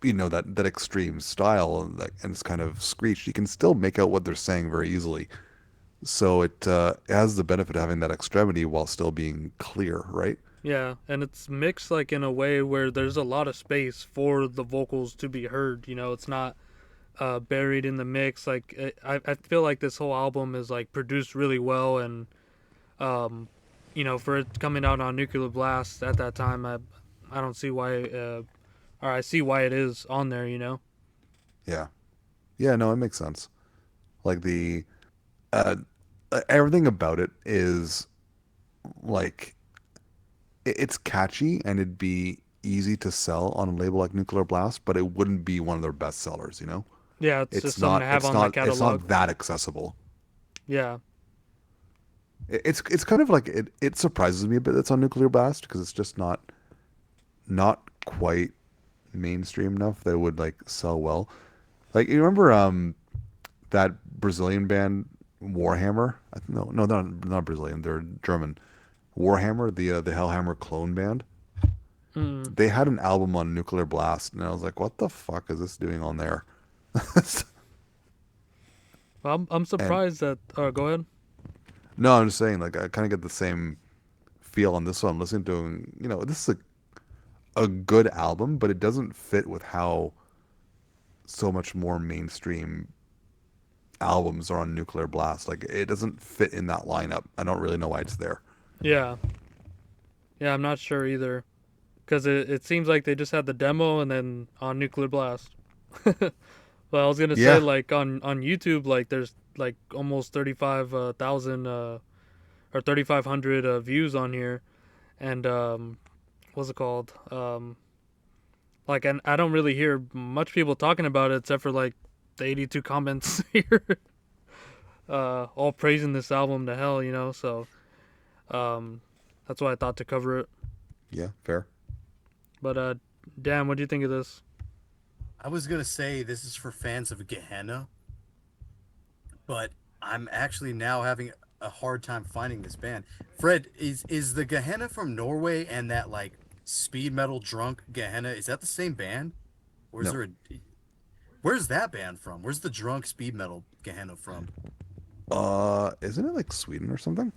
Speaker 4: that extreme style and it's kind of screeched, you can still make out what they're saying very easily. So it has the benefit of having that extremity while still being clear, right?
Speaker 2: Yeah, and it's mixed like in a way where there's a lot of space for the vocals to be heard. You know, it's not buried in the mix. Like I feel like this whole album is like produced really well, and um, for it coming out on Nuclear Blast at that time, I don't see why, or I see why it is on there. You know.
Speaker 4: Yeah, yeah, no, it makes sense. Like uh, everything about it is like it's catchy and it'd be easy to sell on a label like Nuclear Blast, but it wouldn't be one of their best sellers, you know?
Speaker 2: Yeah, it's just something to have on the
Speaker 4: It's
Speaker 2: catalog.
Speaker 4: not that accessible.
Speaker 2: Yeah,
Speaker 4: It's kind of like it surprises me a bit it's on Nuclear Blast because it's just not quite mainstream enough that it would like sell well. Like you remember that Brazilian band Warhammer? No, not Brazilian. They're German. Warhammer, the Hellhammer clone band.
Speaker 2: mm.
Speaker 4: They had an album on Nuclear Blast, and I was like, "What the fuck is this doing on there?"
Speaker 2: Well, I'm
Speaker 4: And
Speaker 2: surprised that. Go ahead.
Speaker 4: no, I'm just saying, like, I kind of get the same feel on this one. Listening to, this is a good album, but it doesn't fit with how so much more mainstream albums are on Nuclear Blast. Like, it doesn't fit in that lineup. I don't really know why it's there.
Speaker 2: Yeah, yeah, I'm not sure either. Because it seems like they just had the demo and then on Nuclear Blast. Well, I was gonna say
Speaker 4: Yeah,
Speaker 2: like on YouTube, like there's like almost 35,000 or 3,500 views on here, and what's it called? Like, and I don't really hear much people talking about it except for like the 82 comments here, all praising this album to hell, you know. So that's why I thought to cover it.
Speaker 4: Yeah, fair.
Speaker 2: But Dan, what do you think of this?
Speaker 3: I was gonna say this is for fans of Gehenna, but I'm actually now having a hard time finding this band. Fred, is the Gehenna from Norway and that like speed metal drunk Gehenna, is that the same band? Or is
Speaker 4: No.
Speaker 3: there a where's that band from? Where's the drunk speed metal Gehenna from?
Speaker 4: Isn't it like Sweden or something?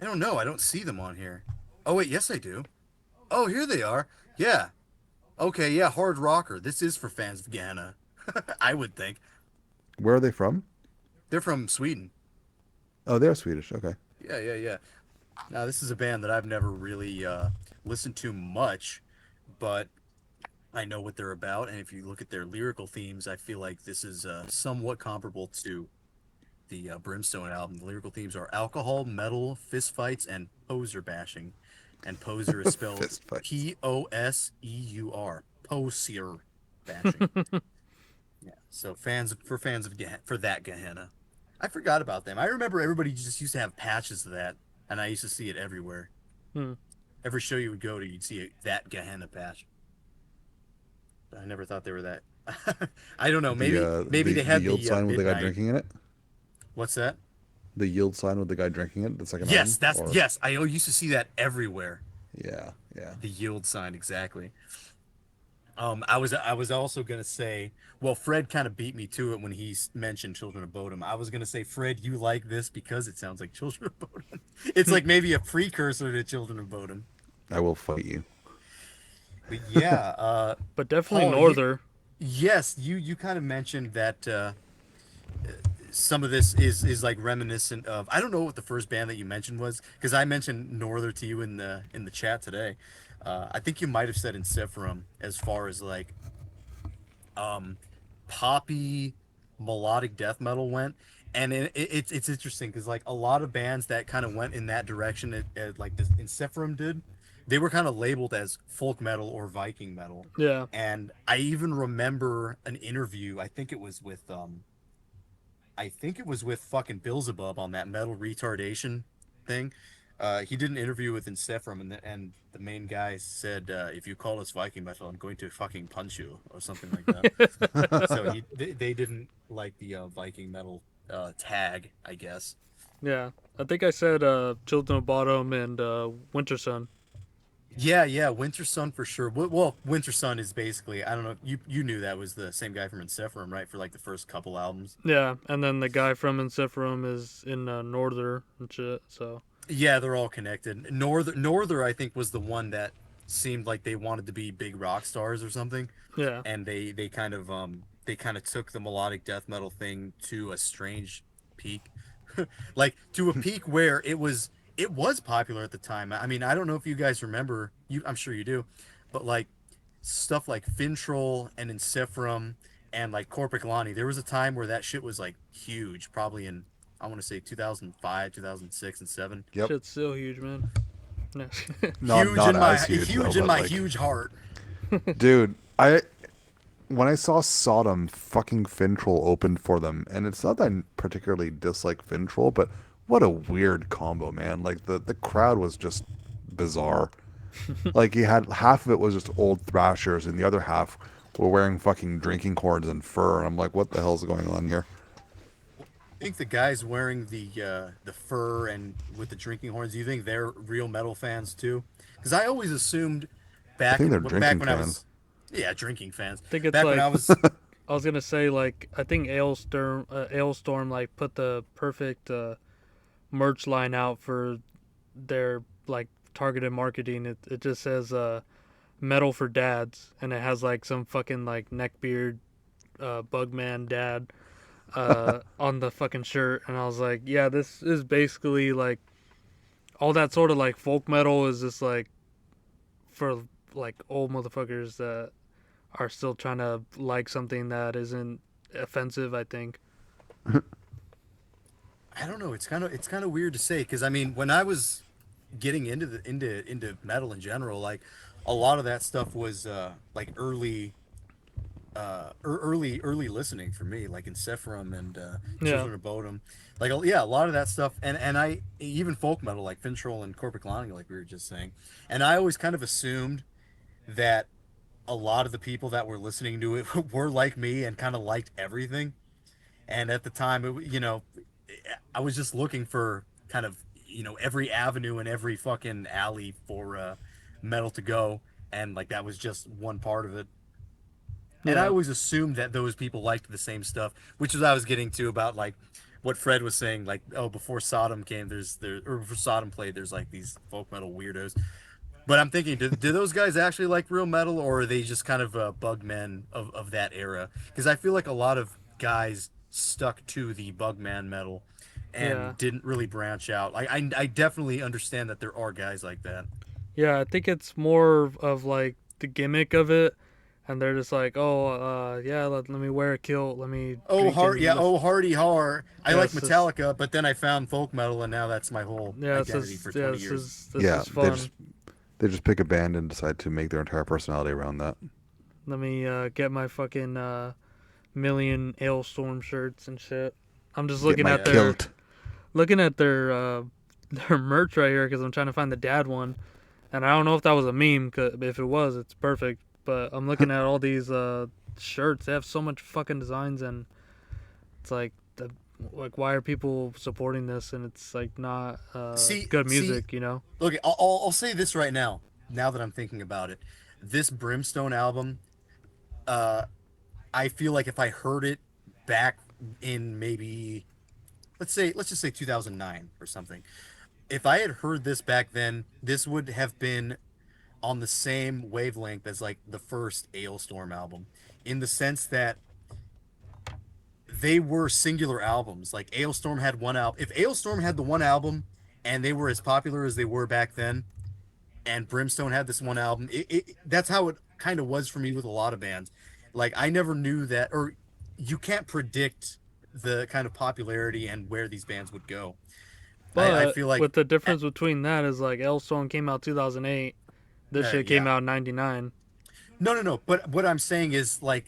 Speaker 3: I don't know. I don't see them on here. Oh wait, yes I do. Oh, here they are. Yeah. Okay, yeah, hard rocker. This is for fans of Gehenna. I would think.
Speaker 4: Where are they from?
Speaker 3: They're from Sweden.
Speaker 4: Oh, they're Swedish. Okay.
Speaker 3: Yeah, yeah, yeah. Now, this is a band that I've never really listened to much, but I know what they're about. And if you look at their lyrical themes, I feel like this is somewhat comparable to the Brimstone album. The lyrical themes are alcohol, metal, fistfights, and poser bashing. And poser is spelled
Speaker 4: Fist fights.
Speaker 3: Poseur. Poser bashing. Yeah. So fans of for that Gehenna. I forgot about them. I remember everybody just used to have patches of that, and I used to see it everywhere.
Speaker 2: Hmm.
Speaker 3: Every show you would go to, you'd see that Gehenna patch. I never thought they were that. I don't know. Maybe they
Speaker 4: The
Speaker 3: had
Speaker 4: yield
Speaker 3: the
Speaker 4: sign with the guy
Speaker 3: midnight.
Speaker 4: drinking in it.
Speaker 3: What's that?
Speaker 4: The yield sign with the guy drinking it. The second
Speaker 3: Yes,
Speaker 4: album.
Speaker 3: that's
Speaker 4: Or
Speaker 3: yes. I used to see that everywhere.
Speaker 4: yeah, yeah.
Speaker 3: The yield sign, exactly. I was also gonna say, well, Fred kind of beat me to it when he mentioned Children of Bodom. I was gonna say, Fred, you like this because it sounds like Children of Bodom. It's like maybe a precursor to Children of Bodom.
Speaker 4: I will fight you.
Speaker 3: But yeah,
Speaker 2: But definitely
Speaker 3: Paul,
Speaker 2: Norther.
Speaker 3: yes, you kind of mentioned that some of this is like reminiscent of, I don't know what the first band that you mentioned was, because I mentioned Norther to you in the chat today. I think you might have said Ensiferum as far as like um poppy melodic death metal went, and it's interesting because like a lot of bands that kind of went in that direction, like this Ensiferum did, they were kind of labeled as folk metal or Viking metal.
Speaker 2: Yeah.
Speaker 3: And I even remember an interview, I think it was with fucking Beelzebub on that metal retardation thing. He did an interview with Ensiferum, and the main guy said, "If you call us Viking metal, I'm going to fucking punch you," or something like that. So they didn't like the Viking metal tag, I guess.
Speaker 2: Yeah. I think I said Children of Bottom and Winter Sun.
Speaker 3: Yeah, yeah, Winter Sun for sure. Well, Winter Sun is basically, I don't know, you knew that was the same guy from Ensiferum, right? For like the first couple albums.
Speaker 2: Yeah, and then the guy from Ensiferum is in Norther and shit. So
Speaker 3: Yeah, they're all connected. Norther, I think, was the one that seemed like they wanted to be big rock stars or something,
Speaker 2: yeah,
Speaker 3: and they kind of took the melodic death metal thing to a strange peak, like to a peak where it was popular at the time. I mean, I don't know if you guys remember, I'm sure you do, but like stuff like Fintroll and Ensiferum and like Corpiclani, there was a time where that shit was like huge, probably in, I want to say 2005, 2006, and 7.
Speaker 4: Yep.
Speaker 2: shit's still huge, man. Yeah.
Speaker 3: Huge
Speaker 4: Not
Speaker 3: in my
Speaker 4: as huge though,
Speaker 3: huge in
Speaker 4: but
Speaker 3: my
Speaker 4: like,
Speaker 3: huge heart.
Speaker 4: dude, I when I saw Sodom, fucking Fintroll opened for them, and it's not that I particularly dislike Fintroll, but what a weird combo, man. Like the crowd was just bizarre. Like he had half of it was just old thrashers, and the other half were wearing fucking drinking horns and fur, and I'm like, what the hell's going on here?
Speaker 3: I think the guys wearing the fur and with the drinking horns, do you think they're real metal fans too? Because I always assumed
Speaker 4: I think they're
Speaker 3: back
Speaker 4: drinking
Speaker 3: when I
Speaker 4: fans.
Speaker 3: was, yeah, drinking fans.
Speaker 2: I think it's
Speaker 3: Back when
Speaker 2: like
Speaker 3: I was
Speaker 2: I was gonna say like I think Ailstorm like put the perfect merch line out for their like targeted marketing. It just says metal for dads, and it has like some fucking like neckbeard Bugman dad on the fucking shirt, and I was like, yeah, this is basically like all that sort of like folk metal is just like for like old motherfuckers that are still trying to like something that isn't offensive, I think.
Speaker 3: I don't know. It's kind of weird to say because I mean, when I was getting into metal in general, like a lot of that stuff was like early early listening for me, like in Sephirum and
Speaker 2: Yeah.
Speaker 3: Children of Bodom, like yeah, a lot of that stuff, and I even folk metal like Fintroll and Corporate Clowning, like we were just saying, and I always kind of assumed that a lot of the people that were listening to it were like me and kind of liked everything. And at the time, I was just looking for kind of every avenue and every fucking alley for metal to go, and like that was just one part of it. And I
Speaker 2: Yeah.
Speaker 3: always assumed that those people liked the same stuff, which is what I was getting to about like what Fred was saying, like, oh, before Sodom came, or before Sodom played, there's like these folk metal weirdos. But I'm thinking, do those guys actually like real metal, or are they just kind of bug men of that era? Because I feel like a lot of guys stuck to the bugman metal
Speaker 2: Yeah.
Speaker 3: and didn't really branch out. I definitely understand that there are guys like that.
Speaker 2: Yeah. I think it's more of like the gimmick of it, and they're just like, oh, yeah, let me wear a kilt, let me
Speaker 3: Oh,
Speaker 2: drink
Speaker 3: hard,
Speaker 2: and
Speaker 3: yeah.
Speaker 2: listen.
Speaker 3: Oh, hardy har. I
Speaker 2: Yeah,
Speaker 3: like
Speaker 2: it's just
Speaker 3: Metallica, but then I found folk metal, and now that's my whole
Speaker 2: yeah,
Speaker 3: identity for
Speaker 2: yeah,
Speaker 3: 20 years.
Speaker 2: this
Speaker 4: Yeah,
Speaker 2: is fun.
Speaker 4: they just pick a band and decide to make their entire personality around that.
Speaker 2: Let me get my fucking million Hailstorm shirts and shit. I'm just
Speaker 4: Get
Speaker 2: looking
Speaker 4: my
Speaker 2: at
Speaker 3: Yeah.
Speaker 2: their
Speaker 4: kilt.
Speaker 2: their merch right here because I'm trying to find the dad one, and I don't know if that was a meme. 'Cause if it was, it's perfect. But I'm looking at all these shirts. They have so much fucking designs, and it's like why are people supporting this? And it's like not good
Speaker 3: See,
Speaker 2: music, you know?
Speaker 3: look, I'll say this right now. Now that I'm thinking about it, this Brimstone album, uh, I feel like if I heard it back in maybe let's just say 2009 or something. If I had heard this back then, this would have been on the same wavelength as like the first Ailstorm album, in the sense that they were singular albums. Like Ailstorm had one album. If Ailstorm had the one album and they were as popular as they were back then, and Brimstone had this one album, that's how it kind of was for me with a lot of bands. Like I never knew that, or you can't predict the kind of popularity and where these bands would go. I
Speaker 2: But
Speaker 3: feel like,
Speaker 2: with the
Speaker 3: eh,
Speaker 2: difference between that is like Elstone came out 2008. This shit came
Speaker 3: yeah,
Speaker 2: out in '99.
Speaker 3: no, no, no. But what I'm saying is like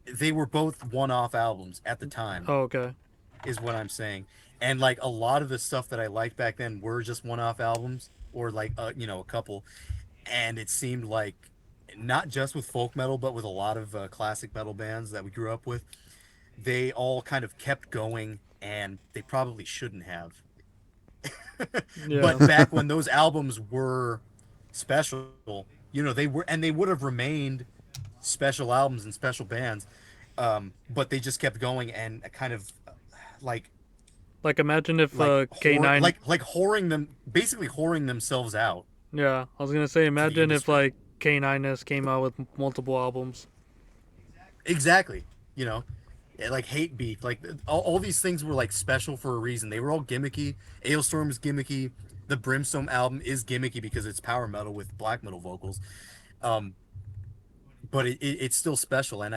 Speaker 3: they were both one-off albums at the time,
Speaker 2: Oh, okay.
Speaker 3: is what I'm saying. And like a lot of the stuff that I liked back then were just one-off albums, or like a couple. And it seemed like not just with folk metal, but with a lot of classic metal bands that we grew up with, they all kind of kept going, and they probably shouldn't have.
Speaker 2: Yeah.
Speaker 3: But back when those albums were special, they were, and they would have remained special albums and special bands, but they just kept going and kind of like
Speaker 2: Like imagine if K9.
Speaker 3: whoring them, basically whoring themselves out
Speaker 2: Yeah, I was gonna say
Speaker 3: to the
Speaker 2: imagine if
Speaker 3: industry.
Speaker 2: like K9s came out with multiple albums.
Speaker 3: Exactly. You know, like hate beef, like all these things were like special for a reason. They were all gimmicky. Ailstorm is gimmicky. The Brimstone album is gimmicky because it's power metal with black metal vocals. Um, but it's still special. And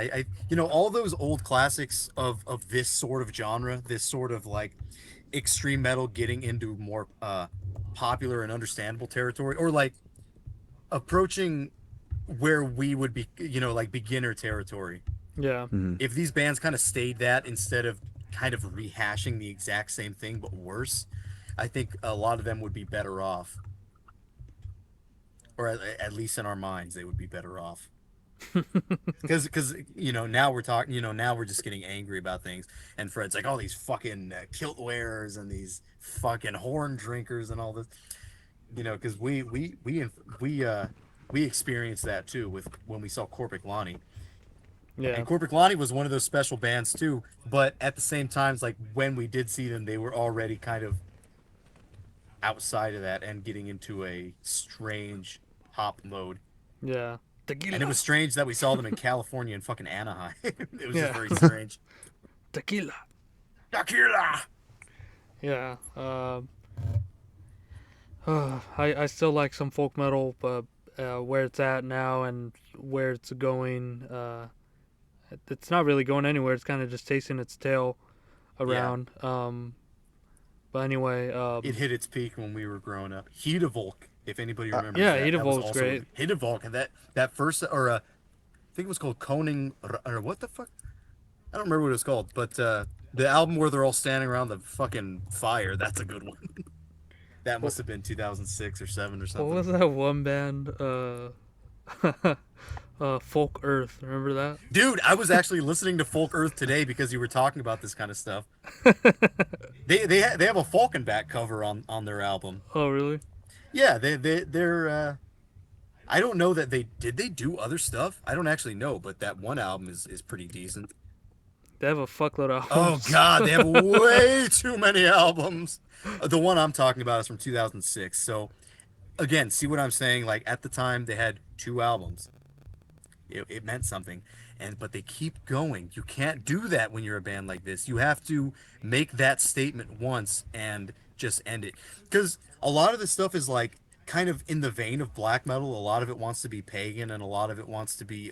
Speaker 3: all those old classics of this sort of genre, this sort of like extreme metal getting into more popular and understandable territory, or like approaching where we would be, like beginner territory.
Speaker 2: Yeah,
Speaker 4: Mhm.
Speaker 3: If these bands kind of stayed that instead of kind of rehashing the exact same thing but worse, I think a lot of them would be better off, or at least in our minds they would be better off. Because now we're talking, now we're just getting angry about things, and Fred's like, oh, these fucking kilt wearers and these fucking horn drinkers and all this, because we experienced that too with when we saw Corpic Lonnie.
Speaker 2: yeah,
Speaker 3: And Corporate Lonnie was one of those special bands too. But at the same time, like when we did see them, they were already kind of outside of that and getting into a strange pop mode.
Speaker 2: yeah.
Speaker 3: And it
Speaker 2: Tequila.
Speaker 3: was strange that we saw them in California and fucking Anaheim. It was just
Speaker 2: Yeah,
Speaker 3: very strange.
Speaker 2: tequila.
Speaker 3: Tequila.
Speaker 2: Yeah. I still like some folk metal, but where it's at now and where it's going, it's not really going anywhere. It's kind of just chasing its tail
Speaker 3: Yeah,
Speaker 2: around. But anyway,
Speaker 3: it hit its peak when we were growing up. Heat of Volk, if anybody
Speaker 4: I,
Speaker 3: remembers
Speaker 2: yeah,
Speaker 3: that,
Speaker 2: Heat of
Speaker 3: that was
Speaker 2: Volk's
Speaker 3: also
Speaker 2: great.
Speaker 3: Hit of Volk, and that first or think it was called Koning or what the fuck? I don't remember what it was called, but the album where they're all standing around the fucking fire, that's a good one. That
Speaker 2: What,
Speaker 3: must have been 2006 or 7 or
Speaker 2: what
Speaker 3: something.
Speaker 2: was that one band? Folk Earth. Remember that?
Speaker 3: Dude, I was actually listening to Folk Earth today because you were talking about this kind of stuff. They have a Falkenback cover on their album.
Speaker 2: Oh, really?
Speaker 3: Yeah, they're I don't know that they do other stuff. I don't actually know, but that one album is pretty decent.
Speaker 2: They have a fuckload of
Speaker 3: Oh
Speaker 2: albums.
Speaker 3: God, they have way too many albums. The one I'm talking about is from 2006. So again, see what I'm saying? Like at the time, they had two albums. It meant something, and but they keep going. You can't do that when you're a band like this. You have to make that statement once and just end it. Because a lot of this stuff is like kind of in the vein of black metal. A lot of it wants to be pagan, and a lot of it wants to be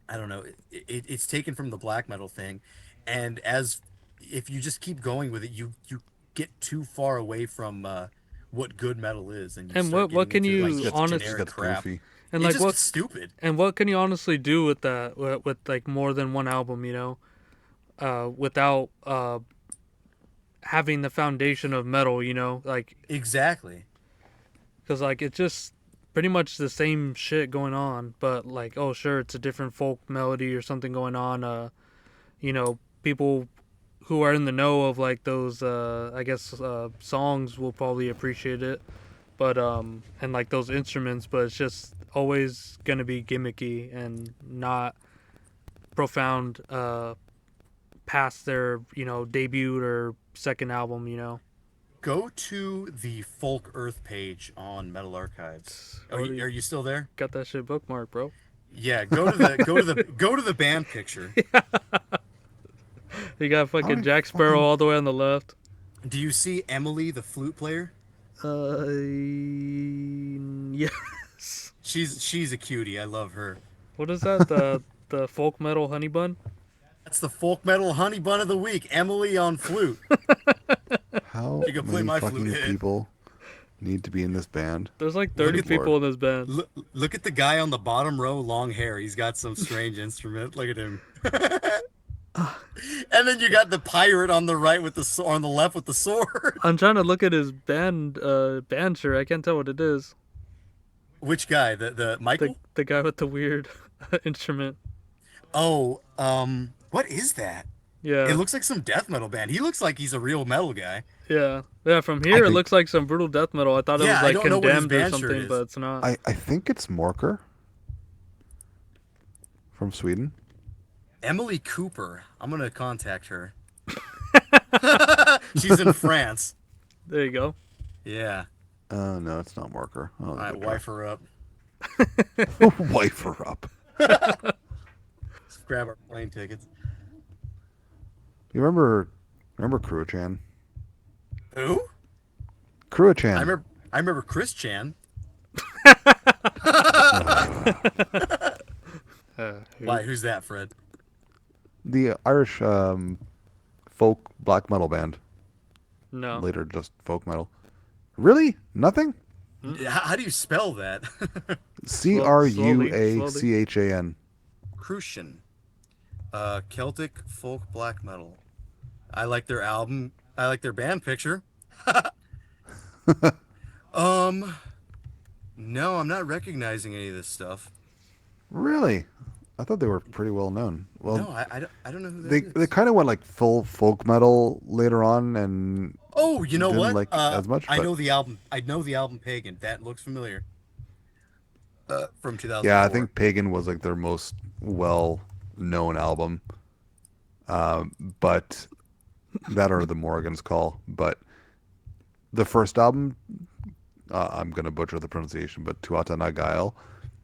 Speaker 3: I don't know. It's taken from the black metal thing, and as if you just keep going with it, you get too far away from what good metal is, and you
Speaker 2: And
Speaker 3: start
Speaker 2: what
Speaker 3: getting
Speaker 2: can
Speaker 3: into like
Speaker 2: you
Speaker 3: just
Speaker 2: honest
Speaker 3: generic
Speaker 4: Gets
Speaker 3: crap.
Speaker 4: goofy.
Speaker 2: and
Speaker 3: It
Speaker 2: like
Speaker 3: just
Speaker 2: what
Speaker 3: gets stupid.
Speaker 2: and what can you honestly do with that with like more than one album? Without having the foundation of metal. Like
Speaker 3: Exactly.
Speaker 2: because like it's just pretty much the same shit going on, but like oh sure it's a different folk melody or something going on. People who are in the know of like those I guess songs will probably appreciate it, but and like those instruments, but it's just always gonna be gimmicky and not profound past their debut or second album.
Speaker 3: Go to the Folk Earth page on Metal Archives.
Speaker 2: Already
Speaker 3: Are you still there?
Speaker 2: got that shit bookmarked, bro.
Speaker 3: Yeah, go to the band picture.
Speaker 2: You got fucking
Speaker 4: I
Speaker 2: Jack Sparrow
Speaker 4: fucking
Speaker 2: all the way on the left.
Speaker 3: Do you see Emily, the flute player?
Speaker 2: Yes.
Speaker 3: She's a cutie. I love her.
Speaker 2: What is that? The folk metal honey bun?
Speaker 3: That's the folk metal honey bun of the week. Emily on flute.
Speaker 4: how
Speaker 3: She can play
Speaker 4: many
Speaker 3: my flute
Speaker 4: fucking
Speaker 3: hit.
Speaker 4: people need to be in this band?
Speaker 2: There's like
Speaker 3: Look
Speaker 2: 30
Speaker 3: at
Speaker 2: people
Speaker 4: Lord.
Speaker 2: in this band.
Speaker 3: look at the guy on the bottom row, long hair. He's got some strange instrument. Look at him. And then you got the pirate on the right with on the left with the sword.
Speaker 2: I'm trying to look at his band shirt. I can't tell what it is.
Speaker 3: Which guy? The
Speaker 2: The
Speaker 3: Michael?
Speaker 2: the guy with the weird instrument.
Speaker 3: Oh, what is that? It
Speaker 2: Yeah.
Speaker 3: looks like some death metal band. He looks like he's a real metal guy.
Speaker 2: Yeah. Yeah, from
Speaker 4: I
Speaker 2: here it
Speaker 4: think
Speaker 2: looks like some brutal death metal. I thought it
Speaker 3: Yeah,
Speaker 2: was
Speaker 3: I
Speaker 2: like
Speaker 3: don't know what his
Speaker 2: Condemned or
Speaker 3: band shirt
Speaker 2: something,
Speaker 3: is.
Speaker 2: but it's not.
Speaker 4: I think it's Morker from Sweden.
Speaker 3: Emily Cooper. I'm gonna contact her. She's in France.
Speaker 2: There you go.
Speaker 3: Yeah.
Speaker 4: No, it's not Morker. Oh,
Speaker 3: All right,
Speaker 4: okay.
Speaker 3: wife her up.
Speaker 4: Wife her up.
Speaker 3: Let's grab our plane tickets.
Speaker 4: You remember Kruachan?
Speaker 3: Who?
Speaker 4: Kruachan.
Speaker 3: I remember Chris Chan. Why? Who's that, Fred?
Speaker 4: The Irish folk black metal band.
Speaker 2: No.
Speaker 4: Later just folk metal. Really? Nothing?
Speaker 3: How do you spell that?
Speaker 4: Cruachan.
Speaker 3: Crucian. Celtic folk black metal. I like their album. I like their band picture. Um, no, I'm not recognizing any of this stuff.
Speaker 4: Really? I thought they were pretty well known. Well,
Speaker 3: No, I don't know who that
Speaker 4: they
Speaker 3: is.
Speaker 4: kind of went like full folk metal later on, and
Speaker 3: Oh, you know
Speaker 4: didn't
Speaker 3: what?
Speaker 4: like as much.
Speaker 3: I
Speaker 4: But
Speaker 3: know the album. I know the album Pagan. That looks familiar. From 2004.
Speaker 4: yeah, I think Pagan was like their most well-known album. But that or the Morgan's Call. But the first album, I'm gonna butcher the pronunciation, but Tuatha Na Gael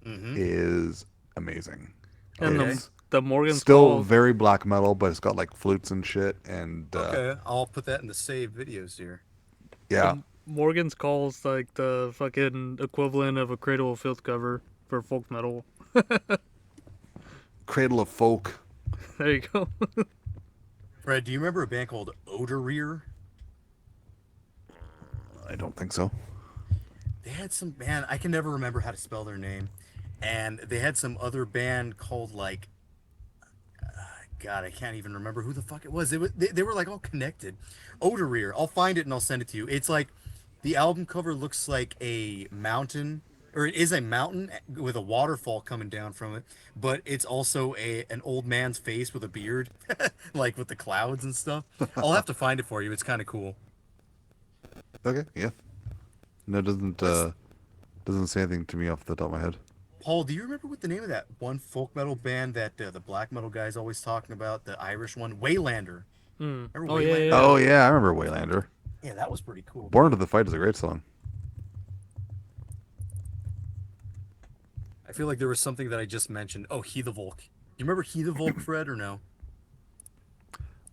Speaker 3: Mm-hmm.
Speaker 4: is amazing.
Speaker 2: And
Speaker 3: Okay.
Speaker 4: It's
Speaker 2: the Morgan's
Speaker 4: still
Speaker 2: Call.
Speaker 4: very black metal, but it's got like flutes and shit, and
Speaker 3: Okay, I'll put that in the save videos here.
Speaker 4: yeah,
Speaker 2: Morgan's Call's like the fucking equivalent of a Cradle of Filth cover for folk metal.
Speaker 4: Cradle of Folk.
Speaker 2: There you go.
Speaker 3: Fred, do you remember a band called Odoreer?
Speaker 4: I don't think so.
Speaker 3: They had some man. I can never remember how to spell their name. and they had some other band called like God, I can't even remember who the fuck it was. They were like all connected. Odoreer. I'll find it and I'll send it to you. It's like the album cover looks like a mountain, or it is a mountain with a waterfall coming down from it, but it's also a an old man's face with a beard, like with the clouds and stuff. I'll have to find it for you. It's kind of cool.
Speaker 4: Okay, yeah. No, it doesn't
Speaker 3: Let's
Speaker 4: doesn't say anything to me off the top of my head.
Speaker 3: Paul, do you remember what the name of that one folk metal band that the black metal guy's always talking about? The Irish one, Waylander.
Speaker 2: Mm.
Speaker 3: Remember
Speaker 2: Oh yeah,
Speaker 3: Waylander?
Speaker 2: yeah.
Speaker 4: Oh yeah, I remember Waylander.
Speaker 3: Yeah, that was pretty cool
Speaker 4: Born
Speaker 3: too.
Speaker 4: to the Fight is a great song.
Speaker 3: I feel like there was something that I just mentioned. Oh, He the Volk. You remember He the Volk, Fred, or no?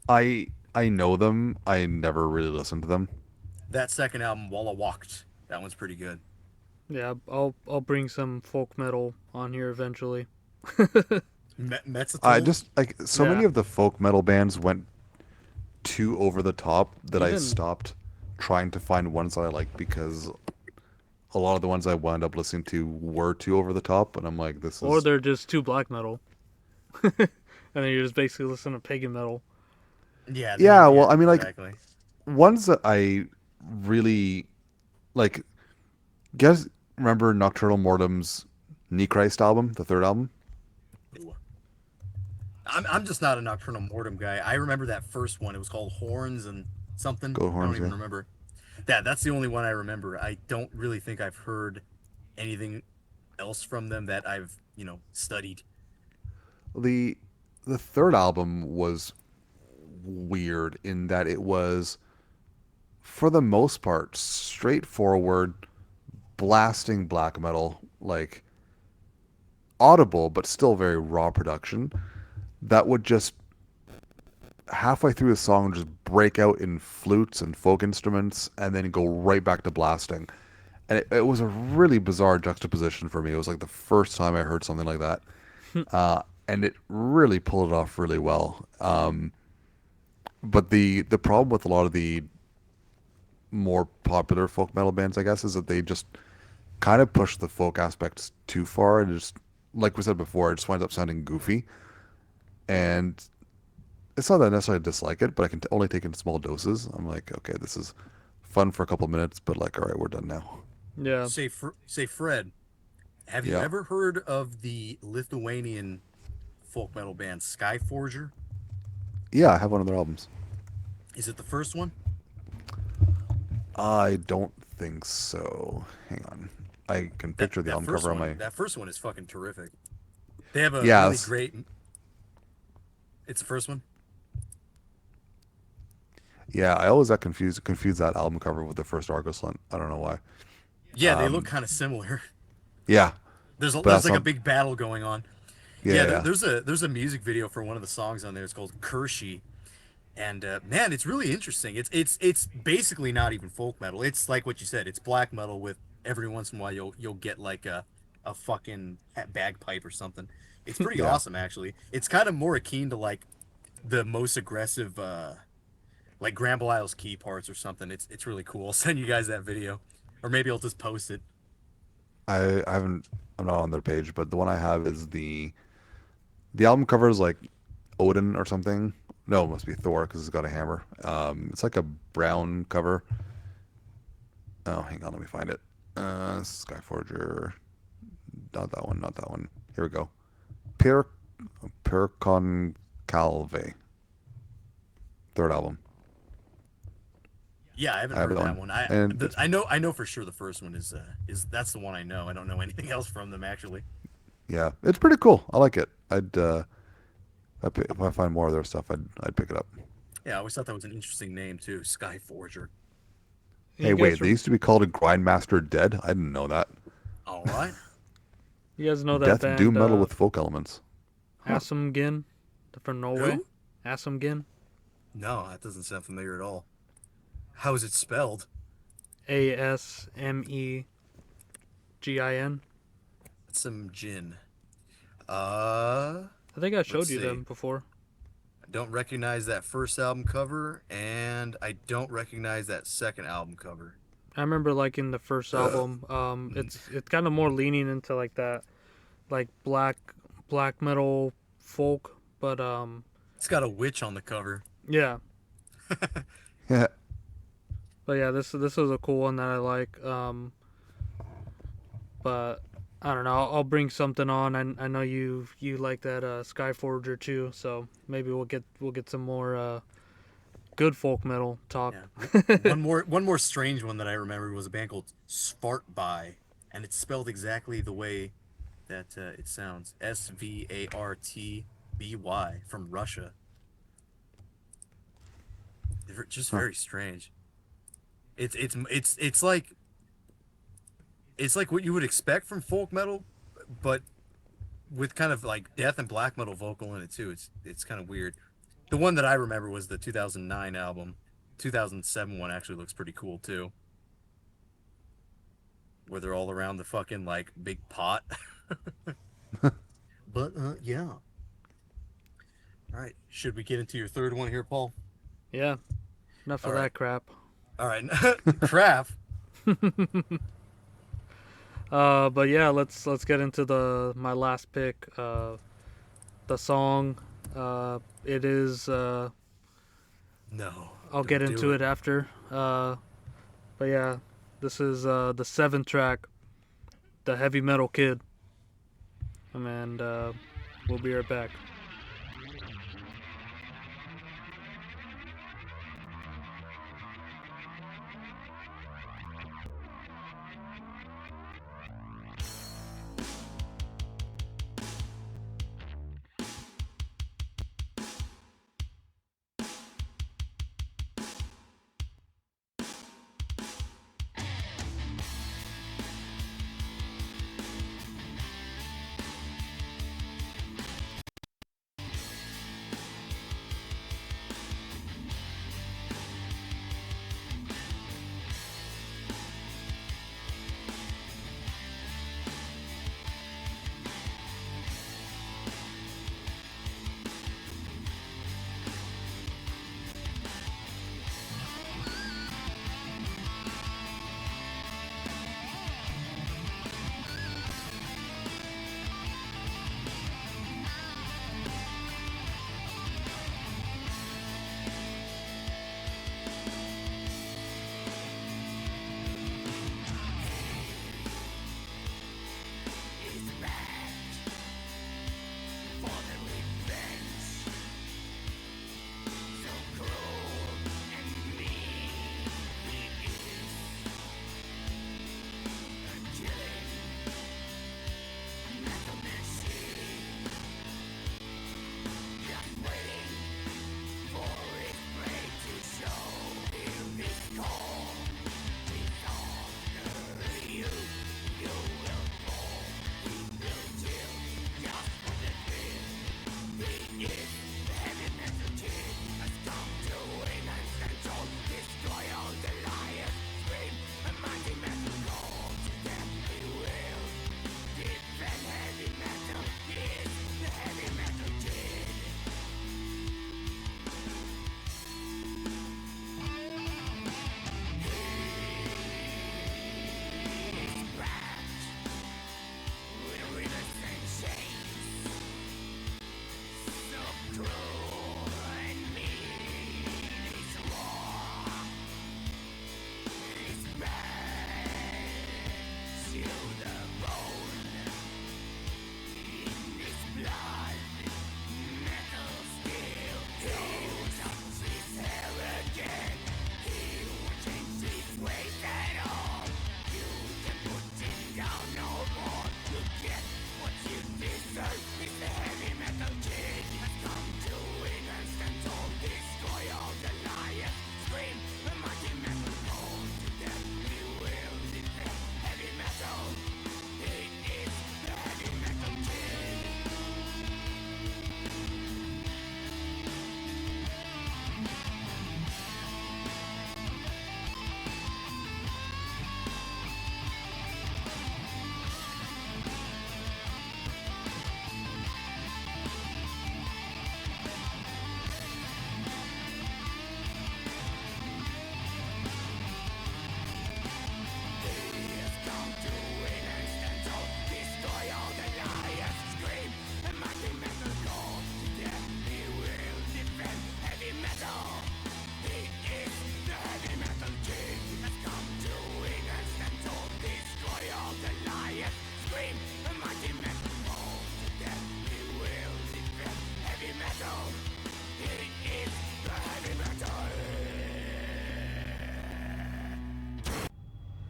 Speaker 4: I know them. I never really listened to them.
Speaker 3: That second album, Walla Walked. That one's pretty good.
Speaker 2: Yeah, I'll bring some folk metal on here eventually.
Speaker 4: I
Speaker 3: Metzatol?
Speaker 4: just like so many
Speaker 2: Yeah.
Speaker 4: of the folk metal bands went too over the top that I
Speaker 2: Even
Speaker 4: stopped trying to find ones that I like because a lot of the ones I wound up listening to were too over the top, and I'm like, this
Speaker 2: or
Speaker 4: is
Speaker 2: they're just too black metal. And then you're just basically listening to pagan metal.
Speaker 3: Yeah,
Speaker 4: yeah.
Speaker 3: yeah,
Speaker 4: Well, I mean, like
Speaker 3: exactly.
Speaker 4: ones that I really like. Guys, remember Nocturnal Mortem's Christ album, the third album?
Speaker 3: I'm just not a Nocturnal Mortem guy. I remember that first one. It was called Horns and something.
Speaker 4: Go
Speaker 3: I don't
Speaker 4: Horns,
Speaker 3: even
Speaker 4: yeah.
Speaker 3: remember. That's the only one I remember. I don't really think I've heard anything else from them that I've, studied.
Speaker 4: The the third album was weird in that it was for the most part straightforward blasting black metal, like audible but still very raw production that would just halfway through the song just break out in flutes and folk instruments and then go right back to blasting. And it was a really bizarre juxtaposition for me. It was like the first time I heard something like that. And it really pulled it off really well. But the problem with a lot of the more popular folk metal bands, I guess, is that they just kind of push the folk aspects too far, and just like we said before, it just winds up sounding goofy. And it's not that I necessarily dislike it, but I can only take it in small doses. I'm like, okay, this is fun for a couple minutes, but like, all right, we're done now.
Speaker 2: Yeah.
Speaker 3: Say, Fred, have you
Speaker 4: Yeah,
Speaker 3: ever heard of the Lithuanian folk metal band Skyforger?
Speaker 4: yeah, I have one of their albums.
Speaker 3: Is it the first one?
Speaker 4: I don't think so. Hang on, I can
Speaker 3: That
Speaker 4: picture the
Speaker 3: that
Speaker 4: album
Speaker 3: first
Speaker 4: cover on
Speaker 3: one,
Speaker 4: my.
Speaker 3: that first one is fucking terrific. They have a
Speaker 4: Yeah,
Speaker 3: really great. It's the first one.
Speaker 4: yeah. I always got confused that album cover with the first Argos one. I don't know why.
Speaker 3: Yeah, they look kind of similar.
Speaker 4: Yeah, but
Speaker 3: There's
Speaker 4: that's
Speaker 3: like a
Speaker 4: not.
Speaker 3: big battle going on.
Speaker 4: Yeah,
Speaker 3: Yeah,
Speaker 4: yeah.
Speaker 3: there's a music video for one of the songs on there. It's called Kershey, and man, it's really interesting. It's basically not even folk metal. It's like what you said. It's black metal with every once in a while you'll get like a fucking bagpipe or something. It's pretty
Speaker 4: Yeah.
Speaker 3: awesome actually. It's kind of more akin to like the most aggressive like Grand Isles key parts or something. It's really cool. I'll send you guys that video, or maybe I'll just post it.
Speaker 4: I haven't. I'm not on their page, but the one I have is the album cover is like Odin or something. No, it must be Thor because it's got a hammer. It's like a brown cover. Oh, hang on, let me find it. Skyforger. Not that one. Not that one. Here we go. Per Perconcalve. Third album.
Speaker 3: Yeah, I haven't
Speaker 4: I have
Speaker 3: heard
Speaker 4: that
Speaker 3: that
Speaker 4: one,
Speaker 3: one.
Speaker 4: and it's
Speaker 3: I know for sure the first one is that's the one I know. I don't know anything else from them actually.
Speaker 4: yeah, it's pretty cool. I like it. If I find more of their stuff, I'd pick it up.
Speaker 3: Yeah, I always thought that was an interesting name too, Skyforger.
Speaker 2: You
Speaker 4: Hey,
Speaker 2: guys,
Speaker 4: wait, they used to be called a Grindmaster Dead. I didn't know that.
Speaker 3: All right.
Speaker 2: you guys know that
Speaker 4: Death doom
Speaker 2: band
Speaker 4: metal with folk elements. Huh.
Speaker 2: Asomgin from Norway?
Speaker 3: Who?
Speaker 2: Asomgin?
Speaker 3: No, that doesn't sound familiar at all. How is it spelled?
Speaker 2: Asmegin.
Speaker 3: That's some gin. Uh,
Speaker 2: I think I
Speaker 3: let's
Speaker 2: showed you
Speaker 3: see.
Speaker 2: them before.
Speaker 3: I don't recognize that first album cover, and I don't recognize that second album cover.
Speaker 2: I remember like in the first album, it's kind of more leaning into like that like black metal folk, but
Speaker 3: It's got a witch on the cover.
Speaker 2: yeah.
Speaker 4: Yeah.
Speaker 2: But yeah, this is a cool one that I like. But I don't know. I'll bring something on. I know you like that Skyforger too, so maybe we'll get some more good folk metal talk.
Speaker 3: Yeah. One more strange one that I remember was a band called Svartby, and it's spelled exactly the way that it sounds. Svartby from Russia. They're just
Speaker 4: Huh.
Speaker 3: very strange. It's it's like what you would expect from folk metal, but with kind of like death and black metal vocal in it too. It's kind of weird. The one that I remember was the 2009 album. 2007 one actually looks pretty cool too, where they're all around the fucking like big pot. But yeah. All right, should we get into your third one here, Paul?
Speaker 2: Yeah, enough
Speaker 3: All
Speaker 2: of
Speaker 3: right.
Speaker 2: that crap.
Speaker 3: All right. Craft.
Speaker 2: But yeah, let's get into the my last pick. The song. It is.
Speaker 3: No,
Speaker 2: I'll get
Speaker 3: don't do
Speaker 2: into
Speaker 3: it.
Speaker 2: it after. But yeah, this is the seventh track, the Heavy Metal Kid, and we'll be right back.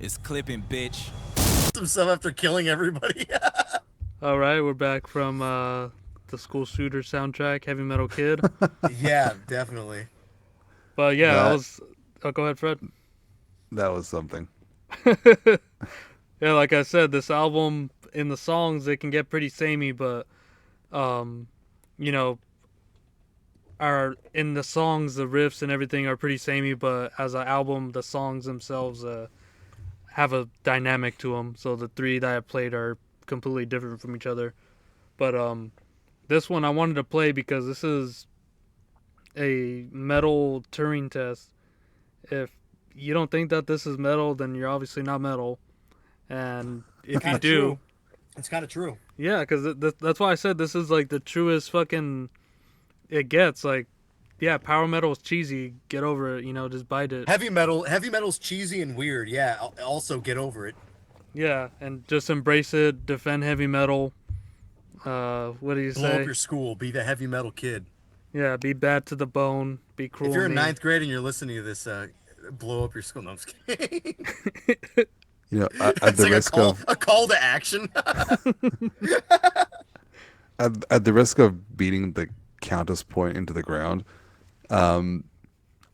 Speaker 1: It's clipping, bitch.
Speaker 3: Himself after killing everybody.
Speaker 2: All right, we're back from the school shooter soundtrack, Heavy Metal Kid.
Speaker 3: Yeah, definitely.
Speaker 2: But yeah, I
Speaker 4: That
Speaker 2: was. Oh, go ahead, Fred.
Speaker 4: that was something.
Speaker 2: Yeah, like I said, this album in the songs it can get pretty samey, but um, you know, are in the songs the riffs and everything are pretty samey, but as an album, the songs themselves have a dynamic to them. So the three that I played are completely different from each other. But this one I wanted to play because this is a metal Turing test. If you don't think that this is metal, then you're obviously not metal. And if you
Speaker 3: Kind of
Speaker 2: do,
Speaker 3: true. It's kind of true.
Speaker 2: yeah, because that's why I said this is like the truest fucking it gets. Like, yeah, power metal is cheesy. Get over it. Just bite it.
Speaker 3: Heavy metal's cheesy and weird. Yeah. Also, get over it.
Speaker 2: Yeah, and just embrace it. Defend heavy metal. What do you
Speaker 3: Blow up
Speaker 2: say?
Speaker 3: your school. Be the heavy metal kid.
Speaker 2: Yeah, be bad to the bone. Be
Speaker 3: If
Speaker 2: cruel
Speaker 3: you're
Speaker 2: and
Speaker 3: in
Speaker 2: mean.
Speaker 3: ninth grade and you're listening to this, blow up your school. No, I'm just kidding.
Speaker 4: You know, at
Speaker 3: It's
Speaker 4: the
Speaker 3: like
Speaker 4: risk of
Speaker 3: a call to action.
Speaker 4: at the risk of beating the Countess point into the ground, um,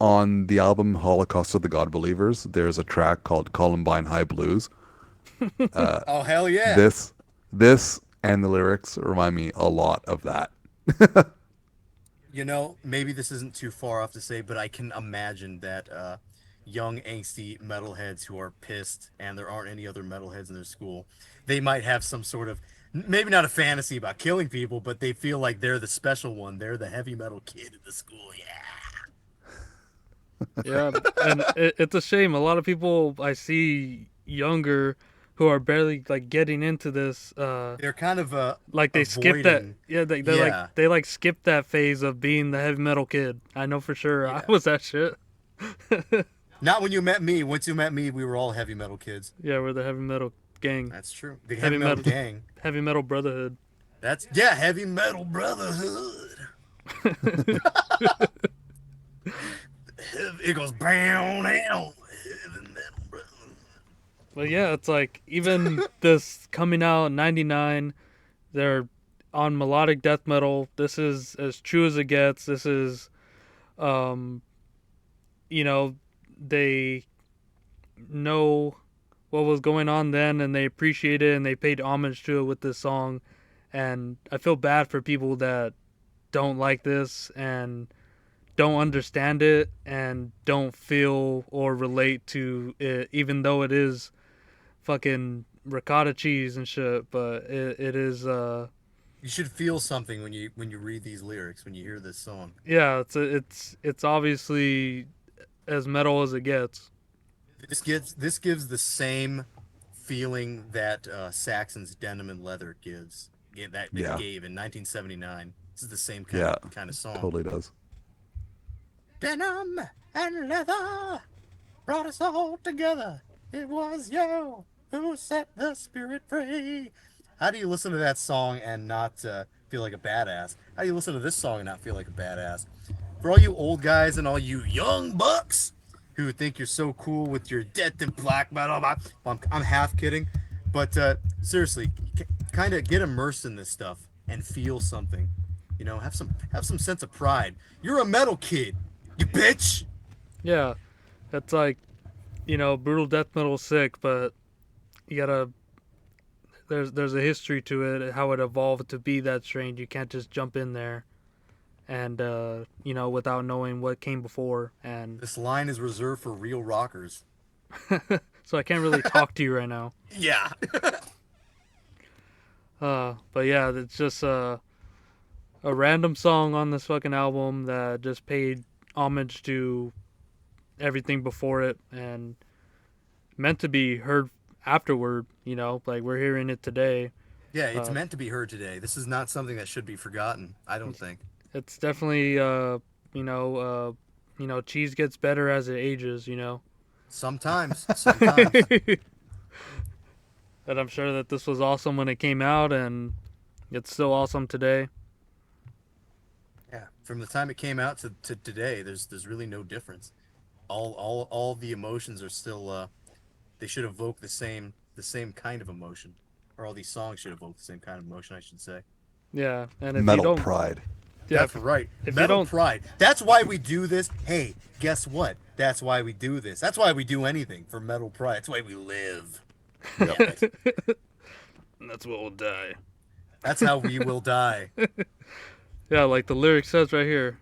Speaker 4: on the album Holocaust of the God Believers, there's a track called Columbine High Blues.
Speaker 3: Oh hell yeah!
Speaker 4: This this and the lyrics remind me a lot of that.
Speaker 3: You know, maybe this isn't too far off to say, but I can imagine that young angsty metalheads who are pissed and there aren't any other metalheads in their school, they might have some sort of maybe not a fantasy about killing people, but they feel like they're the special one. They're the heavy metal kid at the school. Yeah.
Speaker 2: Yeah, and it's a shame. A lot of people I see younger who are barely like getting into this.
Speaker 3: They're kind of
Speaker 2: Like they skip that.
Speaker 3: avoiding.
Speaker 2: Yeah,
Speaker 3: Yeah.
Speaker 2: they like skip that phase of being the heavy metal kid. I know for sure. I
Speaker 3: Yeah.
Speaker 2: was that shit.
Speaker 3: Not when you met me. Once you met me, we were all heavy metal kids.
Speaker 2: Yeah, we're the heavy metal gang.
Speaker 3: That's true. The heavy
Speaker 2: Heavy
Speaker 3: metal
Speaker 2: metal,
Speaker 3: gang.
Speaker 2: heavy metal brotherhood.
Speaker 3: That's yeah, heavy metal brotherhood. It goes brown out. Heavy metal brotherhood.
Speaker 2: But yeah, it's like even this coming out in '99, they're on melodic death metal. This is as true as it gets. This is, um, you know, they know what was going on then and they appreciate it and they paid homage to it with this song. And I feel bad for people that don't like this and don't understand it and don't feel or relate to it, even though it is fucking ricotta cheese and shit. But it is,
Speaker 3: You should feel something when you read these lyrics when you hear this song.
Speaker 2: yeah, it's obviously as metal as it gets.
Speaker 3: This gives the same feeling that Saxon's Denim and Leather gives. That it
Speaker 4: Yeah,
Speaker 3: gave in 1979. This is the same
Speaker 4: yeah,
Speaker 3: kind of song.
Speaker 4: totally does.
Speaker 3: Denim and leather brought us all together. It was you who set the spirit free. How do you listen to that song and not feel like a badass? How do you listen to this song and not feel like a badass? For all you old guys and all you young bucks who think you're so cool with your death and black metal, I'm half kidding, but seriously, kind of get immersed in this stuff and feel something. You know, have some sense of pride. You're a metal kid, you bitch.
Speaker 2: Yeah, it's like, brutal death metal is sick, but you gotta. There's a history to it, how it evolved to be that strange. You can't just jump in there, and without knowing what came before. And
Speaker 3: This line is reserved for real rockers.
Speaker 2: so I can't really talk to you right now.
Speaker 3: Yeah.
Speaker 2: But yeah, it's just a random song on this fucking album that just paid homage to everything before it and meant to be heard afterward. Like we're hearing it today.
Speaker 3: Yeah, it's
Speaker 2: Uh,
Speaker 3: meant to be heard today. This is not something that should be forgotten, I don't think.
Speaker 2: it's definitely cheese gets better as it ages.
Speaker 3: Sometimes, sometimes.
Speaker 2: And I'm sure that this was awesome when it came out, and it's still awesome today.
Speaker 3: Yeah, from the time it came out to today, there's really no difference. All the emotions are still they should evoke the same kind of emotion, or all these songs should evoke the same kind of emotion, I should say.
Speaker 2: Yeah, and if you
Speaker 4: Metal
Speaker 2: don't,
Speaker 4: pride.
Speaker 2: yeah,
Speaker 3: That's right.
Speaker 2: if you
Speaker 3: Metal
Speaker 2: don't,
Speaker 3: pride. That's why we do this. Hey, guess what? That's why we do this. That's why we do anything for metal pride. That's why we live.
Speaker 4: Yep.
Speaker 3: Damn it.
Speaker 2: that's what will die.
Speaker 3: That's how we will die.
Speaker 2: Yeah, like the lyric says right here.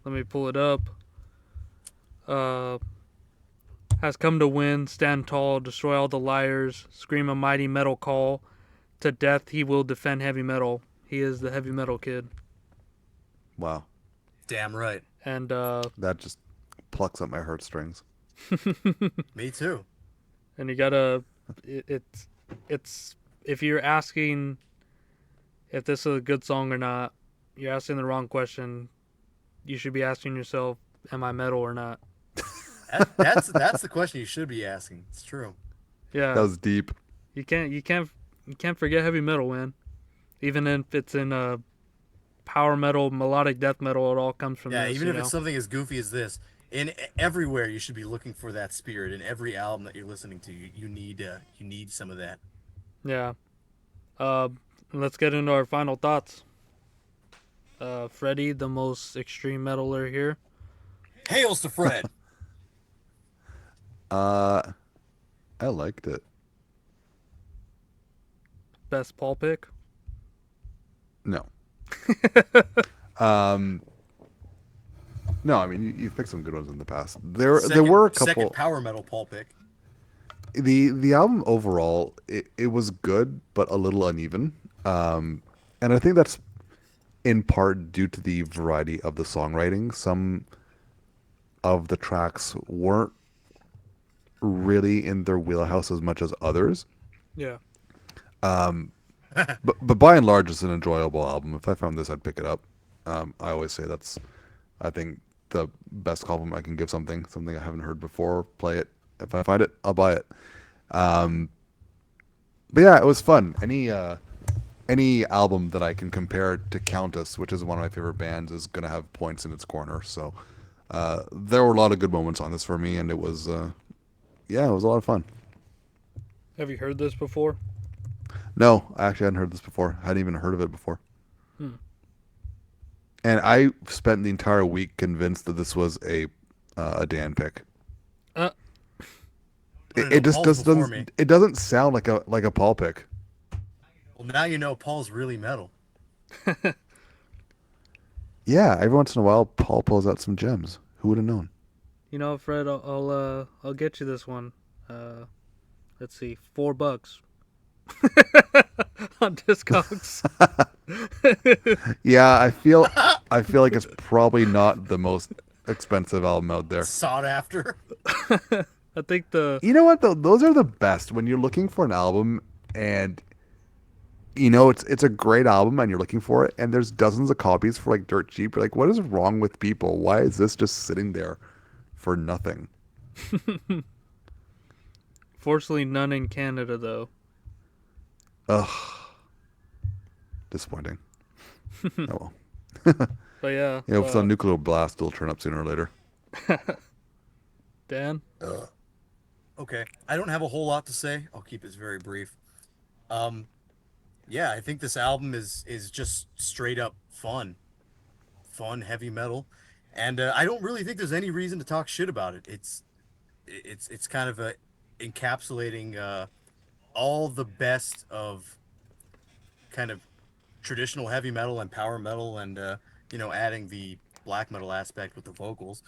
Speaker 2: Let me pull it up. Uh, has come to win, stand tall, destroy all the liars, scream a mighty metal call. To death he will defend heavy metal. He is the heavy metal kid.
Speaker 4: Wow.
Speaker 3: Damn right.
Speaker 2: And
Speaker 4: That just plucks at my heartstrings.
Speaker 3: Me too.
Speaker 2: and you gotta, it's if you're asking if this is a good song or not, you're asking the wrong question. You should be asking yourself, am I metal or not?
Speaker 3: That's the question you should be asking. It's true.
Speaker 2: Yeah,
Speaker 4: That was deep.
Speaker 2: you can't forget heavy metal, man. Even if it's in power metal, melodic death metal, it all comes from
Speaker 3: Yeah,
Speaker 2: this.
Speaker 3: even
Speaker 2: You
Speaker 3: if
Speaker 2: know?
Speaker 3: it's something as goofy as this, in everywhere you should be looking for that spirit. In every album that you're listening to, you need some of that.
Speaker 2: Yeah. Uh, let's get into our final thoughts. Freddie, the most extreme metaler here.
Speaker 3: Hails to Fred.
Speaker 4: I liked it.
Speaker 2: Best Paul pick.
Speaker 4: No. Um, no, I mean you've picked some good ones in the past. There were a
Speaker 3: Second
Speaker 4: couple.
Speaker 3: power metal Paul pick.
Speaker 4: The album overall it was good but a little uneven. And I think that's in part due to the variety of the songwriting. Some of the tracks weren't really in their wheelhouse as much as others.
Speaker 2: Yeah.
Speaker 4: But by and large, it's an enjoyable album. If I found this, I'd pick it up. I always say that's, I think, the best compliment I can give something I haven't heard before. Play it. If I find it, I'll buy it. But yeah, it was fun. Any album that I can compare to Countess, which is one of my favorite bands, is gonna have points in its corner. So there were a lot of good moments on this for me, and it was yeah, it was a lot of fun.
Speaker 2: Have you heard this before?
Speaker 4: No, I actually hadn't heard this before. I hadn't even heard of it before.
Speaker 2: Hmm.
Speaker 4: And I spent the entire week convinced that this was a Dan pick.
Speaker 2: Uh,
Speaker 4: It just
Speaker 3: Paul's before me.
Speaker 4: doesn't. It doesn't sound like a Paul pick.
Speaker 3: Well, now you know Paul's really metal.
Speaker 4: Yeah, every once in a while, Paul pulls out some gems. Who would have known?
Speaker 2: you know, Fred, I'll get you this one. Let's see, $4 on Discogs.
Speaker 4: Yeah, I feel like it's probably not the most expensive album out there.
Speaker 3: Sought after.
Speaker 2: I think the
Speaker 4: You know what though? Those are the best when you're looking for an album and you know it's a great album and you're looking for it and there's dozens of copies for like dirt cheap. You're like, what is wrong with people? Why is this just sitting there for nothing?
Speaker 2: fortunately none in Canada though.
Speaker 4: Ugh. Disappointing. Oh well.
Speaker 2: But yeah,
Speaker 4: You know, if it's a nuclear blast, it'll turn up sooner or later.
Speaker 2: Dan.
Speaker 3: Okay, I don't have a whole lot to say. I'll keep this very brief. Yeah, I think this album is just straight up fun, heavy metal, and I don't really think there's any reason to talk shit about it. It's kind of encapsulating all the best of kind of traditional heavy metal and power metal, and adding the black metal aspect with the vocals.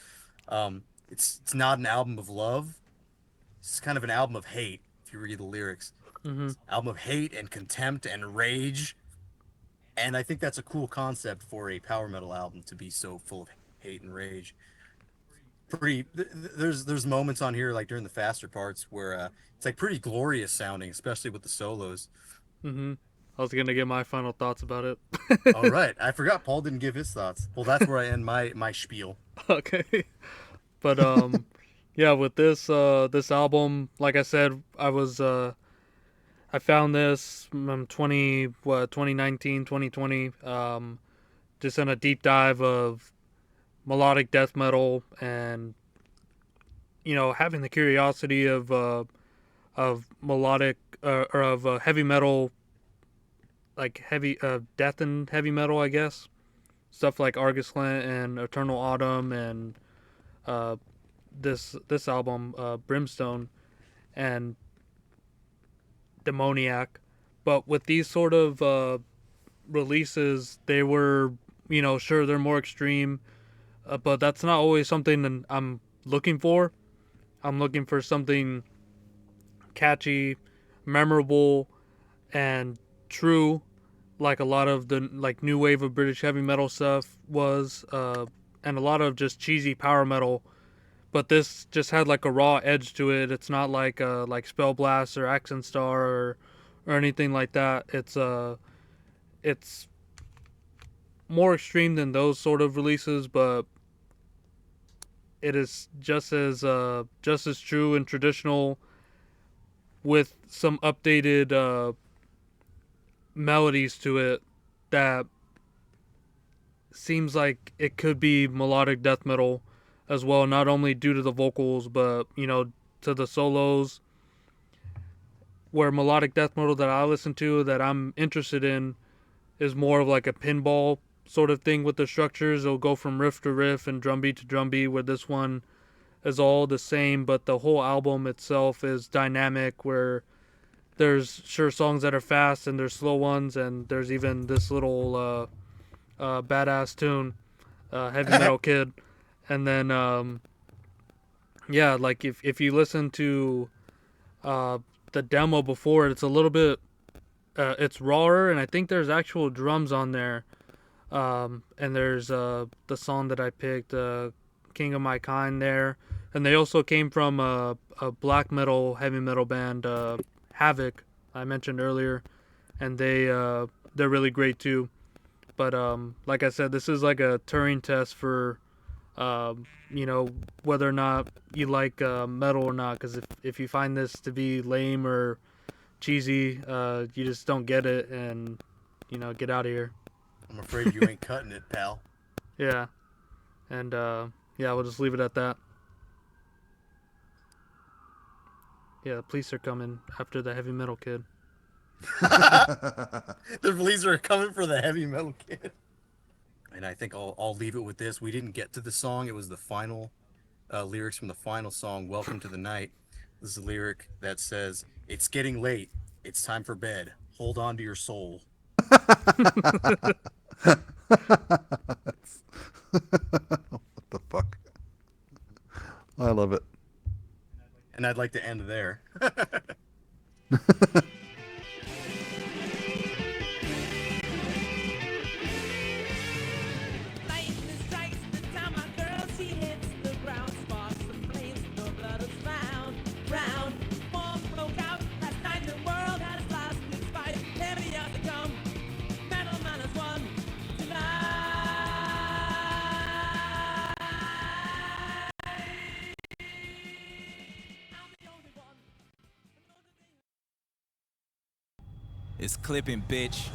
Speaker 3: It's not an album of love. It's kind of an album of hate, if you read the lyrics.
Speaker 2: Mm-hmm.
Speaker 3: Album of hate and contempt and rage. And I think that's a cool concept for a power metal album, to be so full of hate and rage. There's moments on here, like during the faster parts, where it's like pretty glorious sounding, especially with the solos.
Speaker 2: Mm-hmm. I was gonna get my final thoughts about it.
Speaker 3: All right, I forgot Paul didn't give his thoughts. Well, that's where I end my spiel.
Speaker 2: Okay. But yeah, with this album, like I said, I found this 2019, 2020, just in a deep dive of melodic death metal and having the curiosity of of melodic or of heavy metal, like heavy death and heavy metal, I guess. Stuff like Argus Lent and Eternal Autumn and uh, this album Brimstone and Demoniac. But with these sort of releases, they were, sure, they're more extreme, but that's not always something that I'm looking for. I'm looking for something catchy, memorable, and true, like a lot of the like new wave of British heavy metal stuff was, and a lot of just cheesy power metal. But this just had like a raw edge to it. It's not like Spellblast or Accent Star or anything like that. It's more extreme than those sort of releases, but it is just as true and traditional with some updated melodies to it that seems like it could be melodic death metal as well, not only due to the vocals, but to the solos. Where melodic death metal that I listen to that I'm interested in is more of like a pinball sort of thing with the structures. It'll go from riff to riff and drum beat to drum beat, where this one is all the same, but the whole album itself is dynamic, where there's sure songs that are fast and there's slow ones, and there's even this little badass tune, Heavy Metal Kid. And then, yeah, like if you listen to uh, the demo before it, it's a little bit, it's rawer, and I think there's actual drums on there. And there's the song that I picked, King of My Kind there. And they also came from a black metal, heavy metal band, Havoc, I mentioned earlier. And they're really great too. But like I said, this is like a Turing test for you know, whether or not you like metal or not. Because if you find this to be lame or cheesy, you just don't get it, and get out of here.
Speaker 3: I'm afraid you ain't cutting it, pal.
Speaker 2: Yeah, and yeah, we'll just leave it at that. Yeah, the police are coming after the heavy metal kid.
Speaker 3: The police are coming for the heavy metal kid. And I think I'll leave it with this. We didn't get to the song. It was the final lyrics from the final song, Welcome to the Night. This is a lyric that says, "It's getting late. It's time for bed. Hold on to your soul."
Speaker 4: What the fuck? I love it.
Speaker 3: And I'd like to end there.
Speaker 1: It's clipping, bitch.